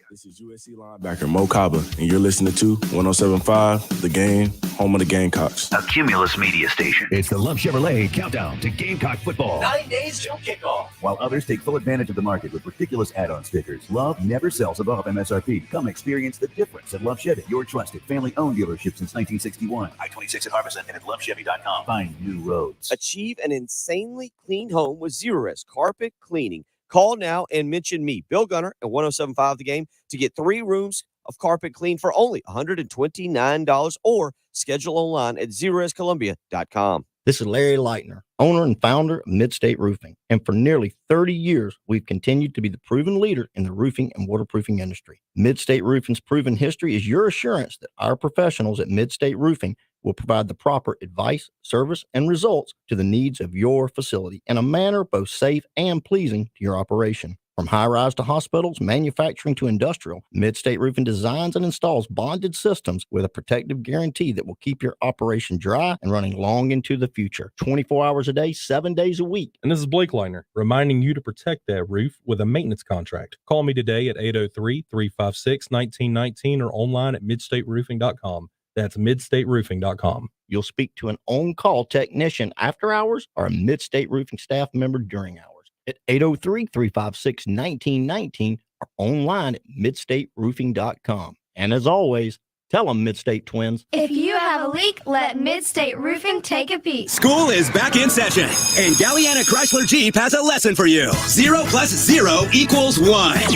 This is USC linebacker Mo Kaba, and you're listening to 107.5 The Game, home of the Gamecocks. A Cumulus media station. It's the Love Chevrolet countdown to Gamecock football. 9 days till kickoff. While others take full advantage of the market with ridiculous add-on stickers, Love never sells above MSRP. Come experience the difference at Love Chevy, your trusted family-owned dealership since 1961. I-26 at Harbison and at lovechevy.com. Find new roads. Achieve an insanely clean home with Zero Risk Carpet Cleaning. Call now and mention me, Bill Gunner, at 107.5 The Game to get 3 rooms of carpet clean for only $129, or schedule online at zeroscolumbia.com. This is Larry Leitner, owner and founder of Midstate Roofing. And for nearly 30 years, we've continued to be the proven leader in the roofing and waterproofing industry. Midstate Roofing's proven history is your assurance that our professionals at Midstate Roofing will provide the proper advice, service, and results to the needs of your facility in a manner both safe and pleasing to your operation. From high-rise to hospitals, manufacturing to industrial, Midstate Roofing designs and installs bonded systems with a protective guarantee that will keep your operation dry and running long into the future. 24 hours a day, 7 days a week. And this is Blake Leitner, reminding you to protect that roof with a maintenance contract. Call me today at 803-356-1919 or online at midstateroofing.com. That's midstateroofing.com. You'll speak to an on-call technician after hours or a Midstate Roofing staff member during hours at 803-356-1919 or online at midstateroofing.com. And as always, tell them Midstate Twins. If you have a leak, let Midstate Roofing take a peek. School is back in session, and Galliana Chrysler Jeep has a lesson for you. 0 plus 0 equals 1.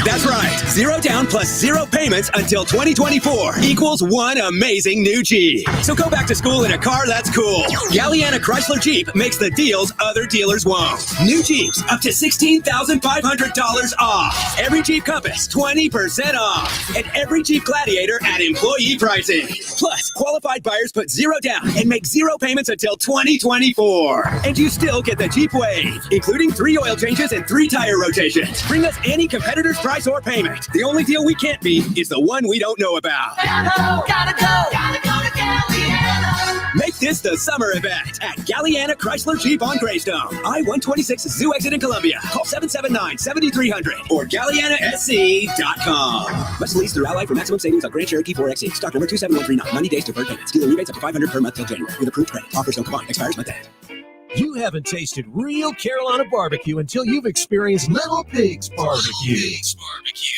That's right. 0 down plus 0 payments until 2024 equals 1 amazing new Jeep. So go back to school in a car that's cool. Galliana Chrysler Jeep makes the deals other dealers won't. New Jeeps up to $16,500 off. Every Jeep Compass 20% off, and every Jeep Gladiator at employee pricing. Plus, qualified buyers put 0 down and make 0 payments until 2024. And you still get the Jeep Wave, including 3 oil changes and 3 tire rotations. Bring us any competitor's price or payment. The only deal we can't beat is the one we don't know about. Gotta go to Galliana. Make this the summer event at Galliana Chrysler Jeep on Greystone. I-126 Zoo Exit in Columbia. Call 779-7300 or GallianaSC.com. Must lease through Ally for maximum savings on Grand Cherokee 4XE. Stock number 27139. 90 days deferred payments. Dealer rebates up to $500 per month till January with approved credit. Offers don't combine. Expires month end. You haven't tasted real Carolina barbecue until you've experienced Little Pig's Barbecue.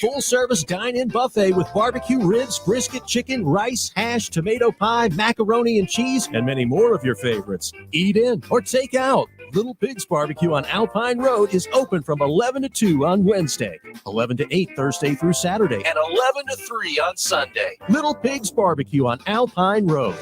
Full-service dine-in buffet with barbecue ribs, brisket, chicken, rice, hash, tomato pie, macaroni and cheese, and many more of your favorites. Eat in or take out. Little Pig's Barbecue on Alpine Road is open from 11 to 2 on Wednesday, 11 to 8 Thursday through Saturday, and 11 to 3 on Sunday. Little Pig's Barbecue on Alpine Road.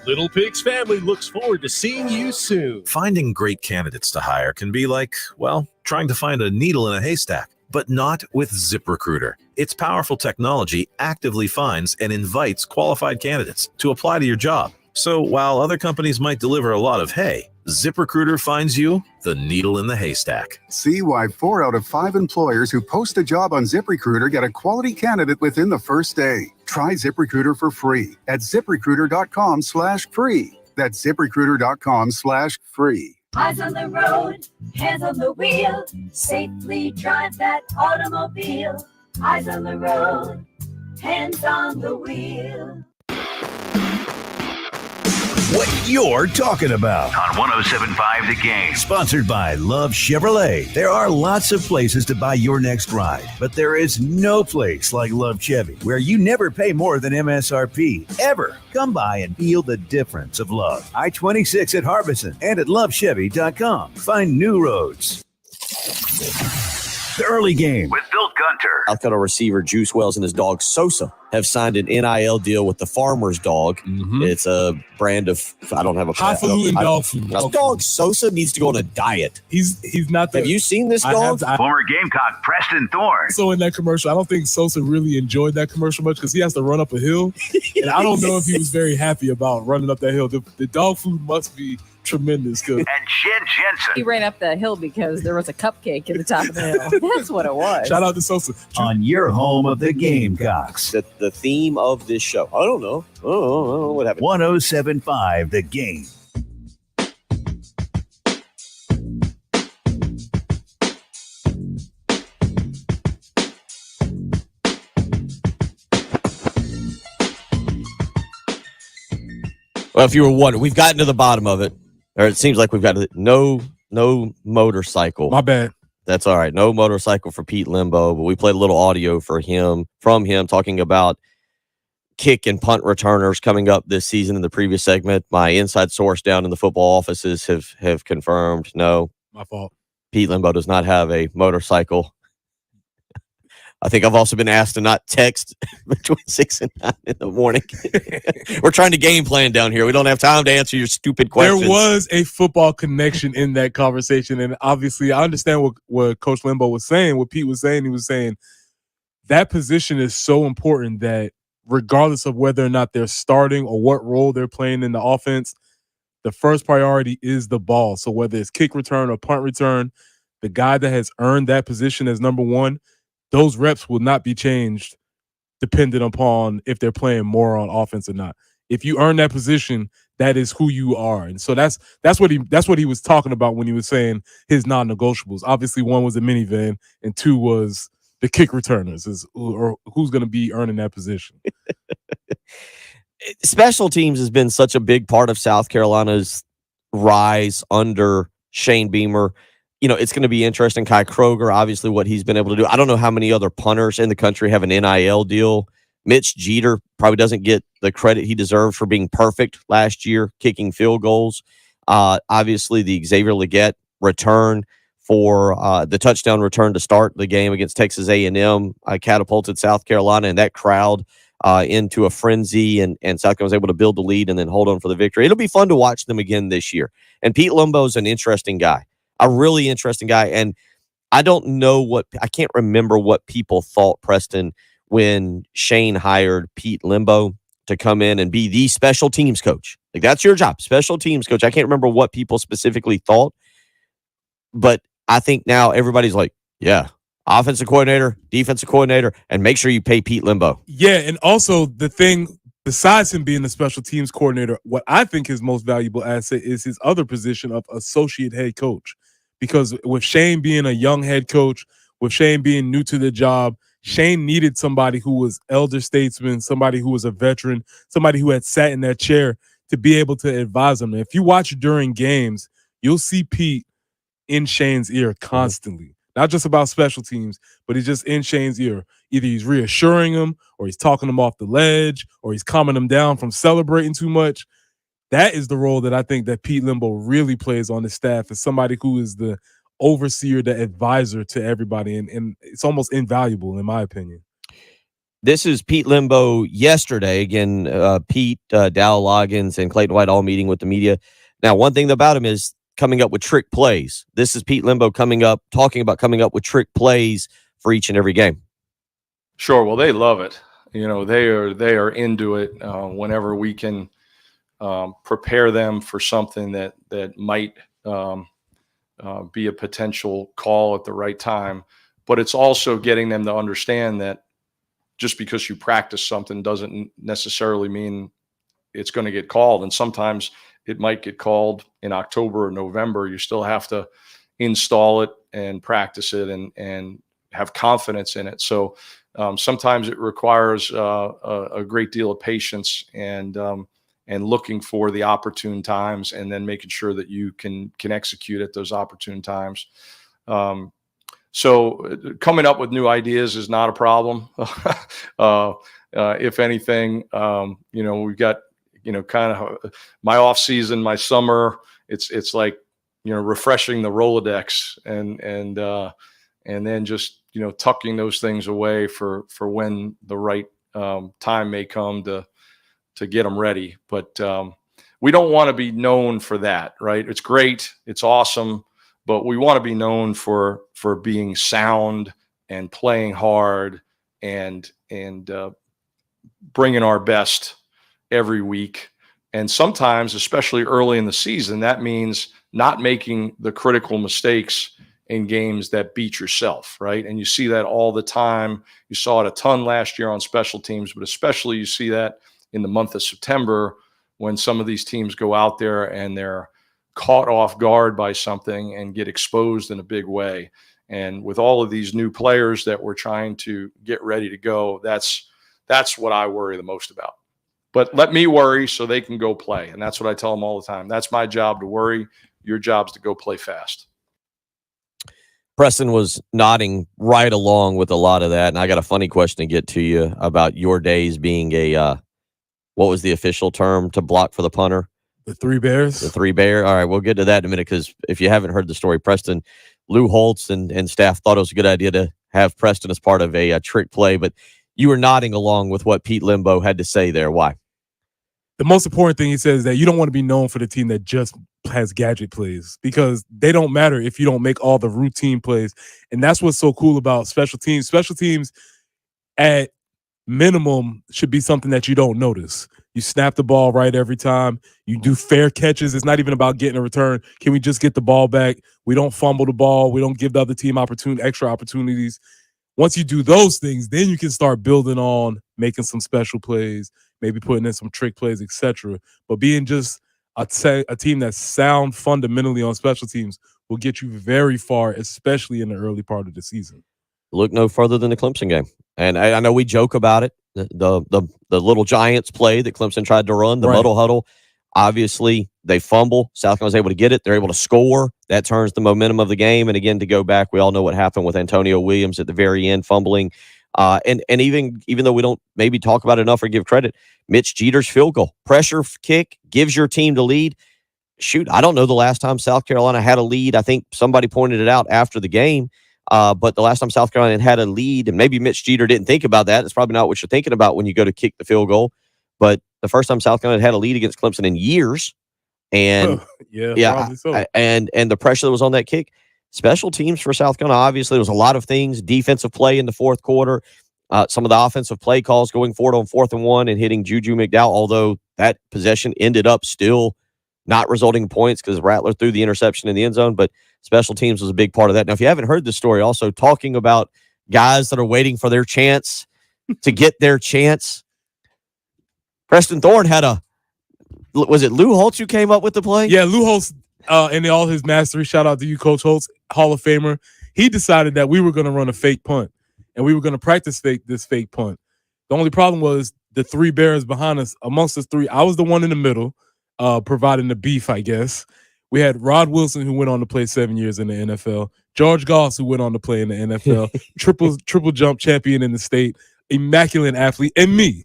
Little Pig's family looks forward to seeing you soon. Finding great candidates to hire can be like, well, trying to find a needle in a haystack, but not with ZipRecruiter. Its powerful technology actively finds and invites qualified candidates to apply to your job. So while other companies might deliver a lot of hay, ZipRecruiter finds you the needle in the haystack. See why 4 out of 5 employers who post a job on ZipRecruiter get a quality candidate within the first day. Try ZipRecruiter for free at ZipRecruiter.com/free. That's ZipRecruiter.com/free. Eyes on the road, hands on the wheel, safely drive that automobile. Eyes on the road, hands on the wheel. What you're talking about on 107.5 The Game. Sponsored by Love Chevrolet. There are lots of places to buy your next ride, but there is no place like Love Chevy, where you never pay more than MSRP, ever. Come by and feel the difference of love. I-26 at Harbison and at lovechevy.com. Find new roads. The early game with Bill Gunter. South Carolina receiver Juice Wells and his dog Sosa have signed an NIL deal with the Farmer's Dog. It's a brand of, I don't have a highfalutin dog food. This dog Sosa needs to go on a diet. He's not. Have you seen this dog? Former Gamecock Preston Thorne. So in that commercial, I don't think Sosa really enjoyed that commercial much because he has to run up a hill, and I don't know if he was very happy about running up that hill. The dog food must be tremendous. And Jen Jensen. He ran up the hill because there was a cupcake at the top of the hill. That's what it was. Shout out to Sosa. On your home of the Gamecocks. The theme of this show. I don't know. I don't know what happened. 107.5 The Game. Well, if you were wondering, we've gotten to the bottom of it. Or it seems like we've got no motorcycle. My bad. That's all right. No motorcycle for Pete Lembo, but we played a little audio from him talking about kick and punt returners coming up this season in the previous segment. My inside source down in the football offices have confirmed, no. My fault. Pete Lembo does not have a motorcycle. I think I've also been asked to not text between 6 and 9 in the morning. We're trying to game plan down here. We don't have time to answer your stupid questions. There was a football connection in that conversation, and obviously I understand what Coach Lembo was saying, what Pete was saying. He was saying that position is so important that regardless of whether or not they're starting or what role they're playing in the offense, the first priority is the ball. So whether it's kick return or punt return, the guy that has earned that position as number one, those reps will not be changed dependent upon if they're playing more on offense or not. If you earn that position, that is who you are. And so that's what he was talking about when he was saying his non-negotiables. Obviously, one was the minivan and two was the kick returners or who's going to be earning that position. Special teams has been such a big part of South Carolina's rise under Shane Beamer. You know, it's going to be interesting. Kai Kroger, obviously, what he's been able to do. I don't know how many other punters in the country have an NIL deal. Mitch Jeter probably doesn't get the credit he deserves for being perfect last year, kicking field goals. Obviously, the Xavier Legette return for the touchdown return to start the game against Texas A&M catapulted South Carolina and that crowd into a frenzy, and South Carolina was able to build the lead and then hold on for the victory. It'll be fun to watch them again this year. And Pete Lembo is an interesting guy. A really interesting guy. And I don't know I can't remember what people thought, Preston, when Shane hired Pete Lembo to come in and be the special teams coach. Like, that's your job, special teams coach. I can't remember what people specifically thought, but I think now everybody's like, yeah, offensive coordinator, defensive coordinator, and make sure you pay Pete Lembo. Yeah, and also the thing, besides him being the special teams coordinator, what I think his most valuable asset is his other position of associate head coach. Because with Shane being a young head coach, with Shane being new to the job, Shane needed somebody who was elder statesman, somebody who was a veteran, somebody who had sat in that chair to be able to advise him. And if you watch during games, you'll see Pete in Shane's ear constantly. Not just about special teams, but he's just in Shane's ear. Either he's reassuring him, or he's talking him off the ledge, or he's calming him down from celebrating too much. That is the role that I think that Pete Limbo really plays on his staff, as somebody who is the overseer, the advisor to everybody, and it's almost invaluable in my opinion. This is Pete Limbo yesterday. Again, Pete, Dow Loggins, and Clayton White all meeting with the media. Now, one thing about him is coming up with trick plays. This is Pete Limbo talking about coming up with trick plays for each and every game. Sure. Well, they love it. You know, they are into it. Whenever we can prepare them for something that might be a potential call at the right time, but it's also getting them to understand that just because you practice something doesn't necessarily mean it's going to get called. And sometimes it might get called in October or November. You still have to install it and practice it and have confidence in it. So sometimes it requires a great deal of patience and looking for the opportune times and then making sure that you can execute at those opportune times. So coming up with new ideas is not a problem. If anything, we've got, kind of my off season, my summer, it's like, refreshing the Rolodex and then just, tucking those things away for when the right time may come to get them ready. But we don't want to be known for that, right? It's great. It's awesome. But we want to be known for being sound and playing hard and bringing our best every week. And sometimes, especially early in the season, that means not making the critical mistakes in games that beat yourself, right? And you see that all the time. You saw it a ton last year on special teams, but especially you see that in the month of September when some of these teams go out there and they're caught off guard by something and get exposed in a big way. And with all of these new players that we're trying to get ready to go, that's what I worry the most about. But let me worry so they can go play. And that's what I tell them all the time. That's my job, to worry. Your job's to go play fast. Preston was nodding right along with a lot of that. And I got a funny question to get to you about your days being what was the official term to block for the punter? The Three Bears. The Three Bear. All right, we'll get to that in a minute, because if you haven't heard the story, Preston, Lou Holtz and staff thought it was a good idea to have Preston as part of a trick play, but you were nodding along with what Pete Limbo had to say there. Why? The most important thing he says is that you don't want to be known for the team that just has gadget plays, because they don't matter if you don't make all the routine plays. And that's what's so cool about special teams. Special teams at minimum should be something that you don't notice. You snap the ball right every time. You do fair catches. It's not even about getting a return. Can we just get the ball back? We don't fumble the ball. We don't give the other team extra opportunities. Once you do those things, then you can start building on making some special plays, maybe putting in some trick plays, etc. But being just a team that's sound fundamentally on special teams will get you very far, especially in the early part of the season. Look no further than the Clemson game. And I know we joke about it. The little Giants play that Clemson tried to run, the muddle huddle. Obviously, they fumble. South Carolina was able to get it. They're able to score. That turns the momentum of the game. And again, to go back, we all know what happened with Antonio Williams at the very end, fumbling. And even though we don't maybe talk about it enough or give credit, Mitch Jeter's field goal, pressure kick, gives your team the lead. Shoot, I don't know the last time South Carolina had a lead. I think somebody pointed it out after the game. But the last time South Carolina had a lead, and maybe Mitch Jeter didn't think about that. It's probably not what you're thinking about when you go to kick the field goal. But the first time South Carolina had a lead against Clemson in years. And probably so. And the pressure that was on that kick. Special teams for South Carolina, obviously, there was a lot of things. Defensive play in the fourth quarter. Some of the offensive play calls going forward on 4th and 1 and hitting Juju McDowell, although that possession ended up still not resulting in points because Rattler threw the interception in the end zone. But special teams was a big part of that. Now, if you haven't heard this story, also talking about guys that are waiting for their chance to get their chance, Preston Thorne had was it Lou Holtz who came up with the play? Yeah, Lou Holtz, and all his mastery, shout out to you, Coach Holtz, Hall of Famer. He decided that we were going to run a fake punt, and we were going to practice this fake punt. The only problem was the Three Bears behind us. Amongst us three, I was the one in the middle, providing the beef, I guess. We had Rod Wilson, who went on to play 7 years in the NFL. George Goss, who went on to play in the NFL. triple jump champion in the state. Immaculate athlete. And me.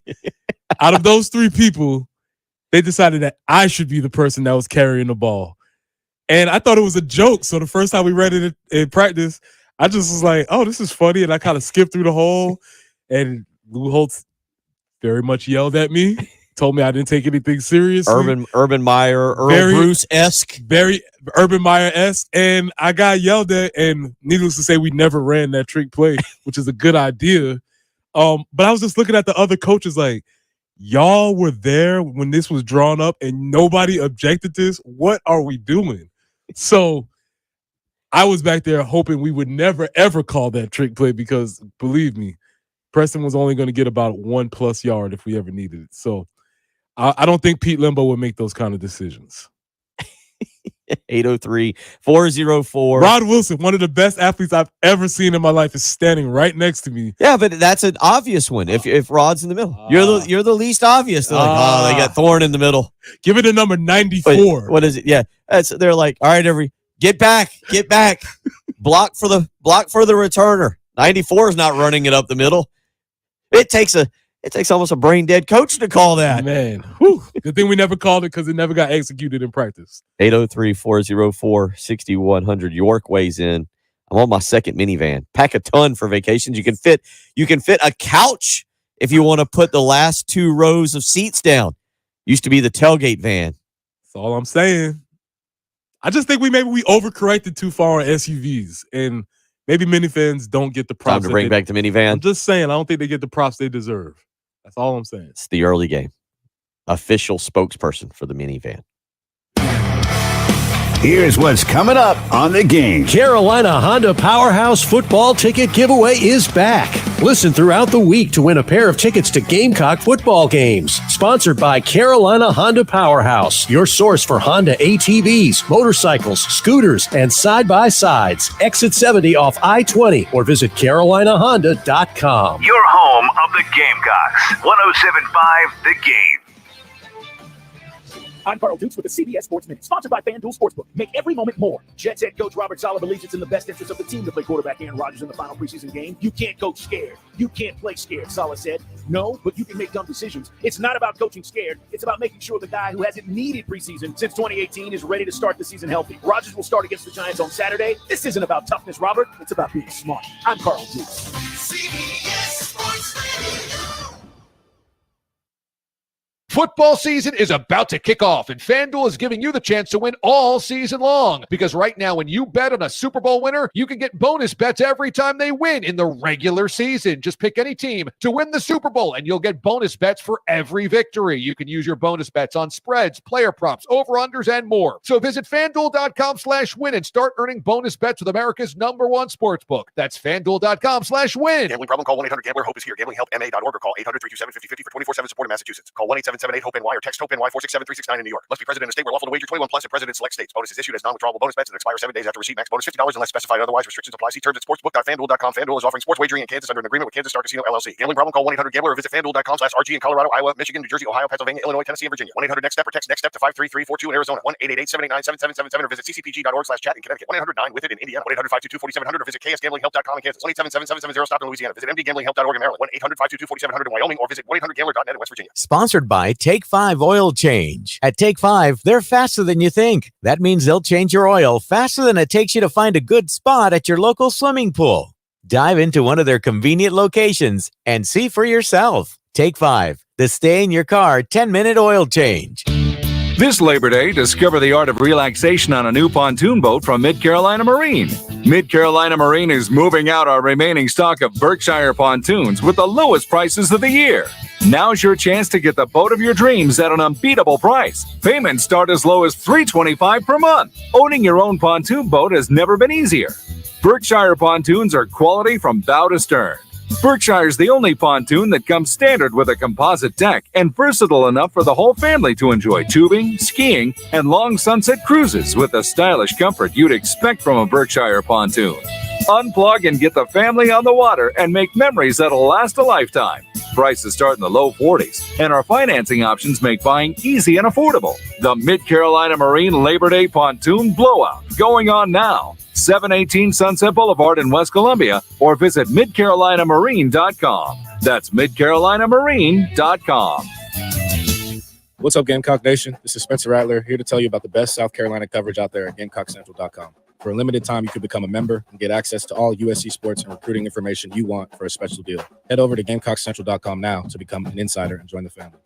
Out of those three people, they decided that I should be the person that was carrying the ball. And I thought it was a joke. So the first time we read it in practice, I just was like, oh, this is funny. And I kind of skipped through the whole. And Lou Holtz very much yelled at me. Told me I didn't take anything seriously. Urban Meyer, Bruce-esque. Very Urban Meyer-esque. And I got yelled at. And needless to say, we never ran that trick play, which is a good idea. But I was just looking at the other coaches like, y'all were there when this was drawn up and nobody objected to this. What are we doing? So I was back there hoping we would never, ever call that trick play because, believe me, Preston was only going to get about 1+ yard if we ever needed it. So I don't think Pete Limbo would make those kind of decisions. 803-404. Rod Wilson, one of the best athletes I've ever seen in my life, is standing right next to me. Yeah, but that's an obvious one. If Rod's in the middle, you're the least obvious. They're like, they got Thorne in the middle. Give it a number 94. What is it? Yeah, they're like, all right, get back, block for the returner. 94 is not running it up the middle. It takes almost a brain dead coach to call that. Man, whew. Good thing we never called it because it never got executed in practice. 803-404-6100. York weighs in. I'm on my second minivan. Pack a ton for vacations. You can fit a couch if you want to put the last 2 rows of seats down. Used to be the tailgate van. That's all I'm saying. I just think we overcorrected too far on SUVs, and maybe minivans don't get the props. Time to bring back the minivan. I'm just saying, I don't think they get the props they deserve. That's all I'm saying. It's the early game. Official spokesperson for the minivan. Here's what's coming up on the game. Carolina Honda Powerhouse football ticket giveaway is back. Listen throughout the week to win a pair of tickets to Gamecock football games. Sponsored by Carolina Honda Powerhouse, your source for Honda ATVs, motorcycles, scooters, and side-by-sides. Exit 70 off I-20 or visit carolinahonda.com. Your home of the Gamecocks. 107.5 The Game. I'm Carl Dukes with the CBS Sports Minute, sponsored by FanDuel Sportsbook. Make every moment more. Jets head coach Robert Saleh believes it's in the best interest of the team to play quarterback Aaron Rodgers in the final preseason game. You can't coach scared. You can't play scared, Saleh said. No, but you can make dumb decisions. It's not about coaching scared. It's about making sure the guy who hasn't needed preseason since 2018 is ready to start the season healthy. Rodgers will start against the Giants on Saturday. This isn't about toughness, Robert. It's about being smart. I'm Carl Dukes. CBS Sports Radio. Football season is about to kick off, and FanDuel is giving you the chance to win all season long. Because right now, when you bet on a Super Bowl winner, you can get bonus bets every time they win in the regular season. Just pick any team to win the Super Bowl, and you'll get bonus bets for every victory. You can use your bonus bets on spreads, player props, over-unders, and more. So visit FanDuel.com/win and start earning bonus bets with America's #1 sportsbook. That's FanDuel.com/win. Gambling problem? Call 1-800-GAMBLER. Hope is here. GamblingHelpMA.org or call 800-327-5050 for 24/7 support in Massachusetts. Call 1-877-8-HOPE-NY or text HOPE-NY 467-369 in New York. Must be present in a state where lawful to wager 21 plus and present in select states. Bonus is issued as non-withdrawable bonus bets and expire 7 days after receipt. Max bonus $50 unless specified otherwise. Restrictions apply. See terms at sportsbook.fanduel.com. FanDuel is offering sports wagering in Kansas under an agreement with Kansas Star Casino LLC. Gambling problem? Call 1-800-GAMBLER or visit FanDuel.com/RG in Colorado, Iowa, Michigan, New Jersey, Ohio, Pennsylvania, Illinois, Tennessee, and Virginia. 1-800-NEXT-STEP or text NEXT-STEP to 53342 in Arizona. 1-888-789-7777 or visit ccpg.org/chat in Connecticut. 1-800-9-WITH-IT in Indiana. 1-800-522-4700 or visit KSGamblingHelp.com in Kansas. 1-877-770-STOP in Louisiana. Visit MDGamblingHelp.org in Maryland. 1-800-522-4700 in Wyoming or visit 1-800-GAMBLER.net in West Virginia. Sponsored by Take 5 Oil Change. At Take 5, they're faster than you think. That means they'll change your oil faster than it takes you to find a good spot at your local swimming pool. Dive into one of their convenient locations and see for yourself. Take 5, the stay in your car 10-minute oil change. This Labor Day, discover the art of relaxation on a new pontoon boat from Mid-Carolina Marine. Mid-Carolina Marine is moving out our remaining stock of Berkshire pontoons with the lowest prices of the year. Now's your chance to get the boat of your dreams at an unbeatable price. Payments start as low as $325 per month. Owning your own pontoon boat has never been easier. Berkshire pontoons are quality from bow to stern. Berkshire's the only pontoon that comes standard with a composite deck and versatile enough for the whole family to enjoy tubing, skiing, and long sunset cruises with the stylish comfort you'd expect from a Berkshire pontoon. Unplug and get the family on the water and make memories that'll last a lifetime. Prices start in the low 40s, and our financing options make buying easy and affordable. The Mid-Carolina Marine Labor Day Pontoon Blowout, going on now. 718 Sunset Boulevard in West Columbia, or visit midcarolinamarine.com. That's midcarolinamarine.com. What's up, Gamecock Nation? This is Spencer Rattler, here to tell you about the best South Carolina coverage out there at GamecockCentral.com. For a limited time, you can become a member and get access to all USC sports and recruiting information you want for a special deal. Head over to GamecockCentral.com now to become an insider and join the family.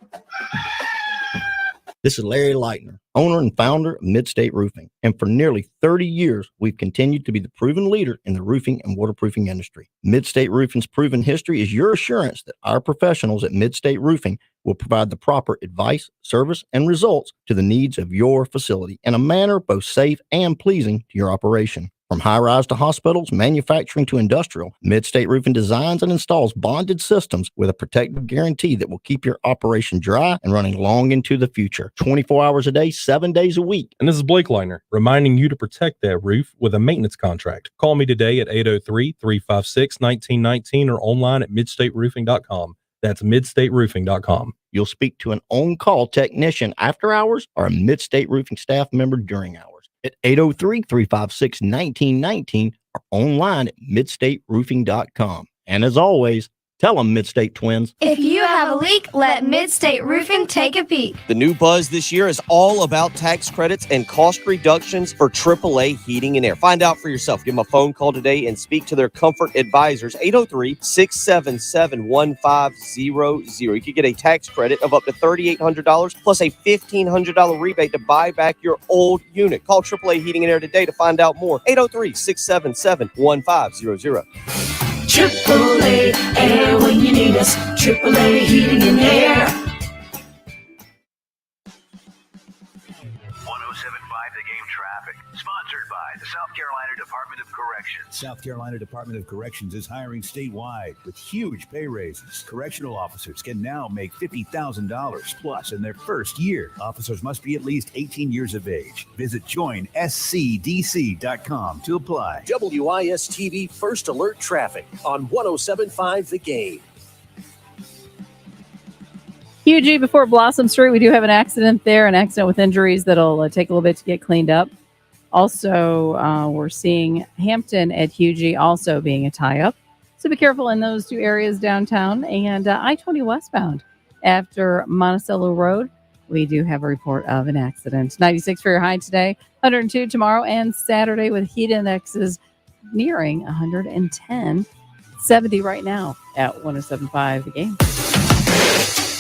This is Larry Leitner, owner and founder of Midstate Roofing. And for nearly 30 years, we've continued to be the proven leader in the roofing and waterproofing industry. Midstate Roofing's proven history is your assurance that our professionals at Midstate Roofing will provide the proper advice, service, and results to the needs of your facility in a manner both safe and pleasing to your operation. From high-rise to hospitals, manufacturing to industrial, Midstate Roofing designs and installs bonded systems with a protective guarantee that will keep your operation dry and running long into the future. 24 hours a day, 7 days a week. And this is Blake Leitner, reminding you to protect that roof with a maintenance contract. Call me today at 803-356-1919 or online at midstateroofing.com. That's midstateroofing.com. You'll speak to an on-call technician after hours or a Midstate Roofing staff member during hours at 803-356-1919 or online at midstateroofing.com. And as always, tell them Midstate Twins. If you have a leak, let Midstate Roofing take a peek. The new buzz this year is all about tax credits and cost reductions for AAA heating and air. Find out for yourself. Give them a phone call today and speak to their comfort advisors, 803-677-1500. You could get a tax credit of up to $3,800 plus a $1,500 rebate to buy back your old unit. Call AAA Heating and Air today to find out more. 803-677-1500. AAA Air when you need us. AAA Heating and Air. 1075 The Game traffic. Sponsored by the South Carolina Department of Corrections. South Carolina Department of Corrections is hiring statewide with huge pay raises. Correctional officers can now make $50,000 plus in their first year. Officers must be at least 18 years of age. Visit joinscdc.com to apply. WIS-TV First Alert Traffic on 1075 The Game. Hugie before Blossom Street, we do have an accident there, an accident with injuries that'll take a little bit to get cleaned up. Also, we're seeing Hampton at Hugie also being a tie-up. So be careful in those two areas downtown. And I-20 westbound after Monticello Road, we do have a report of an accident. 96 for your high today, 102 tomorrow and Saturday with heat indexes nearing 110. 70 right now at 107.5 The Game.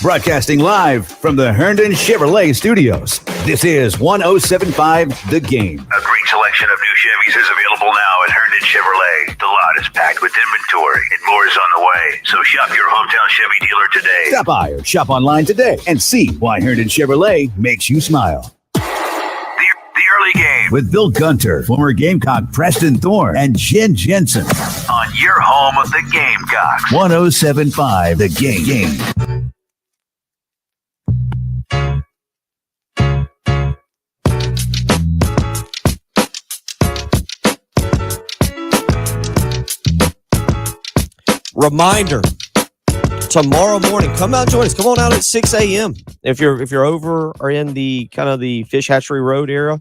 Broadcasting live from the Herndon Chevrolet Studios. This is 107.5 The Game. A great selection of new Chevys is available now at Herndon Chevrolet. The lot is packed with inventory and more is on the way. So shop your hometown Chevy dealer today. Stop by or shop online today and see why Herndon Chevrolet makes you smile. The early game With Bill Gunter, former Gamecock Preston Thorne, and Jen Jensen. on your home of the Gamecocks. 107.5 The Game. Reminder, tomorrow morning, come out and join us. Come on out at 6 a.m. If you're over or in the kind of the Fish Hatchery Road area.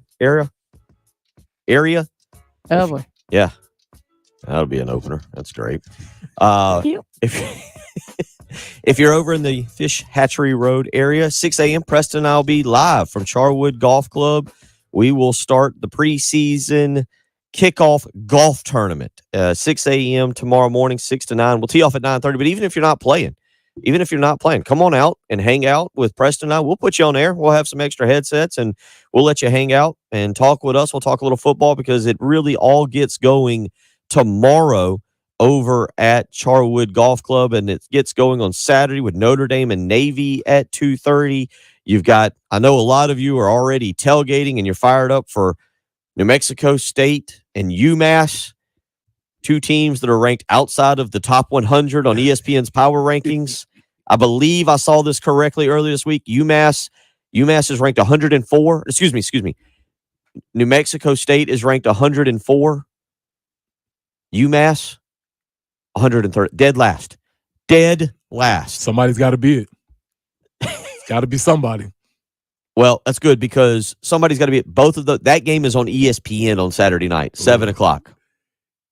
Oh boy. Yeah. That'll be an opener. That's great. If you're over in the Fish Hatchery Road area, 6 a.m., Preston and I'll be live from Charwood Golf Club. We will start the preseason kickoff golf tournament, 6 a.m. tomorrow morning, 6 to 9. We'll tee off at 9:30. But even if you're not playing, come on out and hang out with Preston and I. We'll put you on air. We'll have some extra headsets and we'll let you hang out and talk with us. We'll talk a little football because it really all gets going tomorrow over at Charwood Golf Club, and it gets going on Saturday with Notre Dame and Navy at 2:30. I know a lot of you are already tailgating and you're fired up for New Mexico State and UMass, two teams that are ranked outside of the top 100 on ESPN's power rankings. I believe I saw this correctly earlier this week. UMass is ranked 104. Excuse me. New Mexico State is ranked 104. UMass 130. Dead last. Somebody's got to be it. It's got to be somebody. Well, that's good because somebody's got to be at both of that game is on ESPN on Saturday night, 7 o'clock.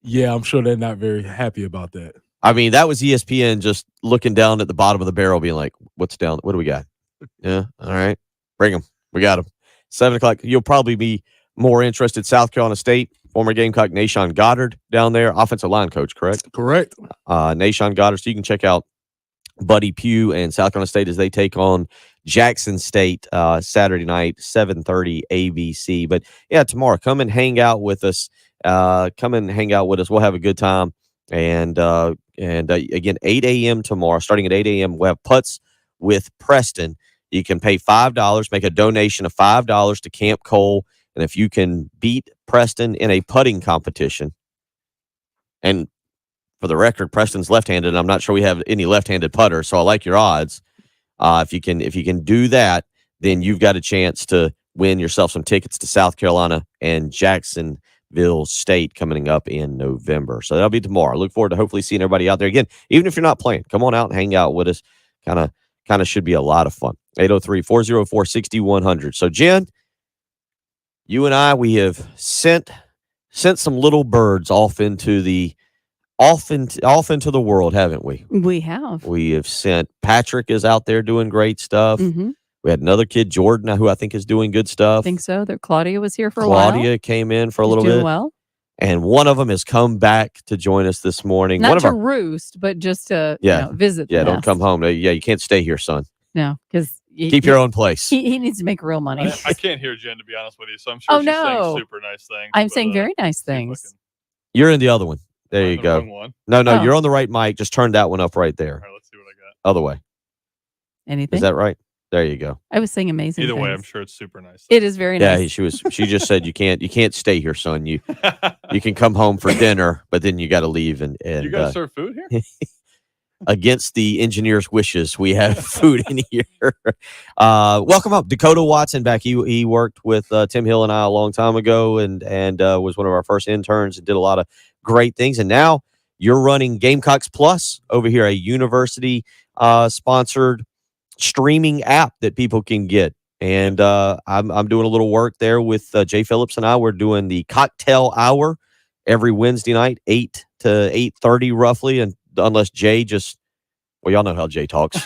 Yeah, I'm sure they're not very happy about that. I mean, that was ESPN just looking down at the bottom of the barrel, being like, what's down? What do we got? Yeah, all right. Bring them. We got them. 7 o'clock. You'll probably be more interested. South Carolina State, former Gamecock Nashawn Goddard down there, offensive line coach, correct? Correct. Nashawn Goddard. So you can check out Buddy Pugh and South Carolina State as they take on Jackson State Saturday night, 7:30 ABC. But yeah, tomorrow, come and hang out with us. We'll have a good time. And again, 8 a.m. tomorrow, starting at 8 a.m., we'll have Putts with Preston. You can pay $5, make a donation of $5 to Camp Cole. And if you can beat Preston in a putting competition, and for the record, Preston's left-handed, and I'm not sure we have any left-handed putters, so I like your odds. If you can do that, then you've got a chance to win yourself some tickets to South Carolina and Jacksonville State coming up in November. So that'll be tomorrow. I look forward to hopefully seeing everybody out there again. Even if you're not playing, come on out and hang out with us. Kind of should be a lot of fun. 803-404-6100. So Jen, you and I, we have sent some little birds off into the world, haven't we? We have. We have sent Patrick is out there doing great stuff. Mm-hmm. We had another kid, Jordan, who I think is doing good stuff. I think so. Claudia was here for a while. Claudia came in for a She's little doing bit. well. And one of them has come back to join us this morning. Not to roost, but just to visit. Yeah, the don't nest. come home. Yeah, you can't stay here, son. No, because keep your own place. He needs to make real money. I can't hear Jen, to be honest with you, so I'm sure she's saying super nice things. I'm saying very nice things. You're in the other one. There you go. One. No, you're on the right mic. Just turn that one up right there. All right, let's see what I got. Other way. Anything? Is that right? There you go. I was saying amazing. Either way, things. I'm sure it's super nice. It is very nice. Yeah, she just said you can't stay here, son. You can come home for dinner, but then you got to leave and you guys serve food here? Against the engineer's wishes, we have food in here. Welcome up, Dakota Watson back. He worked with Tim Hill and I a long time ago, and was one of our first interns and did a lot of great things. And now you're running Gamecocks Plus over here, a university sponsored streaming app that people can get. And I'm doing a little work there with Jay Phillips and I. We're doing the cocktail hour every Wednesday night, 8 to 8:30 roughly, and unless Jay y'all know how Jay talks.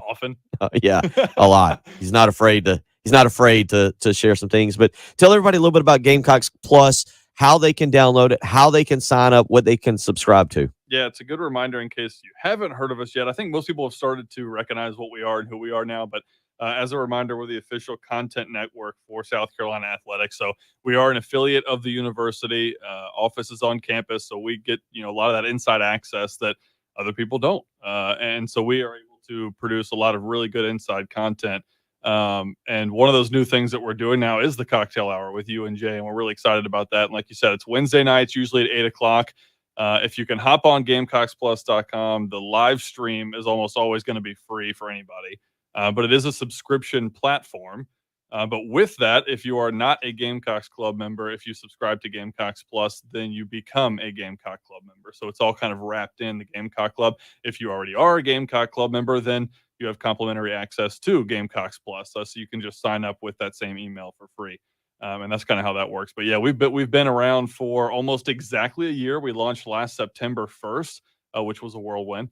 Often. Yeah, a lot. He's not afraid to share some things. But tell everybody a little bit about Gamecocks Plus, how they can download it, how they can sign up, what they can subscribe to. Yeah, it's a good reminder in case you haven't heard of us yet. I think most people have started to recognize what we are and who we are now, but as a reminder, we're the official content network for South Carolina Athletics. So we are an affiliate of the university. Office is on campus, so we get a lot of that inside access that other people don't. And so we are able to produce a lot of really good inside content. And one of those new things that we're doing now is the cocktail hour with you and Jay, and we're really excited about that. And like you said, it's Wednesday nights, usually at 8 o'clock. If you can hop on GamecocksPlus.com, the live stream is almost always going to be free for anybody. But it is a subscription platform. But with that, if you are not a Gamecocks Club member, if you subscribe to Gamecocks Plus, then you become a Gamecock Club member. So it's all kind of wrapped in the Gamecock Club. If you already are a Gamecock Club member, then you have complimentary access to Gamecocks Plus. So you can just sign up with that same email for free. And that's kind of how that works. But yeah, we've been around for almost exactly a year. We launched last September 1st, which was a whirlwind,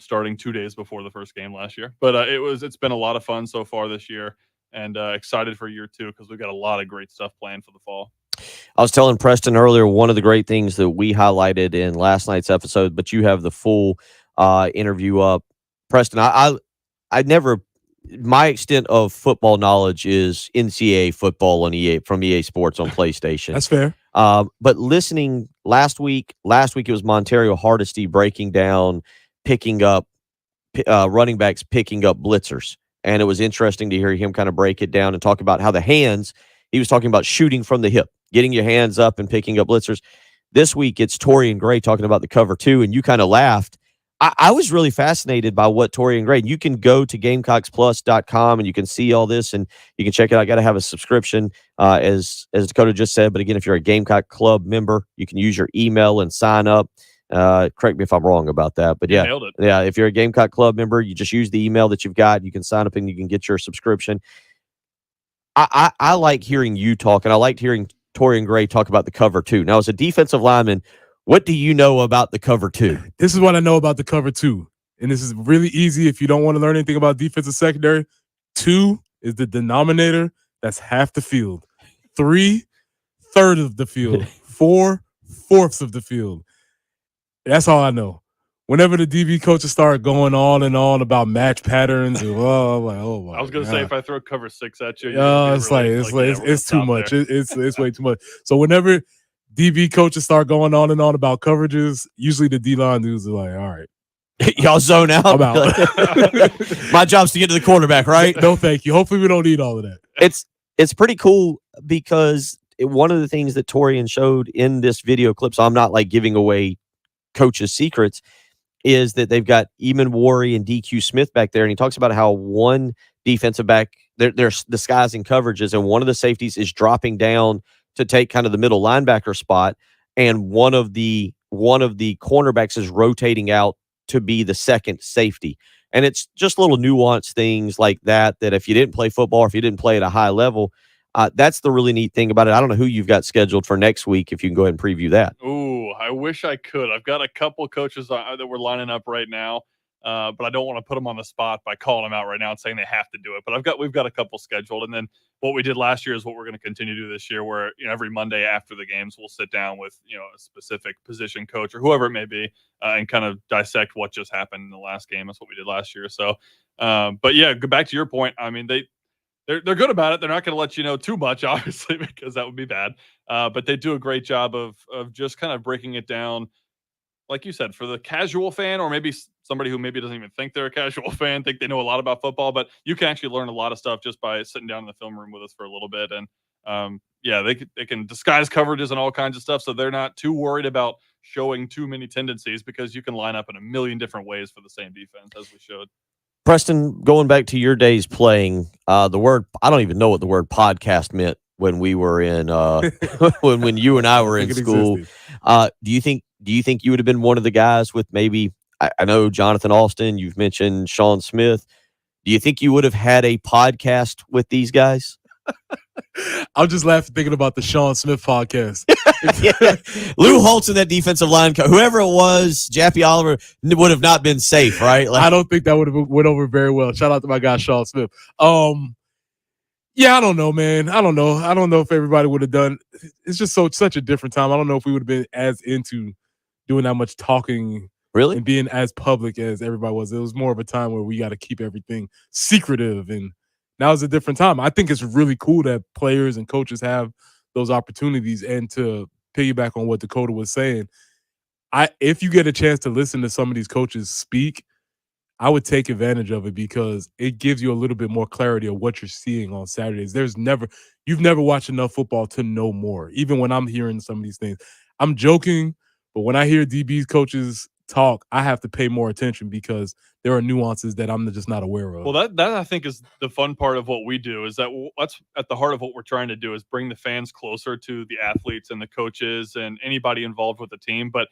starting 2 days before the first game last year. But it's been a lot of fun so far this year, and excited for year two because we've got a lot of great stuff planned for the fall. I was telling Preston earlier, one of the great things that we highlighted in last night's episode, but you have the full interview up. Preston, I never, my extent of football knowledge is NCAA football on from EA Sports on PlayStation. That's fair. But listening last week it was Montario Hardesty breaking down, picking up running backs, picking up blitzers. And it was interesting to hear him kind of break it down and talk about how the hands, he was talking about shooting from the hip, getting your hands up and picking up blitzers. This week, it's Torian Gray talking about the cover two, and you kind of laughed. I was really fascinated by what Torian Gray, you can go to GamecocksPlus.com and you can see all this and you can check it out. I got to have a subscription, as Dakota just said. But again, if you're a Gamecock Club member, you can use your email and sign up. Correct me if I'm wrong about that, but You yeah, nailed it. yeah. If you're a Gamecock Club member, you just use the email that you've got. You can sign up and you can get your subscription. I like hearing you talk, and I liked hearing Torian Gray talk about the cover 2. Now, as a defensive lineman, what do you know about the cover 2? This is what I know about the cover 2. And this is really easy if you don't want to learn anything about defensive secondary. 2 is the denominator. That's half the field. 3, third of the field. 4, fourths of the field. That's all I know. Whenever the DB coaches start going on and on about match patterns, and I'm like, oh my! I was gonna say if I throw cover 6 at you, it's too much. It's way too much. So whenever DB coaches start going on and on about coverages, usually the D-line dudes are like, all right. Y'all zone out. I'm out. My job's to get to the quarterback, right? No, thank you. Hopefully we don't need all of that. It's pretty cool because one of the things that Torian showed in this video clip, so I'm not like giving away coaches' secrets, is that they've got Eamon Worry and DQ Smith back there, and he talks about how one defensive back, they're disguising coverages, and one of the safeties is dropping down to take kind of the middle linebacker spot, and one of the cornerbacks is rotating out to be the second safety. And it's just little nuanced things like that if you didn't play football or if you didn't play at a high level, that's the really neat thing about it. I don't know who you've got scheduled for next week, if you can go ahead and preview that. Ooh, I wish I could. I've got a couple coaches that we're lining up right now, but I don't want to put them on the spot by calling them out right now and saying they have to do it. But we've got a couple scheduled, and then what we did last year is what we're going to continue to do this year, where every Monday after the games we'll sit down with a specific position coach or whoever it may be, and kind of dissect what just happened in the last game. That's what we did last year. So, but yeah, go back to your point. I mean, they're good about it. They're not going to let you know too much, obviously, because that would be bad. But they do a great job of just kind of breaking it down, like you said, for the casual fan, or maybe somebody who maybe doesn't even think they're a casual fan, think they know a lot about football. But you can actually learn a lot of stuff just by sitting down in the film room with us for a little bit. And yeah, they can disguise coverages and all kinds of stuff, so they're not too worried about showing too many tendencies, because you can line up in a million different ways for the same defense, as we showed. Preston, going back to your days playing, the word, I don't even know what the word podcast meant when we were in when you and I were in school. Do you think you would have been one of the guys with maybe, I know Jonathan Alston, you've mentioned Sean Smith. Do you think you would have had a podcast with these guys? I'm just laughing thinking about the Sean Smith podcast. Yeah. Lou Holtz and that defensive line, whoever it was, Jappy Oliver, would have not been safe, right? I don't think that would have went over very well. Shout out to my guy Sean Smith. Yeah, I don't know, man. I don't know. I don't know if everybody would have done. It's just such a different time. I don't know if we would have been as into doing that much talking, really, and being as public as everybody was. It was more of a time where we got to keep everything secretive, and now is a different time. I think it's really cool that players and coaches have those opportunities. And to piggyback on what Dakota was saying, if you get a chance to listen to some of these coaches speak, I would take advantage of it, because it gives you a little bit more clarity of what you're seeing on Saturdays. You've never watched enough football to know more. Even when I'm hearing some of these things, I'm joking, but when I hear DBs coaches talk, I have to pay more attention, because there are nuances that I'm just not aware of. Well, that I think is the fun part of what we do, is that that's at the heart of what we're trying to do, is bring the fans closer to the athletes and the coaches and anybody involved with the team. But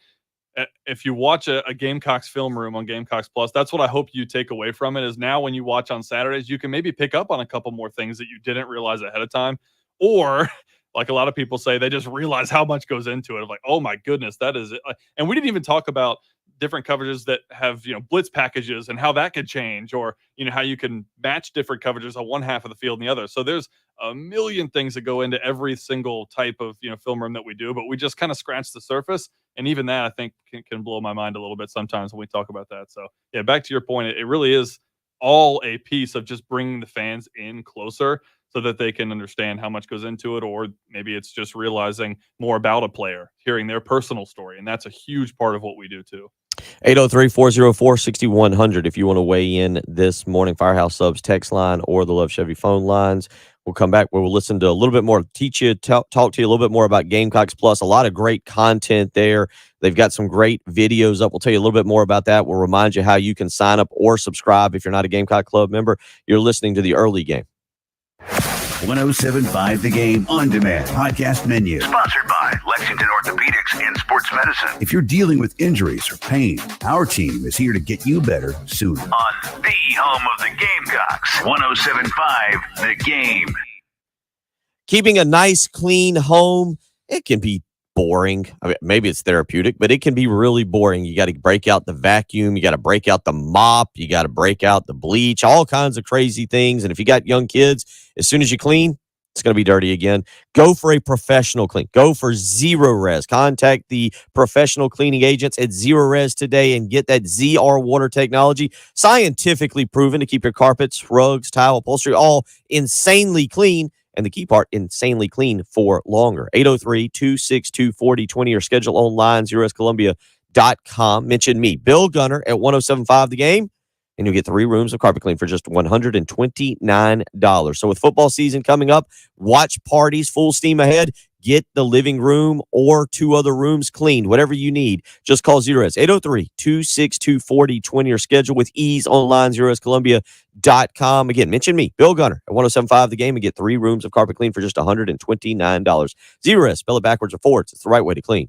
if you watch a Gamecocks film room on Gamecocks Plus, that's what I hope you take away from it, is now when you watch on Saturdays, you can maybe pick up on a couple more things that you didn't realize ahead of time, or like a lot of people say, they just realize how much goes into it. Like, oh my goodness, that is it. And we didn't even talk about different coverages that have, blitz packages and how that could change, or, how you can match different coverages on one half of the field and the other. So there's a million things that go into every single type of, film room that we do, but we just kind of scratch the surface. And even that, I think, can blow my mind a little bit sometimes when we talk about that. So yeah, back to your point, it really is all a piece of just bringing the fans in closer, so that they can understand how much goes into it, or maybe it's just realizing more about a player, hearing their personal story. And that's a huge part of what we do too. 803-404-6100 if you want to weigh in this morning. Firehouse Subs text line or the Love Chevy phone lines. We'll come back where we'll listen to a little bit more, teach you, talk to you a little bit more about Gamecocks Plus. A lot of great content there. They've got some great videos up. We'll tell you a little bit more about that. We'll remind you how you can sign up or subscribe if you're not a Gamecock Club member. You're listening to the Early Game. 1075 The Game On Demand podcast menu. Sponsored by Lexington Orthopedics and Sports Medicine. If you're dealing with injuries or pain, our team is here to get you better sooner. On the home of the Gamecocks, 1075 The Game. Keeping a nice, clean home, it can be boring. I mean, maybe it's therapeutic, but it can be really boring. You got to break out the vacuum. You got to break out the mop. You got to break out the bleach, all kinds of crazy things. And if you got young kids, as soon as you clean, it's going to be dirty again. Go for a professional clean. Go for Zerorez. Contact the professional cleaning agents at Zerorez today and get that ZR water technology, scientifically proven to keep your carpets, rugs, tile, upholstery all insanely clean. And the key part, insanely clean for longer. 803-262-4020 or schedule online, ZerorezColumbia.com. Mention me, Bill Gunner, at 1075 The Game, and you'll get 3 rooms of carpet clean for just $129. So with football season coming up, watch parties full steam ahead. Get the living room or 2 other rooms cleaned, whatever you need. Just call Zerorez, 803-262-4020 or schedule with ease online, ZerorezColumbia.com. Again, mention me, Bill Gunner, at 1075 The Game and get 3 rooms of carpet clean for just $129. Zerorez, spell it backwards or forwards. It's the right way to clean.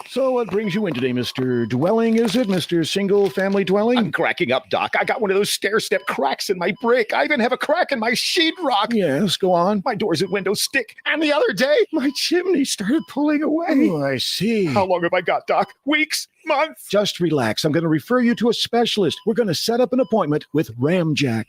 So what brings you in today, Mr. Dwelling, is it? Mr. Single Family Dwelling? I'm cracking up, Doc. I got one of those stair-step cracks in my brick. I even have a crack in my sheetrock. Yes, go on. My doors and windows stick. And the other day, my chimney started pulling away. Oh, I see. How long have I got, Doc? Weeks? Months? Just relax. I'm going to refer you to a specialist. We're going to set up an appointment with Ramjack.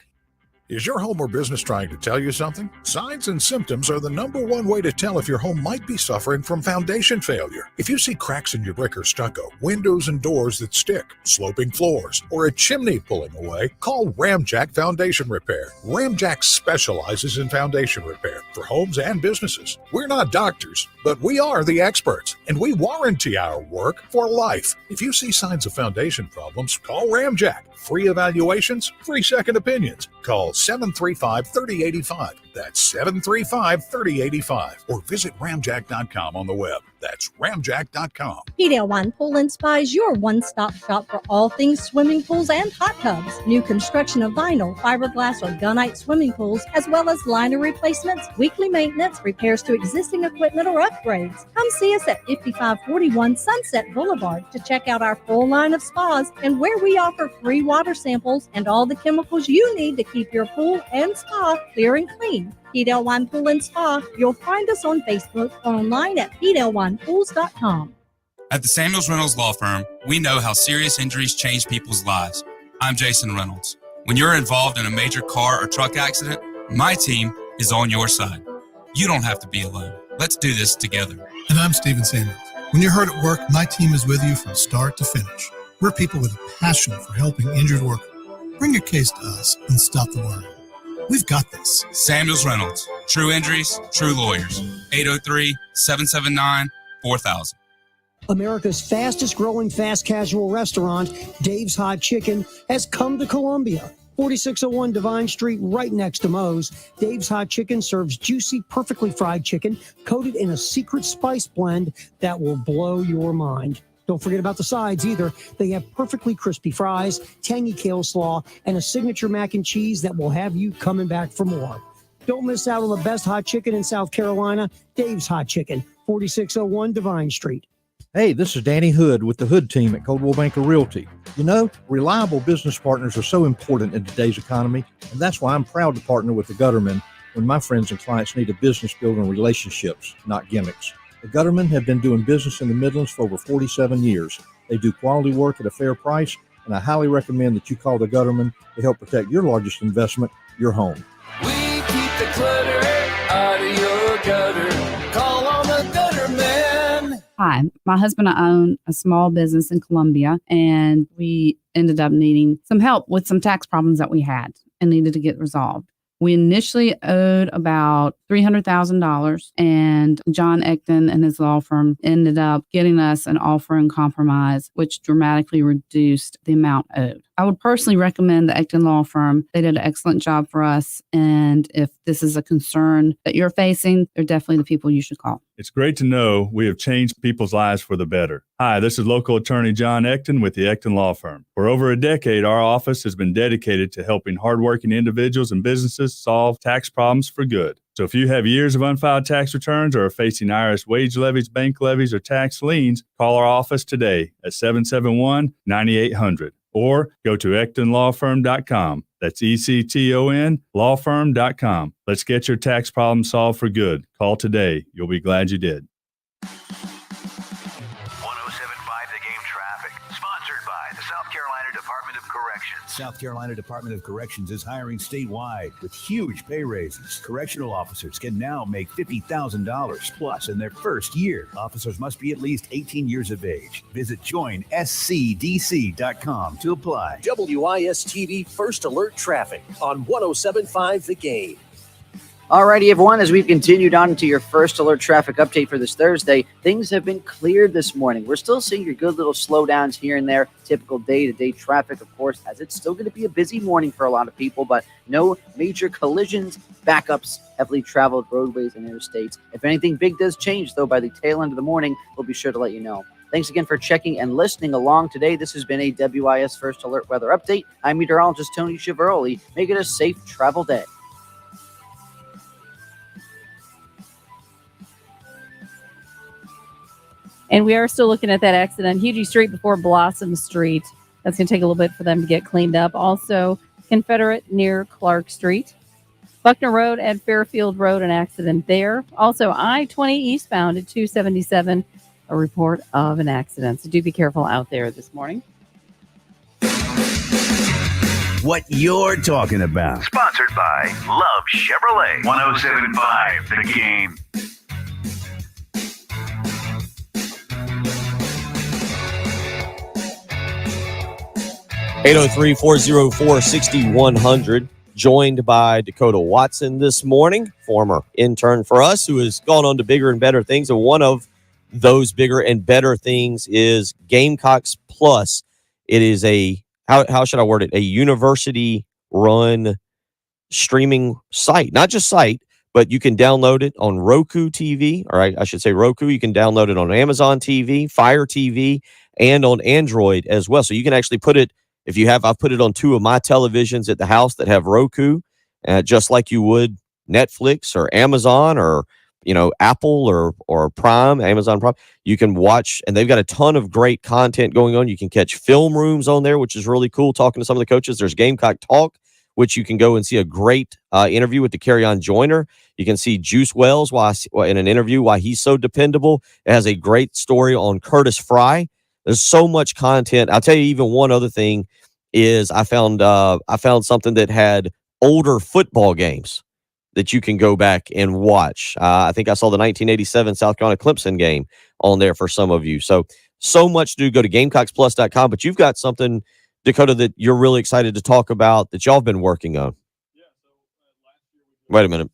Is your home or business trying to tell you something? Signs and symptoms are the #1 way to tell if your home might be suffering from foundation failure. If you see cracks in your brick or stucco, windows and doors that stick, sloping floors, or a chimney pulling away, call Ramjack Foundation Repair. Ramjack specializes in foundation repair for homes and businesses. We're not doctors, but we are the experts, and we warranty our work for life. If you see signs of foundation problems, call Ramjack. Free evaluations, free second opinions. Call 735-3085. That's 735-3085. Or visit ramjack.com on the web. That's ramjack.com. Pedale Wine Pool and Spa is your one-stop shop for all things swimming pools and hot tubs. New construction of vinyl, fiberglass, or gunite swimming pools, as well as liner replacements, weekly maintenance, repairs to existing equipment, or upgrades. Come see us at 5541 Sunset Boulevard to check out our full line of spas and where we offer free water samples and all the chemicals you need to keep your pool and spa clear and clean. Pedale Wine Pool and Spa. You'll find us on Facebook or online at PedaleWinePools.com. At the Samuels Reynolds Law Firm, we know how serious injuries change people's lives. I'm Jason Reynolds. When you're involved in a major car or truck accident, my team is on your side. You don't have to be alone. Let's do this together. And I'm Stephen Samuels. When you're hurt at work, my team is with you from start to finish. We're people with a passion for helping injured workers. Bring your case to us and stop the worry. We've got this. Samuels Reynolds. True injuries, true lawyers. 803-779-4000. America's fastest growing fast casual restaurant, Dave's Hot Chicken, has come to Columbia. 4601 Divine Street, right next to Moe's. Dave's Hot Chicken serves juicy, perfectly fried chicken coated in a secret spice blend that will blow your mind. Don't forget about the sides either. They have perfectly crispy fries, tangy kale slaw, and a signature mac and cheese that will have you coming back for more. Don't miss out on the best hot chicken in South Carolina, Dave's Hot Chicken, 4601 Divine Street. Hey, this is Danny Hood with the Hood team at Coldwell Banker Realty. You know, reliable business partners are so important in today's economy, and that's why I'm proud to partner with the Gutterman when my friends and clients need a business building relationships, not gimmicks. The Gutterman have been doing business in the Midlands for over 47 years. They do quality work at a fair price, and I highly recommend that you call the Gutterman to help protect your largest investment, your home. We keep the clutter out of your gutter. Call on the Gutterman. Hi, my husband and I own a small business in Columbia, and we ended up needing some help with some tax problems that we had and needed to get resolved. We initially owed about $300,000, and John Ecton and his law firm ended up getting us an offer in compromise, which dramatically reduced the amount owed. I would personally recommend the Ecton Law Firm. They did an excellent job for us, and if this is a concern that you're facing, they're definitely the people you should call. It's great to know we have changed people's lives for the better. Hi, this is local attorney John Ecton with the Ecton Law Firm. For over a decade, our office has been dedicated to helping hardworking individuals and businesses solve tax problems for good. So if you have years of unfiled tax returns or are facing IRS wage levies, bank levies, or tax liens, call our office today at 771-9800 or go to EctonLawFirm.com. That's ECTON lawfirm.com. Let's get your tax problem solved for good. Call today. You'll be glad you did. 1075 The Game traffic, sponsored by the South Carolina Department of Corrections. South Carolina Department of Corrections is hiring statewide with huge pay raises. Correctional officers can now make $50,000 plus in their first year. Officers must be at least 18 years of age. Visit joinscdc.com to apply. WIS-TV First Alert Traffic on 1075 The Game. Alrighty, everyone, as we've continued on to your First Alert traffic update for this Thursday, things have been cleared this morning. We're still seeing your good little slowdowns here and there, typical day-to-day traffic, of course, as it's still going to be a busy morning for a lot of people, but no major collisions, backups, heavily traveled roadways and interstates. If anything big does change, though, by the tail end of the morning, we'll be sure to let you know. Thanks again for checking and listening along today. This has been a WIS First Alert weather update. I'm meteorologist Tony Chiavaroli. Make it a safe travel day. And we are still looking at that accident, Hugie Street before Blossom Street. That's going to take a little bit for them to get cleaned up. Also, Confederate near Clark Street. Buckner Road and Fairfield Road, an accident there. Also, I-20 eastbound at 277, a report of an accident. So do be careful out there this morning. What you're talking about. Sponsored by Love Chevrolet. 1075 The Game. 803-404-6100. Joined by Dakota Watson this morning, former intern for us, who has gone on to bigger and better things. And one of those bigger and better things is Gamecocks Plus. It is a, how should I word it? A university-run streaming site. Not just site, but you can download it on Roku TV, or I should say Roku. You can download it on Amazon TV, Fire TV, and on Android as well. So you can actually put it, if you have, I've put it on two of my televisions at the house that have Roku, just like you would Netflix or Amazon or, you know, Apple or Prime, Amazon Prime. You can watch, and they've got a ton of great content going on. You can catch film rooms on there, which is really cool, talking to some of the coaches. There's Gamecock Talk, which you can go and see a great interview with the Carry-On Joiner. You can see Juice Wells in an interview why he's so dependable. It has a great story on Curtis Fry. There's so much content. I'll tell you even one other thing is I found something that had older football games that you can go back and watch. I think I saw the 1987 South Carolina Clemson game on there for some of you. So much to do. Go to GamecocksPlus.com. But you've got something, Dakota, that you're really excited to talk about that y'all have been working on. Wait a minute.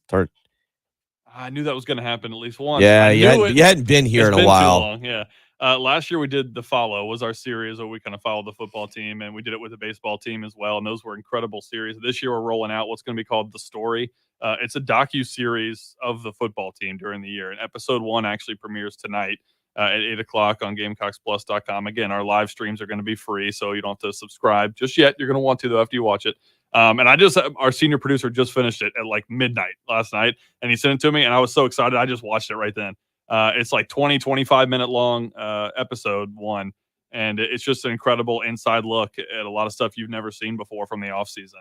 I knew that was going to happen at least once. Yeah, you hadn't been here in a while. Too long. Yeah. Last year we did The Follow, was our series where we kind of followed the football team, and we did it with the baseball team as well, and those were incredible series. This year we're rolling out what's going to be called The Story. It's a docu-series of the football team during the year, and episode 1 actually premieres tonight at 8 o'clock on GamecocksPlus.com. Again, our live streams are going to be free, so you don't have to subscribe just yet. You're going to want to, though, after you watch it. And our senior producer just finished it at like midnight last night, and he sent it to me, and I was so excited. I just watched it right then. It's like 25 minute long episode 1. And it's just an incredible inside look at a lot of stuff you've never seen before from the off season.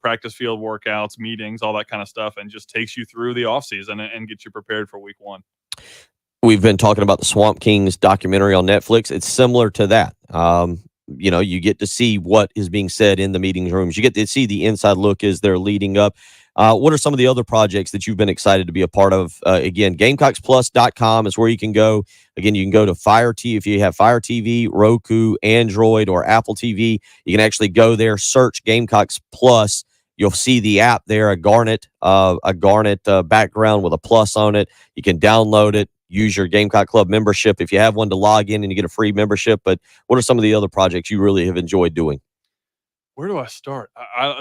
Practice field workouts, meetings, all that kind of stuff, and just takes you through the off season and gets you prepared for week 1. We've been talking about the Swamp Kings documentary on Netflix. It's similar to that. You get to see what is being said in the meeting rooms. You get to see the inside look as they're leading up. What are some of the other projects that you've been excited to be a part of? Again, GamecocksPlus.com is where you can go. Again, you can go to Fire TV. If you have Fire TV, Roku, Android, or Apple TV, you can actually go there, search Gamecocks Plus. You'll see the app there, a garnet background with a plus on it. You can download it, use your Gamecock Club membership if you have one to log in and you get a free membership. But what are some of the other projects you really have enjoyed doing? Where do I start?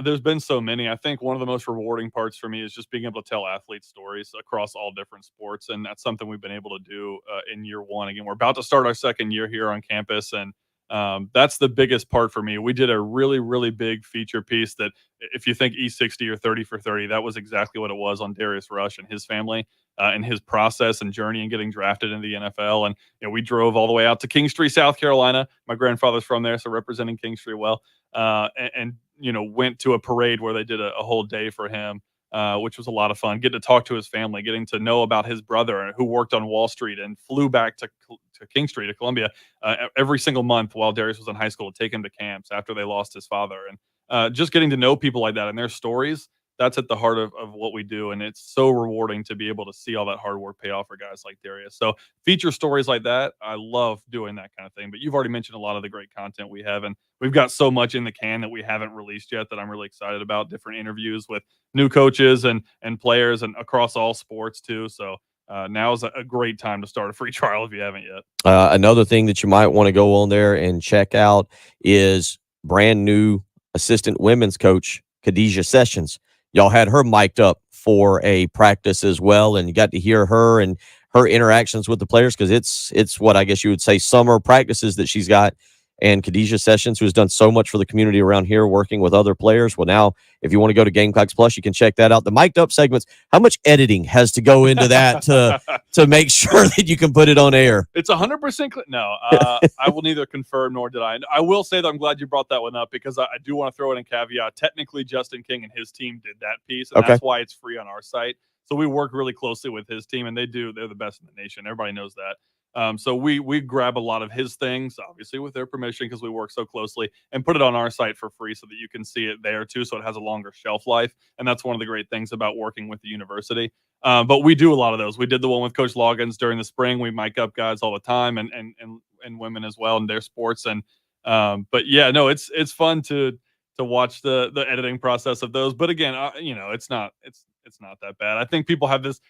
There's been so many. I think one of the most rewarding parts for me is just being able to tell athlete stories across all different sports. And that's something we've been able to do in year 1. Again, we're about to start our second year here on campus. And That's the biggest part for me. We did a really, really big feature piece that if you think E60 or 30 for 30, that was exactly what it was on Darius Rush and his family and his process and journey in getting drafted into the NFL. And we drove all the way out to Kingstree, South Carolina. My grandfather's from there, so representing Kingstree well. And went to a parade where they did a whole day for him. Which was a lot of fun. Getting to talk to his family, getting to know about his brother who worked on Wall Street and flew back to Kingstree, to Columbia, every single month while Darius was in high school to take him to camps after they lost his father. And just getting to know people like that and their stories, that's at the heart of what we do. And it's so rewarding to be able to see all that hard work pay off for guys like Darius. So feature stories like that, I love doing that kind of thing. But you've already mentioned a lot of the great content we have. And we've got so much in the can that we haven't released yet that I'm really excited about. Different interviews with new coaches and players and across all sports too. So now is a great time to start a free trial if you haven't yet. Another thing that you might want to go on there and check out is brand new assistant women's coach, Khadijah Sessions. Y'all had her mic'd up for a practice as well, and you got to hear her and her interactions with the players, because it's what I guess you would say summer practices that she's got. And Khadijah Sessions, who has done so much for the community around here, working with other players. Well, now, if you want to go to Gamecocks Plus, you can check that out. The mic'd up segments, how much editing has to go into that to make sure that you can put it on air? It's 100% no. I will neither confirm nor deny. I will say that I'm glad you brought that one up, because I do want to throw in a caveat. Technically, Justin King and his team did that piece, and that's why it's free on our site. So we work really closely with his team, and they're the best in the nation. Everybody knows that. So we grab a lot of his things, obviously with their permission, because we work so closely, and put it on our site for free so that you can see it there too. So it has a longer shelf life. And that's one of the great things about working with the university. But we do a lot of those. We did the one with Coach Loggins during the spring. We mic up guys all the time and women as well in their sports. And but yeah, no, it's fun to watch the editing process of those. But again, it's not that bad. I think people have this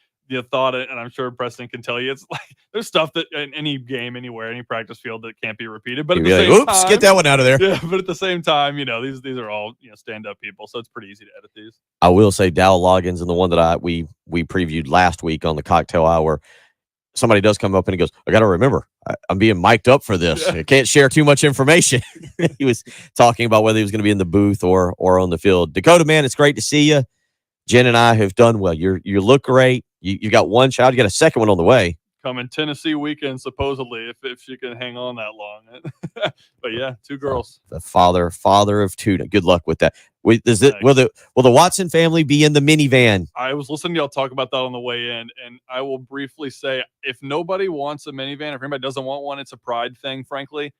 thought, and I'm sure Preston can tell you, it's like there's stuff that in any game, anywhere, any practice field, that can't be repeated. But at the same oops, time, get that one out of there. Yeah, but at the same time, these are all stand-up people, so it's pretty easy to edit these. I will say Dow Loggins, and the one that we previewed last week on the Cocktail Hour, somebody does come up and he goes, I got to remember, I'm being mic'd up for this. I can't share too much information. He was talking about whether he was going to be in the booth or on the field. Dakota, man, it's great to see you. Jen and I have done well. You look great. You got one child. You got a second one on the way. Coming Tennessee weekend, supposedly, if she can hang on that long. But yeah, 2 girls. The father of 2. Good luck with that. Will the Watson family be in the minivan? I was listening to y'all talk about that on the way in, and I will briefly say, if nobody wants a minivan, if anybody doesn't want one, it's a pride thing, frankly.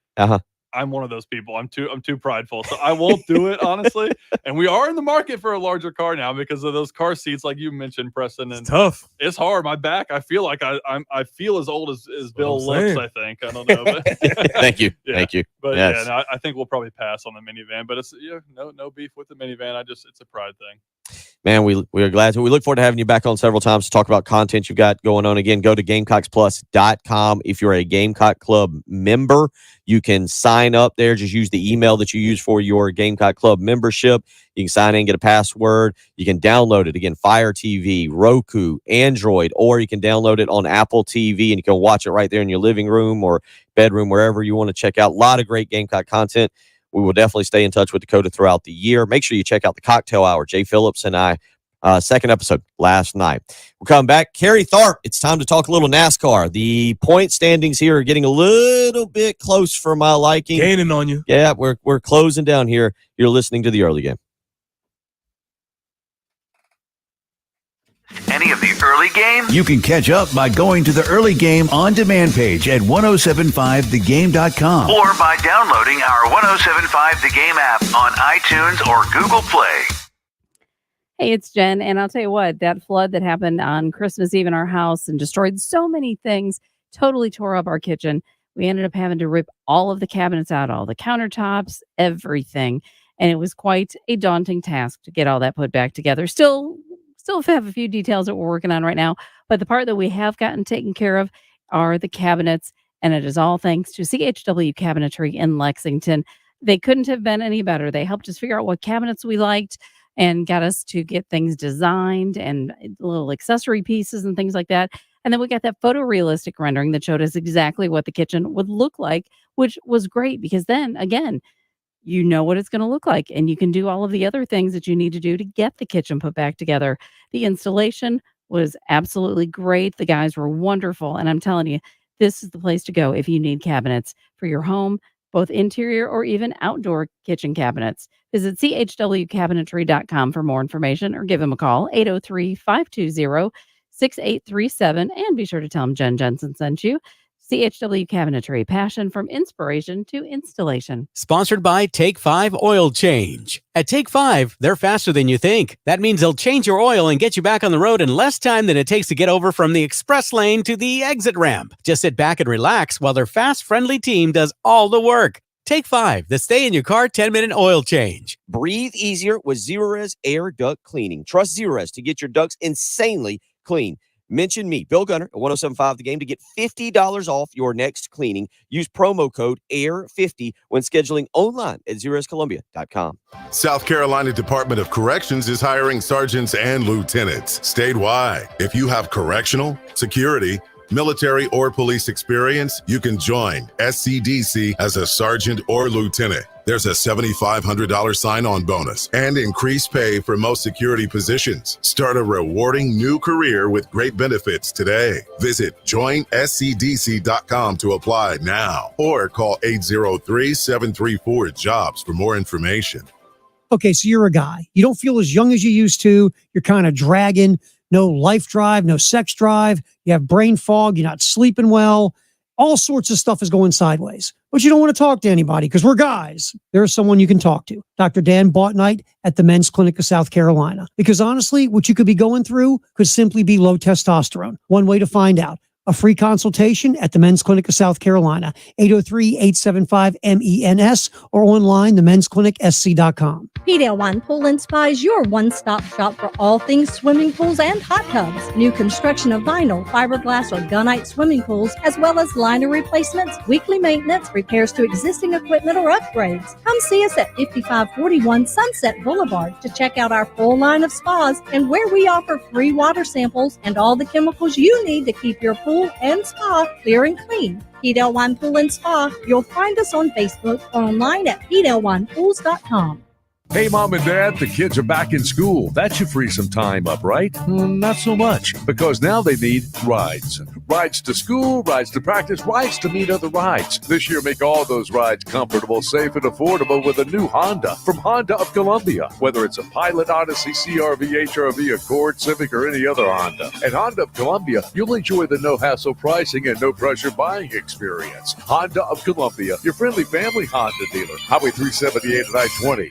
I'm one of those people. I'm too prideful, so I won't do it, honestly. And we are in the market for a larger car now because of those car seats, like you mentioned, Preston. And it's tough. It's hard. My back. I feel like I feel as old as Bill looks. I think. I don't know. But Thank you. Yeah. Thank you. But yes. yeah, no, I think we'll probably pass on the minivan. But it's no beef with the minivan. It's a pride thing. Man, we are glad to. We look forward to having you back on several times to talk about content you've got going on. Again, go to GamecocksPlus.com. If you're a Gamecock Club member, you can sign up there. Just use the email that you use for your Gamecock Club membership. You can sign in, get a password. You can download it. Again, Fire TV, Roku, Android, or you can download it on Apple TV, and you can watch it right there in your living room or bedroom, wherever you want to check out. A lot of great Gamecock content. We will definitely stay in touch with Dakota throughout the year. Make sure you check out the Cocktail Hour. Jay Phillips and I, second episode last night. We'll come back. Kerry Tharp, it's time to talk a little NASCAR. The point standings here are getting a little bit close for my liking. Gaining on you. Yeah, we're closing down here. You're listening to the early game. Any of the early game? You can catch up by going to the early game on demand page at 1075thegame.com. Or by downloading our 1075 The Game app on iTunes or Google Play. Hey, it's Jen, and I'll tell you what, that flood that happened on Christmas Eve in our house and destroyed so many things, totally tore up our kitchen. We ended up having to rip all of the cabinets out, all the countertops, everything. And it was quite a daunting task to get all that put back together. Still have a few details that we're working on right now, but the part that we have gotten taken care of are the cabinets, and it is all thanks to CHW Cabinetry in Lexington. They couldn't have been any better. They helped us figure out what cabinets we liked and got us to get things designed and little accessory pieces and things like that. And then we got that photorealistic rendering that showed us exactly what the kitchen would look like, which was great because then, again, you know what it's going to look like, and you can do all of the other things that you need to do to get the kitchen put back together. The installation was absolutely great. The guys were wonderful, and I'm telling you, this is the place to go if you need cabinets for your home, both interior or even outdoor kitchen cabinets. Visit chwcabinetry.com for more information or give them a call, 803-520-6837, and be sure to tell them Jen Jensen sent you. CHW Cabinetry, passion from inspiration to installation. Sponsored by Take 5 Oil Change. At Take 5, they're faster than you think. That means they'll change your oil and get you back on the road in less time than it takes to get over from the express lane to the exit ramp. Just sit back and relax while their fast, friendly team does all the work. Take 5, the stay-in-your-car 10-minute oil change. Breathe easier with Zerorez Air Duct Cleaning. Trust Zerorez to get your ducts insanely clean. Mention me, Bill Gunner, at 107.5 The Game to get $50 off your next cleaning. Use promo code AIR50 when scheduling online at ZerorezColumbia.com. South Carolina Department of Corrections is hiring sergeants and lieutenants statewide. If you have correctional, security, military, or police experience, you can join SCDC as a sergeant or lieutenant. There's a $7,500 sign-on bonus and increased pay for most security positions. Start a rewarding new career with great benefits today. Visit joinscdc.com to apply now or call 803-734-JOBS for more information. Okay, so you're a guy. You don't feel as young as you used to. You're kind of dragging. No life drive, no sex drive. You have brain fog. You're not sleeping well. All sorts of stuff is going sideways. But you don't want to talk to anybody because we're guys. There's someone you can talk to. Dr. Dan Botnight at the Men's Clinic of South Carolina. Because honestly, what you could be going through could simply be low testosterone. One way to find out. A free consultation at the Men's Clinic of South Carolina, 803-875-MENS, or online, themensclinicsc.com. Pedale Wine Pool and Spa is your one-stop shop for all things swimming pools and hot tubs. New construction of vinyl, fiberglass, or gunite swimming pools, as well as liner replacements, weekly maintenance, repairs to existing equipment, or upgrades. Come see us at 5541 Sunset Boulevard to check out our full line of spas and where we offer free water samples and all the chemicals you need to keep your pool and spa clear and clean. Pedale Wine Pool and Spa. You'll find us on Facebook or online at PedaleWinePools.com. Hey, Mom and Dad, the kids are back in school. That should free some time up, right? Not so much, because now they need rides. Rides to school, rides to practice, rides to meet other rides. This year, make all those rides comfortable, safe, and affordable with a new Honda from Honda of Columbia. Whether it's a Pilot, Odyssey, CR-V, HRV, Accord, Civic, or any other Honda. At Honda of Columbia, you'll enjoy the no-hassle pricing and no-pressure buying experience. Honda of Columbia, your friendly family Honda dealer. Highway 378 at I-20.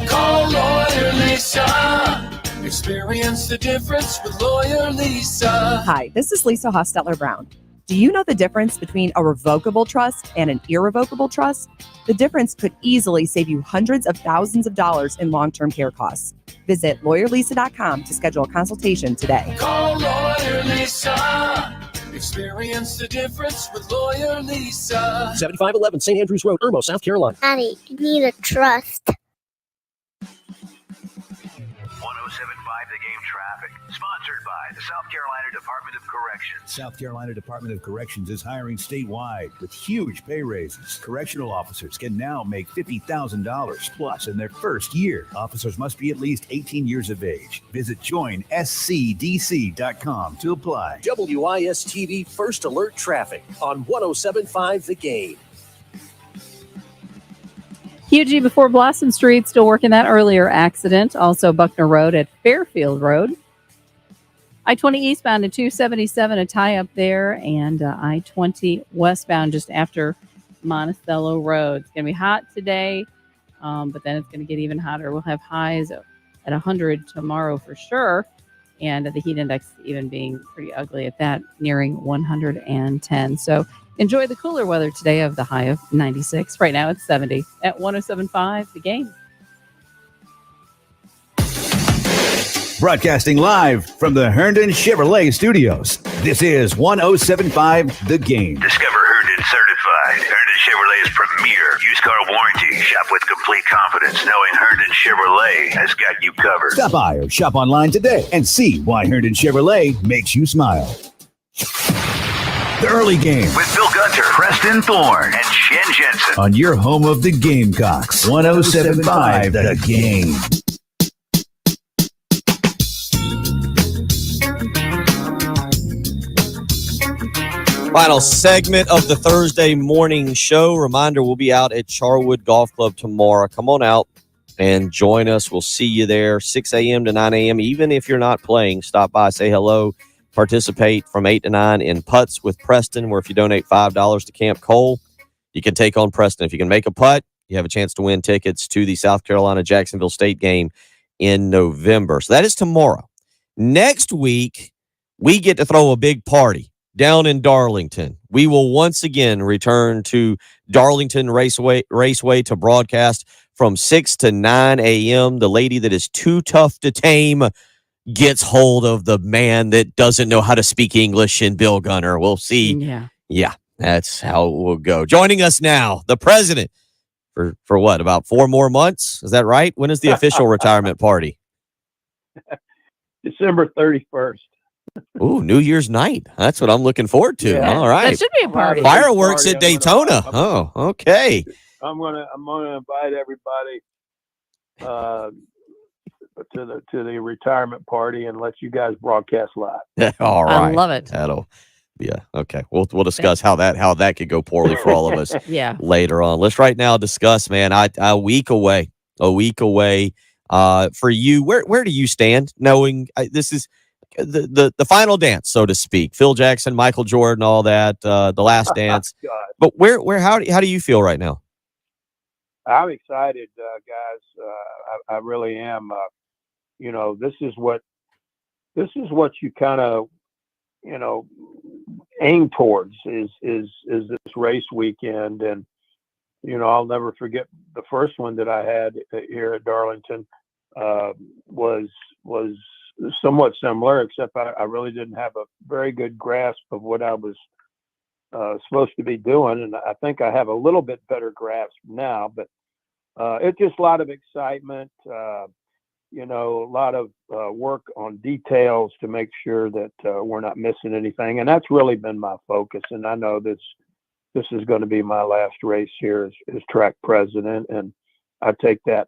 Call Lawyer Lisa. Experience the difference with Lawyer Lisa. Hi, this is Lisa Hostetler Brown. Do you know the difference between a revocable trust and an irrevocable trust? The difference could easily save you hundreds of thousands of dollars in long-term care costs. Visit lawyerlisa.com to schedule a consultation today. Call Lawyer Lisa. Experience the difference with Lawyer Lisa. 7511 St. Andrews Road, Irmo, South Carolina. Honey, you need a trust. 107.5 The Game traffic. Sponsored by the South Carolina Department of Corrections. South Carolina Department of Corrections is hiring statewide with huge pay raises. Correctional officers can now make $50,000 plus in their first year. Officers must be at least 18 years of age. Visit joinscdc.com to apply. WIS-TV First Alert Traffic on 107.5 The Game. Hughie before Blossom Street, still working that earlier accident. Also Buckner Road at Fairfield Road. I-20 eastbound at 277, a tie-up there, and I-20 westbound just after Monticello Road. It's going to be hot today, but then it's going to get even hotter. We'll have highs at 100 tomorrow for sure, and the heat index even being pretty ugly at that, nearing 110. So enjoy the cooler weather today of the high of 96. Right now it's 70 at 107.5 The Game. Broadcasting live from the Herndon Chevrolet Studios. This is 107.5 The Game. Discover Herndon certified certified. Herndon Chevrolet's premier used car warranty. Shop with complete confidence, knowing Herndon Chevrolet has got you covered. Stop by or shop online today and see why Herndon Chevrolet makes you smile. The early game With Bill Gunter, Preston Thorne, and Shen Jensen. on your home of the Gamecocks. 107.5 The Game. Final segment of the Thursday morning show. Reminder, we'll be out at Charwood Golf Club tomorrow. Come on out and join us. We'll see you there 6 a.m. to 9 a.m. Even if you're not playing, stop by, say hello, participate from 8 to 9 in putts with Preston, where if you donate $5 to Camp Cole, you can take on Preston. If you can make a putt, you have a chance to win tickets to the South Carolina-Jacksonville State game in November. So that is tomorrow. Next week, we get to throw a big party down in Darlington. We will once again return to Darlington Raceway to broadcast from 6 to 9 a.m. The lady that is too tough to tame gets hold of the man that doesn't know how to speak English in Bill Gunter. We'll see. Yeah, that's how it will go. Joining us now, the president for what, about 4 more months? Is that right? When is the official retirement party? December 31st. Ooh, New Year's night. That's what I'm looking forward to. Yeah. All right. That should be a party. Fireworks at Daytona. Oh, okay. I'm gonna invite everybody to the retirement party and let you guys broadcast live. All right. I love it. That'll okay. We'll discuss how that could go poorly for all of us Yeah. later on. Let's right now discuss, man. A week away. For you, where do you stand? Knowing this is the final dance, so to speak. Phil Jackson, Michael Jordan, all that. The last dance. But how do you feel right now? I'm excited, guys. I really am. This is what you kind of aim towards is this race weekend. And I'll never forget the first one that I had here at Darlington was somewhat similar, except I really didn't have a very good grasp of what I was supposed to be doing, and I think I have a little bit better grasp now. But it's just a lot of excitement, a lot of work on details to make sure that we're not missing anything, and that's really been my focus. And I know this is going to be my last race here as track president, and I take that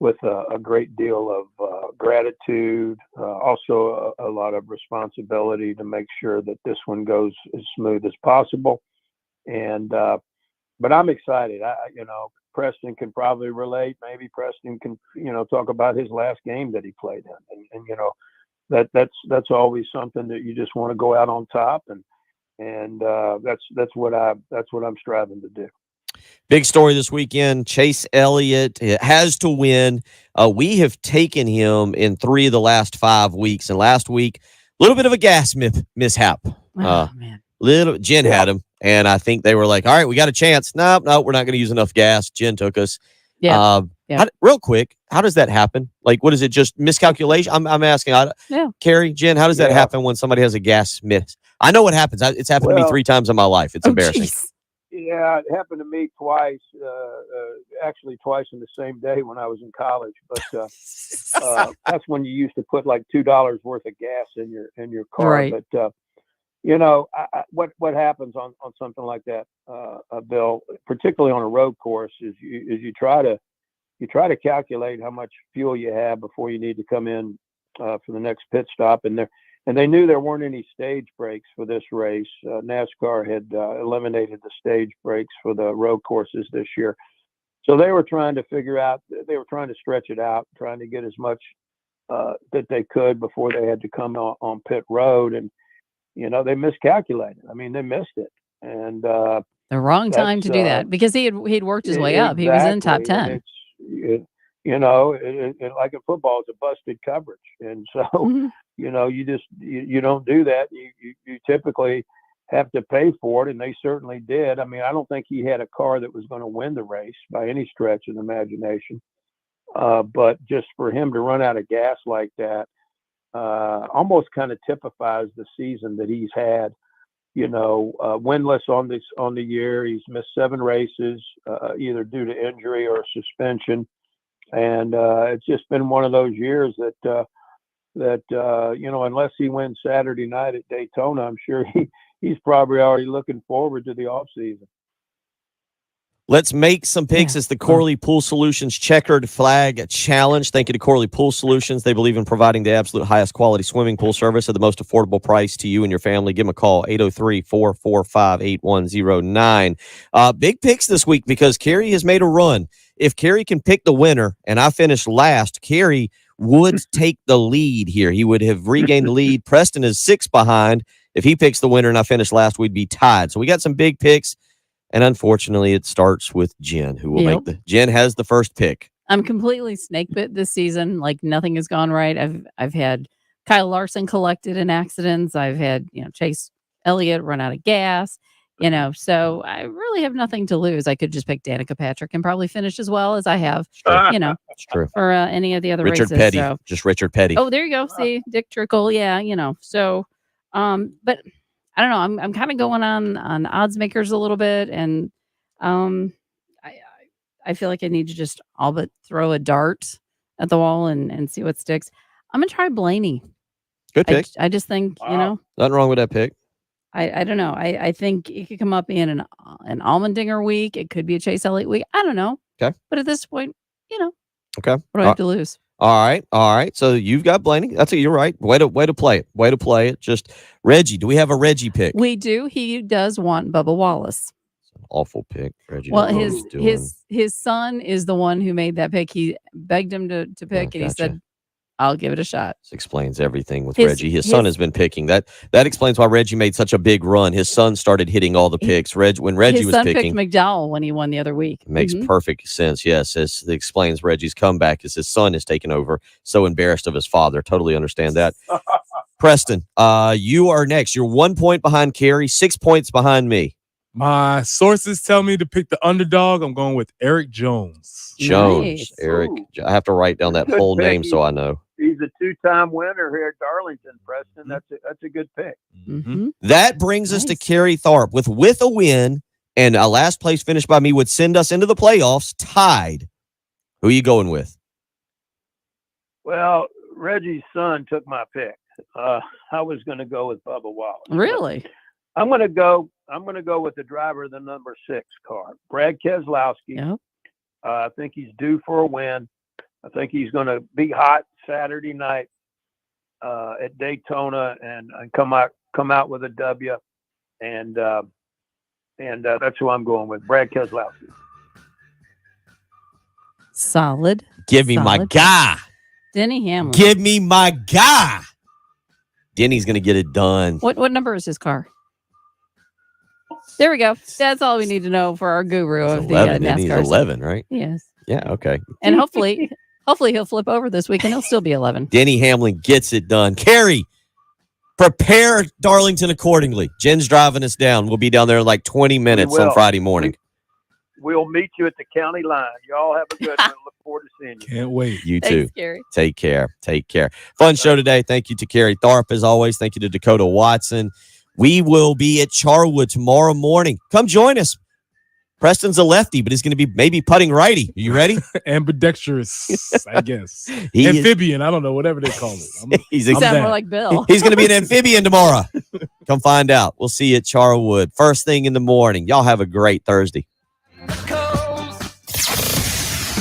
with a great deal of gratitude, also a lot of responsibility to make sure that this one goes as smooth as possible. And but I'm excited. Preston can probably relate. Maybe Preston can talk about his last game that he played in, and that's always something that you just want to go out on top, and that's what I'm striving to do. Big story this weekend. Chase Elliott has to win. We have taken him in 3 of the last 5 weeks. And last week, a little bit of a gas mishap. Man. Jen had him. And I think they were like, all right, we got a chance. No, we're not going to use enough gas. Jen took us. Yeah. Real quick, how does that happen? Like, what is it? Just miscalculation? I'm asking. Carrie, Jen, how does that happen when somebody has a gas miss? I know what happens. It's happened to me 3 times in my life. It's embarrassing. Geez. Yeah, it happened to me twice, actually twice in the same day when I was in college. But that's when you used to put like $2 worth of gas in your car. Right. But what happens on something like that, Bill, particularly on a road course, is you try to calculate how much fuel you have before you need to come in for the next pit stop, and they knew there weren't any stage breaks for this race. NASCAR had eliminated the stage breaks for the road courses this year. So they were trying to stretch it out, trying to get as much that they could before they had to come on pit road. And, they miscalculated. I mean, they missed it. And The wrong time to do that, because he'd worked his way up. He was in top 10. Like in football, it's a busted coverage. And so, you don't do that. You typically have to pay for it, and they certainly did. I mean, I don't think he had a car that was going to win the race by any stretch of the imagination. But just for him to run out of gas like that almost kind of typifies the season that he's had. winless on the year. He's missed 7 races, either due to injury or suspension, and it's just been one of those years that unless he wins Saturday night at Daytona, I'm sure he's probably already looking forward to the off season. Let's make some picks. It's the Corley Pool Solutions Checkered Flag Challenge. Thank you to Corley Pool Solutions. They believe in providing the absolute highest quality swimming pool service at the most affordable price to you and your family. Give them a call, 803-445-8109. Big picks this week because Kerry has made a run. If Kerry can pick the winner and I finish last, Kerry would take the lead here. He would have regained the lead. Preston is 6 behind. If he picks the winner and I finish last, we'd be tied. So we got some big picks. And unfortunately, it starts with Jen, who will make Jen has the first pick. I'm completely snake bit this season. Like nothing has gone right. I've had Kyle Larson collected in accidents. I've had, Chase Elliott run out of gas, so I really have nothing to lose. I could just pick Danica Patrick and probably finish as well as I have, It's true. for any of the other Richard races. Petty, So. just Richard Petty. Oh, there you go. See, Dick Trickle. Yeah, so, but I don't know. I'm kind of going on odds makers a little bit, and I feel like I need to just all but throw a dart at the wall and see what sticks. I'm gonna try Blaney. Good pick. I just think Nothing wrong with that pick. I don't know. I think it could come up in an Allmendinger week. It could be a Chase Elliott week. I don't know. Okay. But at this point, Okay. what do I have to lose? All right. So you've got Blaney. You're right. Way to play it. Way to play it. Just Reggie. Do we have a Reggie pick? We do. He does want Bubba Wallace. Awful pick, Reggie. Well, his son is the one who made that pick. He begged him to pick, and he said, "I'll give it a shot." This explains everything with Reggie. His son has been picking. That explains why Reggie made such a big run. His son started hitting all the picks. When Reggie his was son picking, picked McDowell when he won the other week. Makes perfect sense. Yes, it explains Reggie's comeback as his son has taken over. So embarrassed of his father. Totally understand that. Preston, you are next. You're 1 point behind Kerry, 6 points behind me. My sources tell me to pick the underdog. I'm going with Eric Jones. Nice. Eric. I have to write down that Good full pick. name so I know. He's a 2-time winner here at Darlington, Preston. That's a good pick. That brings us to Kerry Tharp with a win and a last place finish by me would send us into the playoffs tied. Who are you going with? Well, Reggie's son took my pick. I was going to go with Bubba Wallace. Really? I'm going to go with the driver of the number 6 car, Brad Keselowski. Yep. I think he's due for a win. I think he's going to be hot Saturday night at Daytona and come out with a W. And that's who I'm going with, Brad Keselowski. Solid. Give me my guy. Denny Hamlin. Give me my guy. Denny's going to get it done. What number is his car? There we go. That's all we need to know for our guru of 11. the NASCAR. He's 11, right? Yes. Yeah, okay. And hopefully he'll flip over this week and he'll still be 11. Denny Hamlin gets it done. Kerry, prepare Darlington accordingly. Jen's driving us down. We'll be down there in like 20 minutes on Friday morning. We'll meet you at the county line. Y'all have a good one. Look forward to seeing you. Can't wait. You Thanks, too. Kerry. Take care. Fun show today. Thank you to Kerry Tharp as always. Thank you to Dakota Watson. We will be at Charwood tomorrow morning. Come join us. Preston's a lefty, but he's going to be maybe putting righty. Are you ready? Ambidextrous, I guess. He is- Amphibian. I don't know. Whatever they call it. He's You sound more like Bill. He's going to be an amphibian tomorrow. Come find out. We'll see you at Charwood first thing in the morning. Y'all have a great Thursday.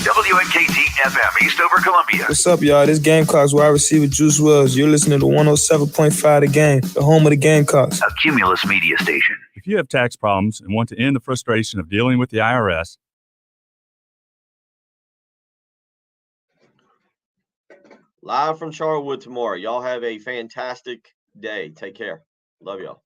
WNKT FM, Eastover, Columbia. What's up, y'all? This Gamecocks wide receiver Juice Wells. You're listening to 107.5 The Game, the home of the Gamecocks. A Cumulus media station. If you have tax problems and want to end the frustration of dealing with the IRS, Live from Charwood tomorrow. Y'all have a fantastic day. Take care. Love y'all.